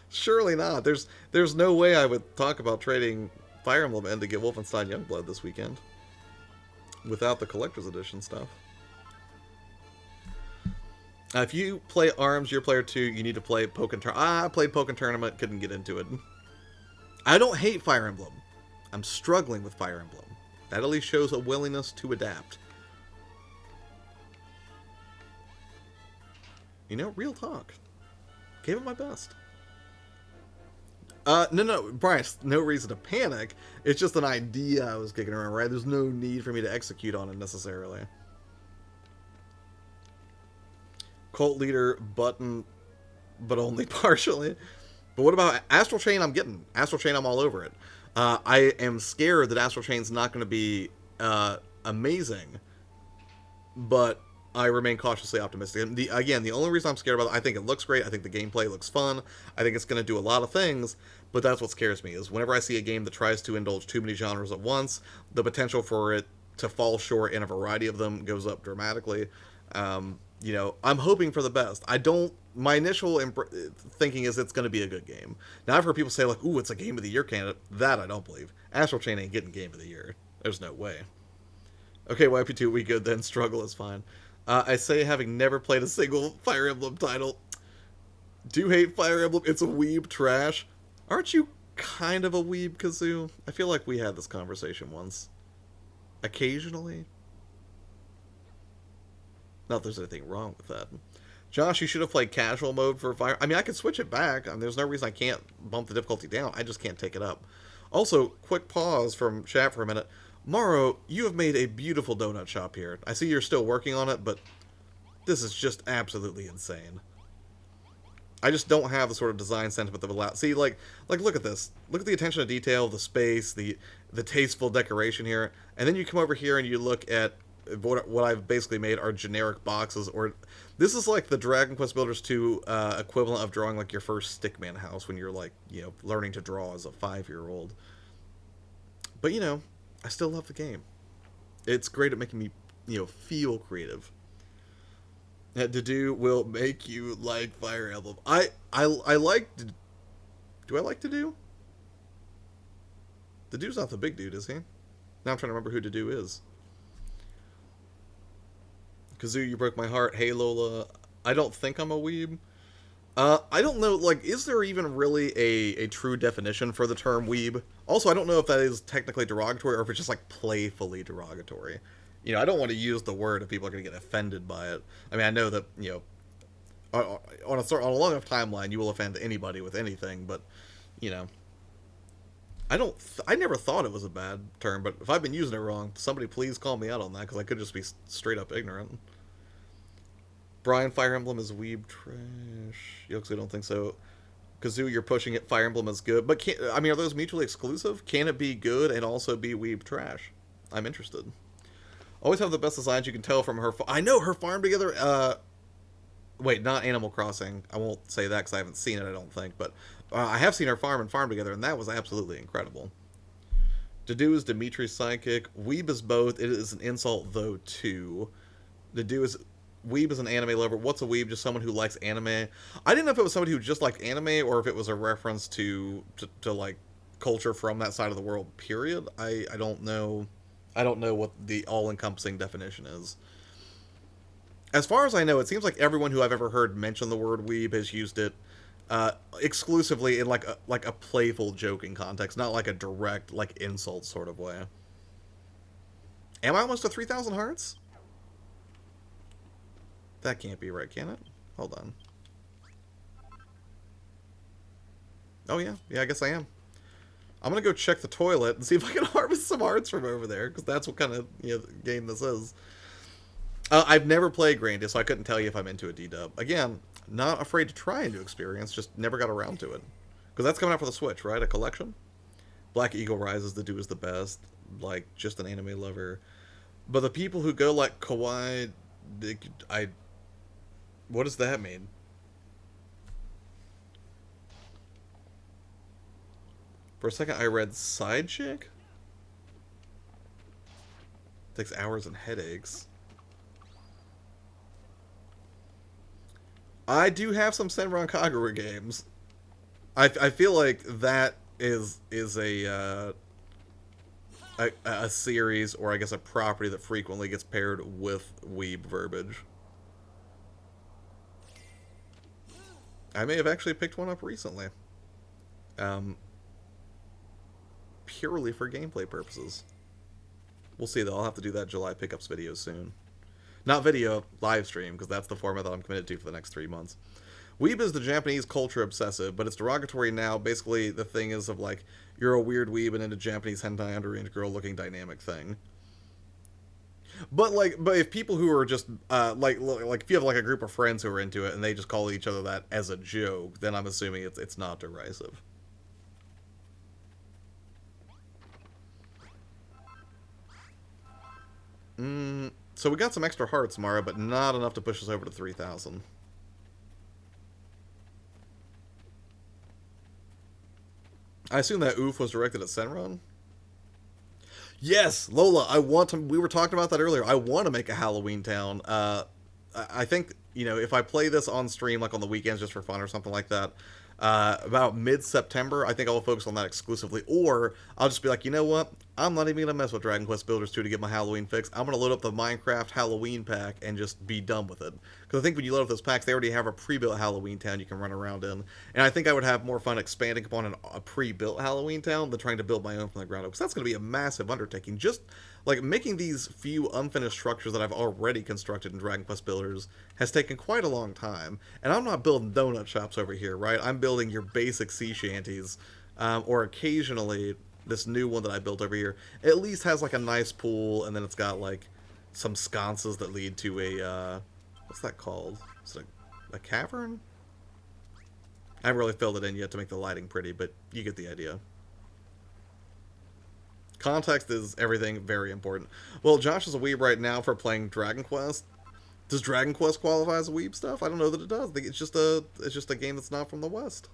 Surely not. There's no way I would talk about trading Fire Emblem in to get Wolfenstein Youngblood this weekend. Without the Collector's Edition stuff. If you play ARMS, YourPlayerTwo, you need to play Pokken Tournament. I played Pokken Tournament, couldn't get into it. I don't hate Fire Emblem. I'm struggling with Fire Emblem. That at least shows a willingness to adapt. You know, real talk. Gave it my best. No, Bryce, no reason to panic. It's just an idea I was kicking around, right? There's no need for me to execute on it necessarily. Cult leader button, but only partially. But what about Astral Chain? I'm getting Astral Chain. I'm all over it. I am scared that Astral Chain's not going to be amazing, but I remain cautiously optimistic. And again, the only reason I'm scared about it, I think it looks great. I think the gameplay looks fun. I think it's going to do a lot of things, but that's what scares me, is whenever I see a game that tries to indulge too many genres at once, the potential for it to fall short in a variety of them goes up dramatically. You know, I'm hoping for the best. My initial thinking is it's going to be a good game. Now, I've heard people say, like, ooh, it's a Game of the Year candidate. That I don't believe. Astral Chain ain't getting Game of the Year. There's no way. Okay, YP2, we good then. Struggle is fine. I say, having never played a single Fire Emblem title, do hate Fire Emblem. It's a weeb trash. Aren't you kind of a weeb, Kazoo? I feel like we had this conversation once. Occasionally. Not that there's anything wrong with that. Josh, you should have played casual mode for Fire... I mean, I could switch it back. I mean, there's no reason I can't bump the difficulty down. I just can't take it up. Also, quick pause from chat for a minute. Morrow, you have made a beautiful donut shop here. I see you're still working on it, but this is just absolutely insane. I just don't have the sort of design sentiment that would allow... See, like, look at this. Look at the attention to detail, the space, the tasteful decoration here. And then you come over here and you look at what I've basically made are generic boxes. Or this is like the Dragon Quest Builders 2 equivalent of drawing like your first Stickman house when you're like, you know, learning to draw as a 5-year-old. But, you know, I still love the game. It's great at making me, you know, feel creative. Dedue will make you like Fire Emblem. I like... Do I like Dedue? Dedue's not the big dude, is he? Now I'm trying to remember who Dedue is. Kazoo, you broke my heart. Hey, Lola. I don't think I'm a weeb. I don't know, like, is there even really a true definition for the term weeb? Also, I don't know if that is technically derogatory or if it's just, like, playfully derogatory. You know, I don't want to use the word if people are going to get offended by it. I mean, I know that, you know, on a long enough timeline, you will offend anybody with anything, but, you know, I never thought it was a bad term, but if I've been using it wrong, somebody please call me out on that, because I could just be straight up ignorant. Brian, Fire Emblem is weeb trash. Yoxley, don't think so. Kazoo, you're pushing it. Fire Emblem is good, but I mean, are those mutually exclusive? Can it be good and also be weeb trash? I'm interested. Always have the best designs. You can tell from her. I know her farm together. Wait, not Animal Crossing. I won't say that because I haven't seen it. I don't think, but I have seen her farm and farm together, and that was absolutely incredible. Dedue is Dimitri's sidekick. Weeb is both. It is an insult though too. Dedue is. Weeb is an anime lover. What's a weeb? Just someone who likes anime. I didn't know if it was somebody who just liked anime or if it was a reference to like culture from that side of the world. Period. I don't know. I don't know what the all-encompassing definition is. As far as I know, it seems like everyone who I've ever heard mention the word weeb has used it exclusively in like a playful, joking context, not like a direct like insult sort of way. Am I almost to 3,000 hearts? That can't be right, can it? Hold on. Oh, yeah. Yeah, I guess I am. I'm going to go check the toilet and see if I can harvest some hearts from over there, because that's what kind of game this is. I've never played Grandia, so I couldn't tell you if I'm into a D-dub. Again, not afraid to try a new experience, just never got around to it. Because that's coming out for the Switch, right? A collection? Black Eagle Rises, the dude is the best. Like, just an anime lover. But the people who go like kawaii... What does that mean? For a second, I read side chick? Takes hours and headaches. I do have some Senran Kagura games. I feel like that is a series, or I guess a property that frequently gets paired with weeb verbiage. I may have actually picked one up recently. Purely for gameplay purposes. We'll see, though. I'll have to do that July pickups video soon. Not video, live stream, because that's the format that I'm committed to for the next 3 months. Weeb is the Japanese culture obsessive, but it's derogatory now. Basically, the thing is of, like, you're a weird weeb and into Japanese hentai underage girl-looking dynamic thing. But, like, if people who are just, like, if you have, like, a group of friends who are into it and they just call each other that as a joke, then I'm assuming it's not derisive. So we got some extra hearts, Mara, but not enough to push us over to 3,000. I assume that oof was directed at Senran? Yes, Lola, we were talking about that earlier. I want to make a Halloween town. I think, you know, if I play this on stream, like on the weekends just for fun or something like that, about mid-September, I think I'll focus on that exclusively. Or I'll just be like, you know what? I'm not even going to mess with Dragon Quest Builders 2 to get my Halloween fix. I'm going to load up the Minecraft Halloween pack and just be done with it. Because I think when you load up those packs, they already have a pre-built Halloween town you can run around in. And I think I would have more fun expanding upon a pre-built Halloween town than trying to build my own from the ground up. Because that's going to be a massive undertaking. Just like making these few unfinished structures that I've already constructed in Dragon Quest Builders has taken quite a long time. And I'm not building donut shops over here, right? I'm building your basic sea shanties, or occasionally this new one that I built over here at least has like a nice pool, and then it's got like some sconces that lead to a what's that called? Is it a cavern? I haven't really filled it in yet to make the lighting pretty, but you get the idea. Context is everything, very important. Well, Josh is a weeb right now for playing Dragon Quest. Does Dragon Quest qualify as weeb stuff? I don't know that it does. It's just a game that's not from the West.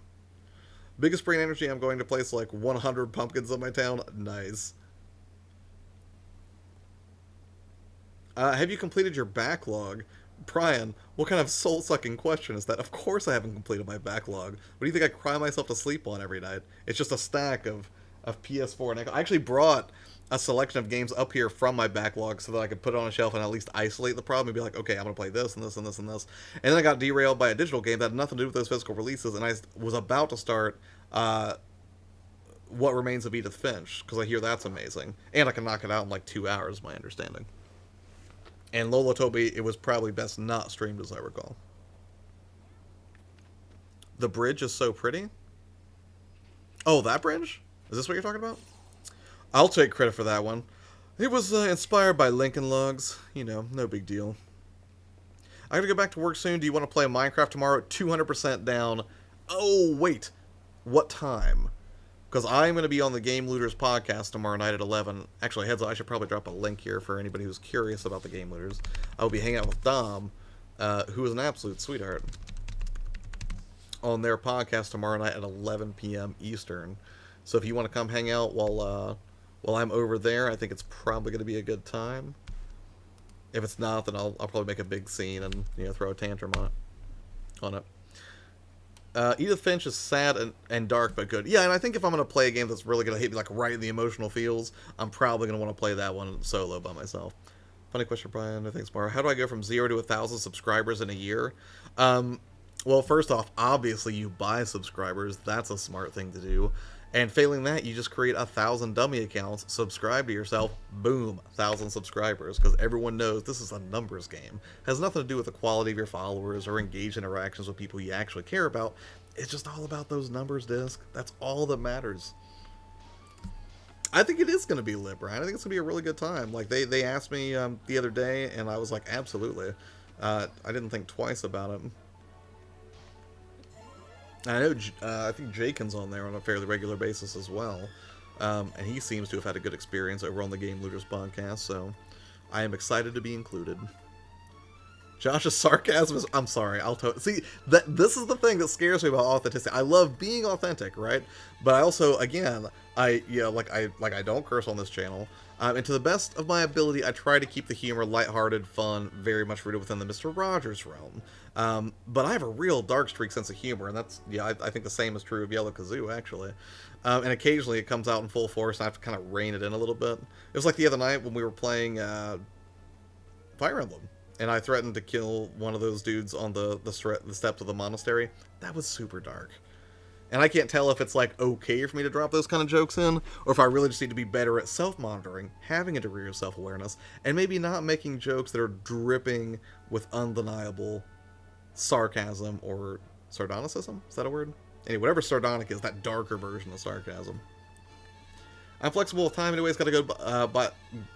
Biggest brain energy, I'm going to place like 100 pumpkins in my town. Nice. Have you completed your backlog? Brian, what kind of soul-sucking question is that? Of course I haven't completed my backlog. What do you think I cry myself to sleep on every night? It's just a stack of PS4 and Echo. I actually brought a selection of games up here from my backlog so that I could put it on a shelf and at least isolate the problem and be like, okay, I'm going to play this and this and this and this. And then I got derailed by a digital game that had nothing to do with those physical releases, and I was about to start What Remains of Edith Finch, because I hear that's amazing. And I can knock it out in like 2 hours, my understanding. And Lola told me it was probably best not streamed, as I recall. The bridge is so pretty. Oh, that bridge? Is this what you're talking about? I'll take credit for that one. It was inspired by Lincoln Logs. You know, no big deal. I gotta go back to work soon. Do you want to play Minecraft tomorrow? 200% down. Oh, wait. What time? Because I'm going to be on the Game Looters podcast tomorrow night at 11. Actually, heads up, I should probably drop a link here for anybody who's curious about the Game Looters. I'll be hanging out with Dom, who is an absolute sweetheart, on their podcast tomorrow night at 11 p.m. Eastern. So if you want to come hang out while I'm over there, I think it's probably going to be a good time. If it's not, then I'll probably make a big scene and, you know, throw a tantrum on it. Edith Finch is sad and dark, but good. Yeah, and I think if I'm going to play a game that's really going to hit me like right in the emotional feels, I'm probably going to want to play that one solo by myself. Funny question, Brian. No thanks, Mara. How do I go from 0 to 1,000 subscribers in a year? Well, first off, obviously you buy subscribers. That's a smart thing to do. And failing that, you just create 1,000 dummy accounts, subscribe to yourself, boom, 1,000 subscribers. Because everyone knows this is a numbers game. It has nothing to do with the quality of your followers or engaged interactions with people you actually care about. It's just all about those numbers, Disc. That's all that matters. I think it is going to be lit, Brian. I think it's going to be a really good time. Like, they asked me the other day, and I was like, absolutely. I didn't think twice about it. I know, I think Jaken's on there on a fairly regular basis as well, and he seems to have had a good experience over on the Game Looters podcast, so I am excited to be included. Josh's sarcasm is, I'm sorry, see, this is the thing that scares me about authenticity. I love being authentic, right? But I also, again, I don't curse on this channel, and to the best of my ability, I try to keep the humor lighthearted, fun, very much rooted within the Mr. Rogers realm. But I have a real dark streak sense of humor, and that's, yeah, I think the same is true of Yellow Kazoo, actually. And occasionally it comes out in full force, and I have to kind of rein it in a little bit. It was like the other night when we were playing Fire Emblem, and I threatened to kill one of those dudes on the steps of the monastery. That was super dark. And I can't tell if it's like okay for me to drop those kind of jokes in, or if I really just need to be better at self-monitoring, having a degree of self-awareness, and maybe not making jokes that are dripping with undeniable sarcasm or sardonicism. Is that a word? Anyway, whatever sardonic is, that darker version of sarcasm. I'm flexible with time anyways, gotta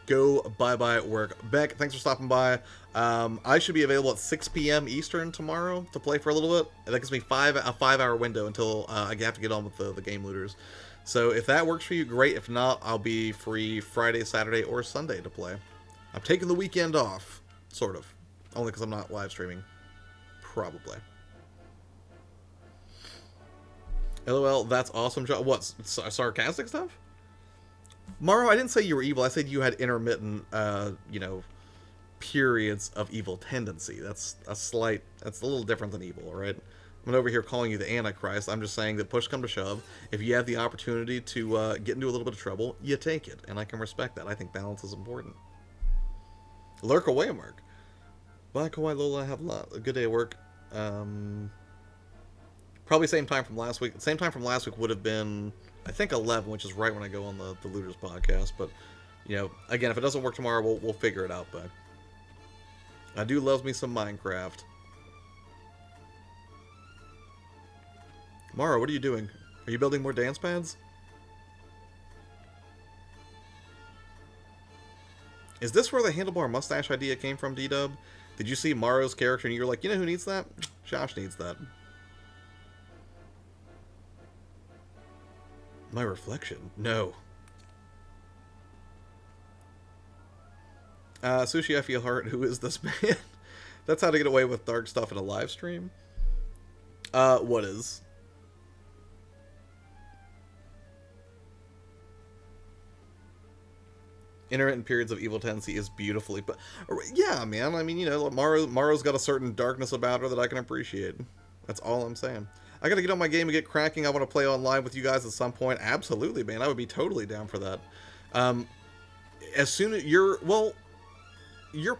go bye-bye at work. Beck, thanks for stopping by. I should be available at 6 p.m. Eastern tomorrow to play for a little bit. That gives me a 5-hour window until I have to get on with the game looters. So if that works for you, great. If not, I'll be free Friday, Saturday, or Sunday to play. I'm taking the weekend off, sort of. Only because I'm not live streaming. Probably. LOL, that's awesome. What, sarcastic stuff? Maro, I didn't say you were evil. I said you had intermittent, periods of evil tendency. That's a little different than evil, all right? I'm not over here calling you the Antichrist. I'm just saying that push come to shove, if you have the opportunity to get into a little bit of trouble, you take it, and I can respect that. I think balance is important. Lurk away, Mark. Bye, Kawaii Lola. Have a good day at work. Probably same time from last week. Same time from last week would have been, I think, 11, which is right when I go on the Looters podcast. But, again, if it doesn't work tomorrow, we'll figure it out. But I do love me some Minecraft. Mara, what are you doing? Are you building more dance pads? Is this where the handlebar mustache idea came from, D-Dub? Did you see Maro's character and you were like, you know who needs that? Josh needs that. My reflection? No. Sushi, I feel hurt. Who is this man? That's how to get away with dark stuff in a live stream? What is? Intermittent periods of evil tendency is beautifully, but yeah, man. I mean, Maro's got a certain darkness about her that I can appreciate. That's all I'm saying. I gotta get on my game and get cracking. I want to play online with you guys at some point. Absolutely, man. I would be totally down for that. As soon as you're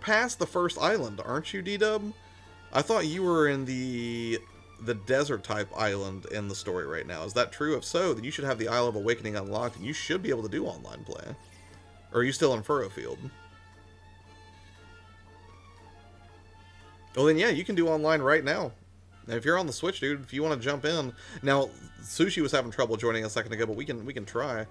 past the first island, aren't you, D-Dub? I thought you were in the desert type island in the story right now. Is that true? If so, then you should have the Isle of Awakening unlocked, and you should be able to do online play. Or are you still in Furrowfield? Well, then yeah, you can do online right now. Now, if you're on the Switch, dude, if you want to jump in. Now, Sushi was having trouble joining a second ago, but we can try.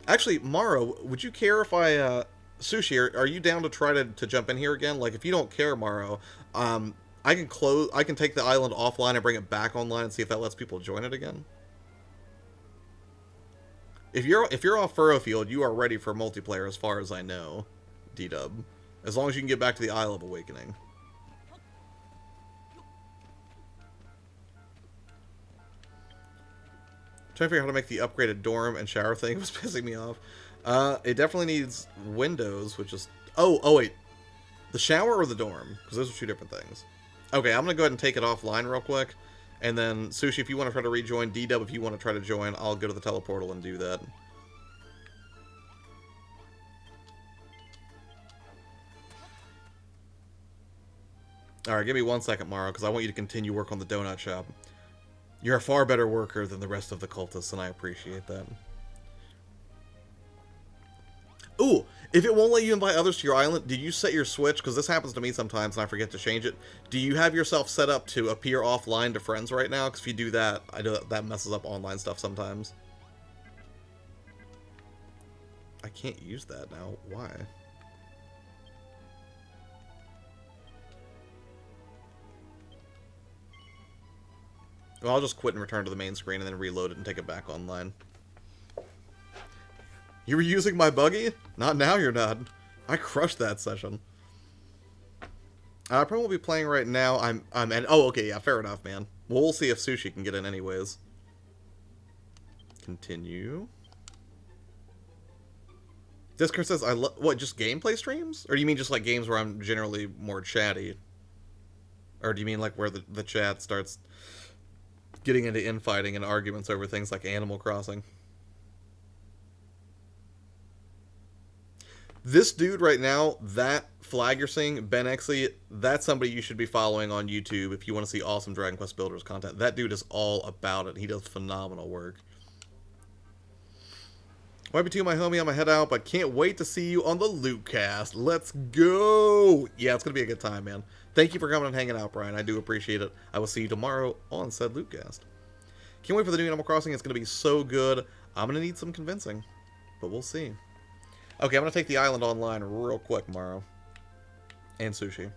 Actually, Maro, would you care if I... Sushi, are you down to try to jump in here again? Like, if you don't care, Maro, I can take the island offline and bring it back online and see if that lets people join it again. If you're off Furrowfield, you are ready for multiplayer as far as I know, D-Dub. As long as you can get back to the Isle of Awakening. Trying to figure out how to make the upgraded dorm and shower thing. It was pissing me off. It definitely needs windows, which is... Oh, wait. The shower or the dorm? Because those are two different things. Okay, I'm going to go ahead and take it offline real quick. And then, Sushi, if you want to try to rejoin, D-Dub, if you want to try to join, I'll go to the teleportal and do that. Alright, give me 1 second, Maro, because I want you to continue work on the donut shop. You're a far better worker than the rest of the cultists, and I appreciate that. Ooh, if it won't let you invite others to your island, did you set your Switch? Because this happens to me sometimes, and I forget to change it. Do you have yourself set up to appear offline to friends right now? Because if you do that, I know that messes up online stuff sometimes. I can't use that now. Why? Well, I'll just quit and return to the main screen and then reload it and take it back online. You were using my buggy? Not now, you're not. I crushed that session. I probably won't be playing right now. Oh, okay, yeah, fair enough, man. Well, we'll see if Sushi can get in anyways. Continue. Discord says, what, just gameplay streams? Or do you mean just like games where I'm generally more chatty? Or do you mean like where the chat starts getting into infighting and arguments over things like Animal Crossing? This dude right now, that flag you're seeing, Ben Exley, that's somebody you should be following on YouTube if you want to see awesome Dragon Quest Builders content. That dude is all about it. He does phenomenal work. YB2, my homie, I'm gonna head out, but can't wait to see you on the Lootcast. Let's go! Yeah, it's gonna be a good time, man. Thank you for coming and hanging out, Brian. I do appreciate it. I will see you tomorrow on said Lootcast. Can't wait for the new Animal Crossing. It's gonna be so good. I'm gonna need some convincing, but we'll see. Okay, I'm gonna take the island online real quick, Morrow. And Sushi.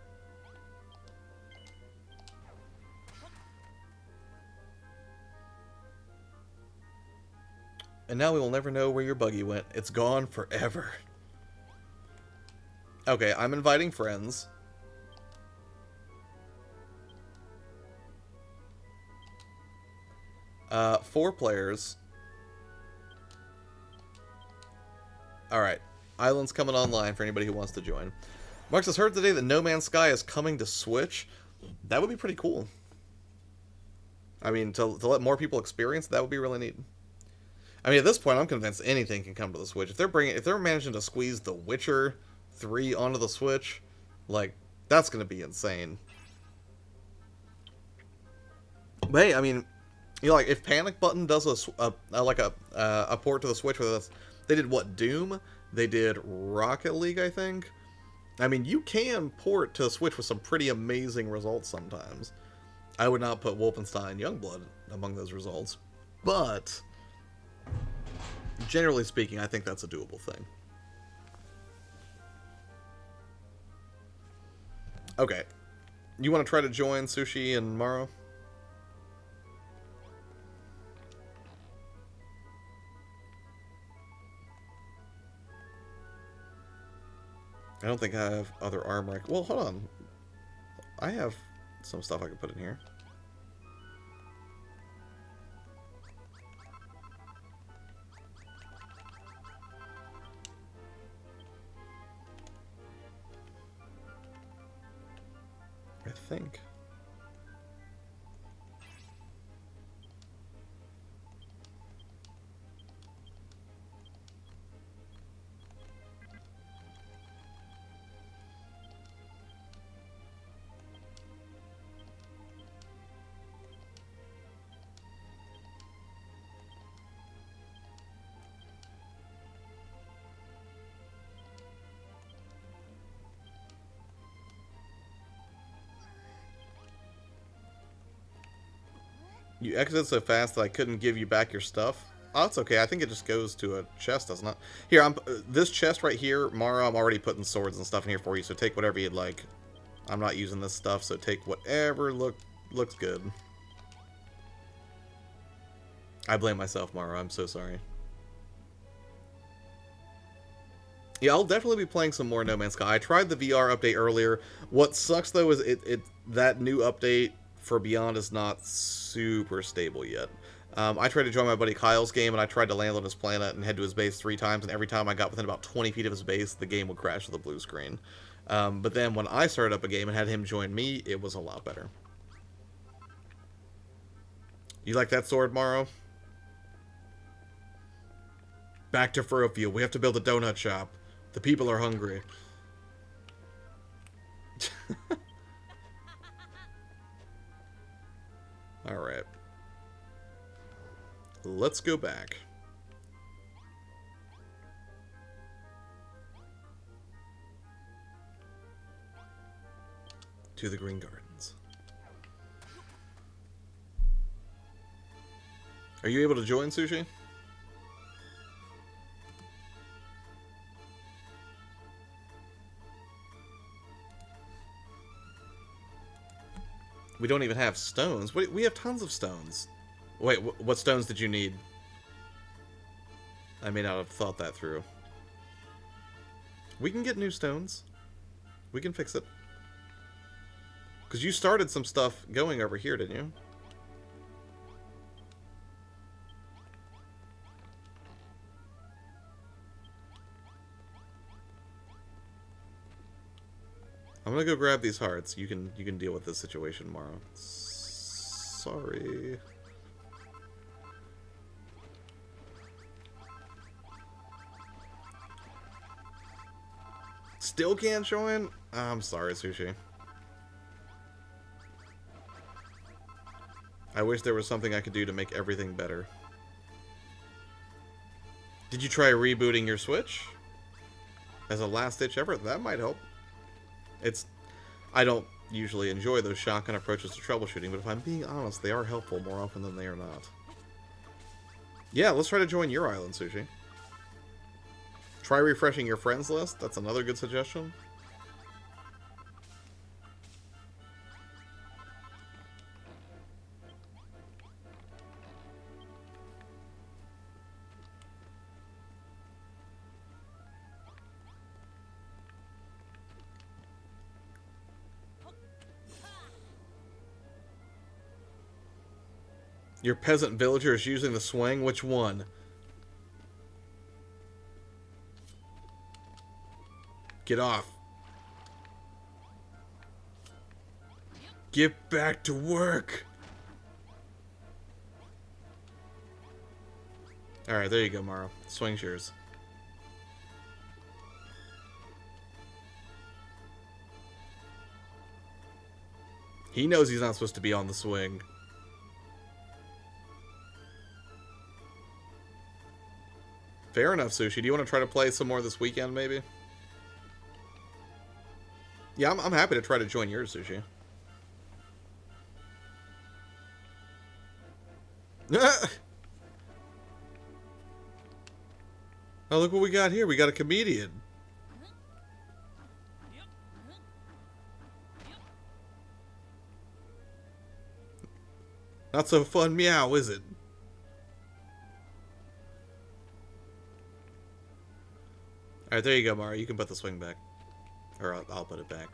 And now we will never know where your buggy went. It's gone forever. Okay, I'm inviting friends. Four players. Alright. Island's coming online for anybody who wants to join. Marx has heard today that No Man's Sky is coming to Switch. That would be pretty cool. I mean, to let more people experience, that would be really neat. I mean, at this point, I'm convinced anything can come to the Switch. If they're managing to squeeze The Witcher 3 onto the Switch, like, that's going to be insane. But hey, I mean, you know, like, if Panic Button does a port to the Switch, whether that's, they did what, Doom? They did Rocket League, I think. I mean, you can port to the Switch with some pretty amazing results sometimes. I would not put Wolfenstein Youngblood among those results, but generally speaking, I think that's a doable thing. Okay. You want to try to join Sushi and Morrow? I don't think I have other armor. Well, hold on. I have some stuff I can put in here. I think. You exited so fast that I couldn't give you back your stuff. Oh, that's okay. I think it just goes to a chest, doesn't it? Here, this chest right here, Mara, I'm already putting swords and stuff in here for you, so take whatever you'd like. I'm not using this stuff, so take whatever looks good. I blame myself, Mara. I'm so sorry. Yeah, I'll definitely be playing some more No Man's Sky. I tried the VR update earlier. What sucks, though, is that new update for Beyond is not super stable yet. I tried to join my buddy Kyle's game, and I tried to land on his planet and head to his base 3 times, and every time I got within about 20 feet of his base, the game would crash with a blue screen. But then when I started up a game and had him join me, it was a lot better. You like that sword, Morrow? Back to Ferrofield. We have to build a donut shop. The people are hungry. Alright. Let's go back. To the Green Gardens. Are you able to join, Sushi? We don't even have stones. We have tons of stones. Wait, what stones did you need? I may not have thought that through. We can get new stones. We can fix it. Because you started some stuff going over here, didn't you? I'm gonna go grab these hearts. You can deal with this situation tomorrow. Sorry. Still can't join? I'm sorry, Sushi. I wish there was something I could do to make everything better. Did you try rebooting your Switch? As a last-ditch effort? That might help. I don't usually enjoy those shotgun approaches to troubleshooting, but if I'm being honest, they are helpful more often than they are not. Yeah, let's try to join your island, Sushi. Try refreshing your friends list. That's another good suggestion. Your peasant villager is using the swing. Which one? Get off. Get back to work. Alright, there you go, Maro. Swing's yours. He knows he's not supposed to be on the swing. Fair enough, Sushi. Do you want to try to play some more this weekend, maybe? Yeah, I'm happy to try to join yours, Sushi. Oh, look what we got here. We got a comedian. Not so fun, meow, is it? Alright, there you go, Mara. You can put the swing back. Or I'll put it back.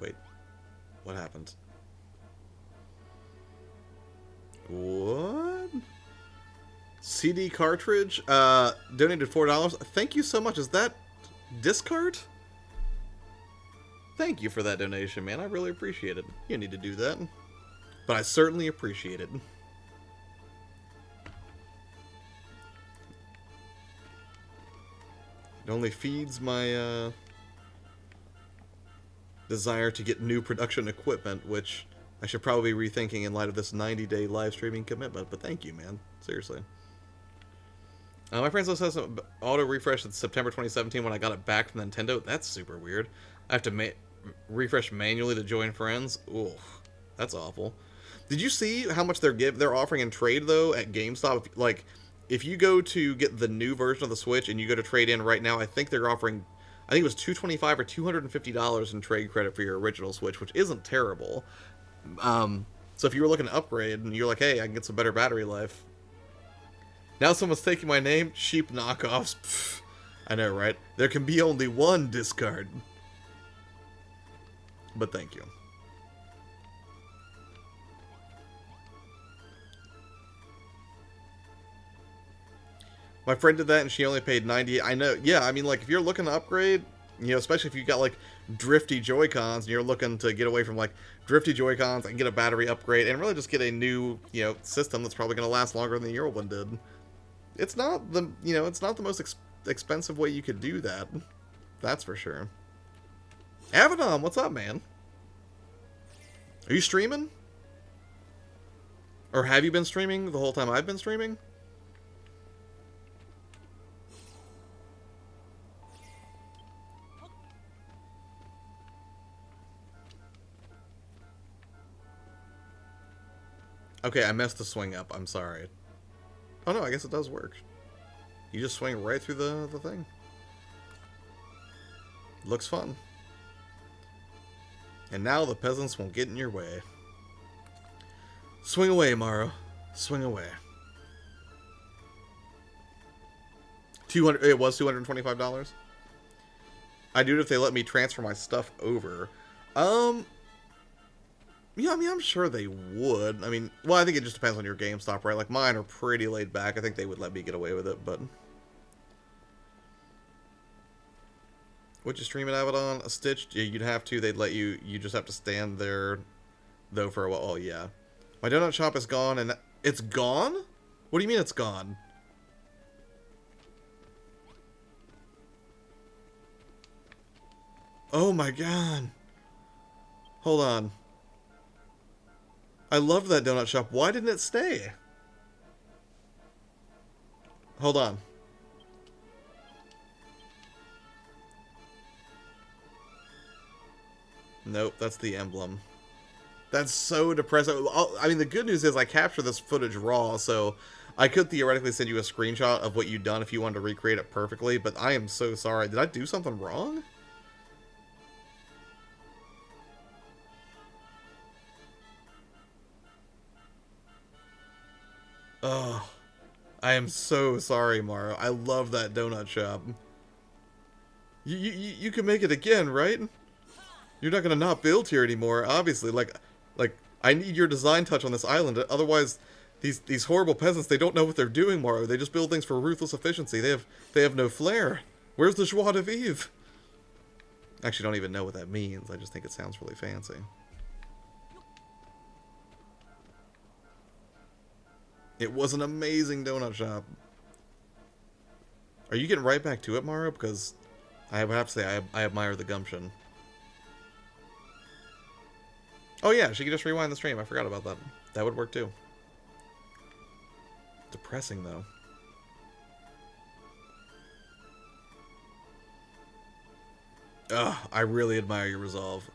Wait. What happened? What? CD cartridge? Donated $4. Thank you so much. Is that discard? Thank you for that donation, man. I really appreciate it. You need to do that. But I certainly appreciate it. It only feeds my desire to get new production equipment, which I should probably be rethinking in light of this 90-day live streaming commitment. But thank you, man. Seriously. My friend says auto refresh in September 2017 when I got it back from Nintendo. That's super weird. I have to refresh manually to join friends. Ooh, that's awful. Did you see how much they're offering in trade though at GameStop? Like, if you go to get the new version of the Switch and you go to trade in right now, I think they're offering, I think it was $225 or $250 in trade credit for your original Switch, which isn't terrible. So if you were looking to upgrade and you're like, hey, I can get some better battery life. Now someone's taking my name? Cheap knockoffs. Pfft. I know, right? There can be only one discard. But thank you. My friend did that and she only paid $90. I know, yeah, I mean, like, if you're looking to upgrade, you know, especially if you got, like, drifty Joy-Cons and you're looking to get away from, like, drifty Joy-Cons and get a battery upgrade and really just get a new, you know, system that's probably going to last longer than the old one did. It's not the, you know, it's not the most expensive way you could do that. That's for sure. Avedon, what's up, man? Are you streaming? Or have you been streaming the whole time I've been streaming? Okay, I messed the swing up. I'm sorry. Oh no, I guess it does work. You just swing right through the thing. Looks fun. And now the peasants won't get in your way. Swing away, Maro. Swing away. It was $225. I do it if they let me transfer my stuff over. Yeah, I mean, I'm sure they would. I mean, well, I think it just depends on your GameStop, right? Like, mine are pretty laid back. I think they would let me get away with it, but... Would you stream it out on a Stitch? Yeah, you'd have to. They'd let you... You just have to stand there, though, for a while. Oh, yeah. My donut shop is gone, and... It's gone? What do you mean it's gone? Oh my god. Hold on. I loved that donut shop. Why didn't it stay? Hold on. Nope, that's the emblem. That's so depressing. I mean, the good news is I captured this footage raw, so I could theoretically send you a screenshot of what you'd done if you wanted to recreate it perfectly, but I am so sorry. Did I do something wrong? Oh, I am so sorry, Mara. I love that donut shop. You can make it again, right? You're not gonna not build here anymore, obviously. Like I need your design touch on this island. Otherwise, these horrible peasants, they don't know what they're doing, Mario. They just build things for ruthless efficiency. They have no flair. Where's the joie de vivre? Actually, don't even know what that means. I just think it sounds really fancy. It was an amazing donut shop. Are you getting right back to it, Mario? Because I would have to say I admire the gumption. Oh yeah, she could just rewind the stream. I forgot about that. That would work too. Depressing though. Ugh, I really admire your resolve.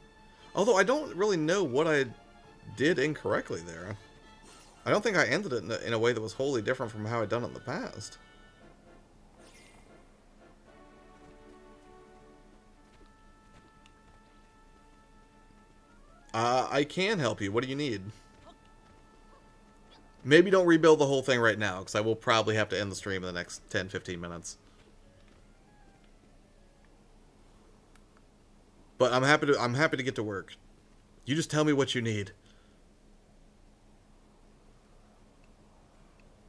Although I don't really know what I did incorrectly there. I don't think I ended it in a way that was wholly different from how I'd done it in the past. I can help you. What do you need? Maybe don't rebuild the whole thing right now, because I will probably have to end the stream in the next 10-15 minutes. But I'm happy to get to work. You just tell me what you need.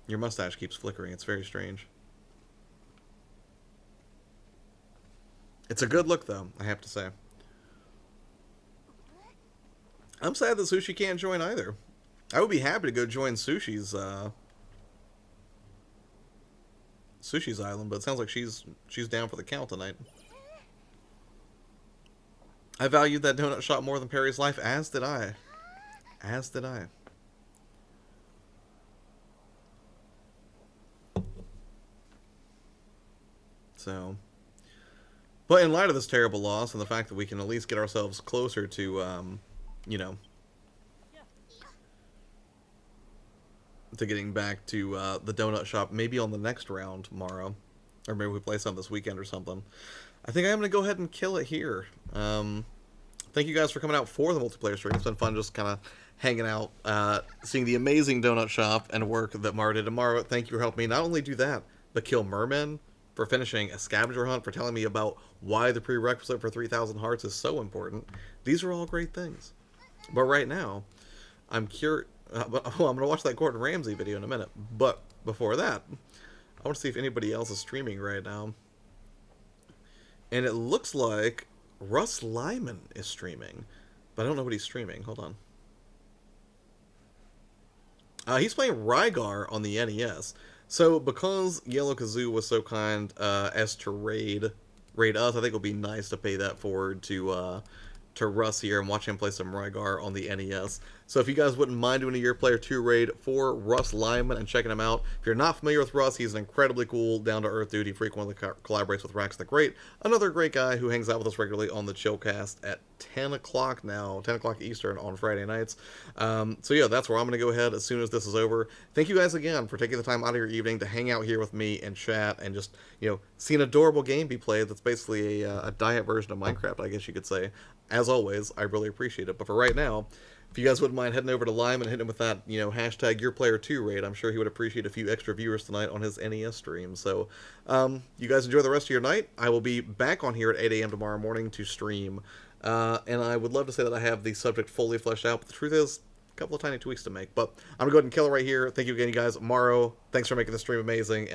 Your mustache keeps flickering. It's very strange. It's a good look, though, I have to say. I'm sad that Sushi can't join either. I would be happy to go join Sushi's island, but it sounds like she's down for the count tonight. I valued that donut shop more than Perry's life, as did I. As did I. So, but in light of this terrible loss and the fact that we can at least get ourselves closer to, you know, to getting back to the donut shop, maybe on the next round tomorrow, or maybe we play some this weekend or something. I think I'm going to go ahead and kill it here. Thank you guys for coming out for the multiplayer stream. It's been fun just kind of hanging out, seeing the amazing donut shop and work that Mara did. And Mara, thank you for helping me not only do that, but kill mermen, for finishing a scavenger hunt, for telling me about why the prerequisite for 3,000 hearts is so important. These are all great things. But right now, I'm curious. I'm going to watch that Gordon Ramsay video in a minute. But before that, I want to see if anybody else is streaming right now. And it looks like Russ Lyman is streaming. But I don't know what he's streaming. Hold on. He's playing Rygar on the NES. So because Yellow Kazoo was so kind as to raid us, I think it would be nice to pay that forward to Russ here and watch him play some Rygar on the NES. So if you guys wouldn't mind doing a YourPlayerTwo raid for Russ Lyman and checking him out. If you're not familiar with Russ, he's an incredibly cool, down-to-earth dude. He frequently collaborates with Rax the Great, another great guy who hangs out with us regularly on the Chillcast at 10 o'clock now, 10 o'clock Eastern on Friday nights. So yeah, that's where I'm going to go ahead as soon as this is over. Thank you guys again for taking the time out of your evening to hang out here with me and chat and just, you know, see an adorable game be played that's basically a diet version of Minecraft, I guess you could say. As always, I really appreciate it. But for right now, if you guys wouldn't mind heading over to Lime and hitting him with that, you know, hashtag YourPlayerTwo raid, I'm sure he would appreciate a few extra viewers tonight on his NES stream. So, you guys enjoy the rest of your night. I will be back on here at 8 a.m. tomorrow morning to stream. And I would love to say that I have the subject fully fleshed out, but the truth is, a couple of tiny tweaks to make. But I'm going to go ahead and kill it right here. Thank you again, you guys. Morrow, thanks for making the stream amazing.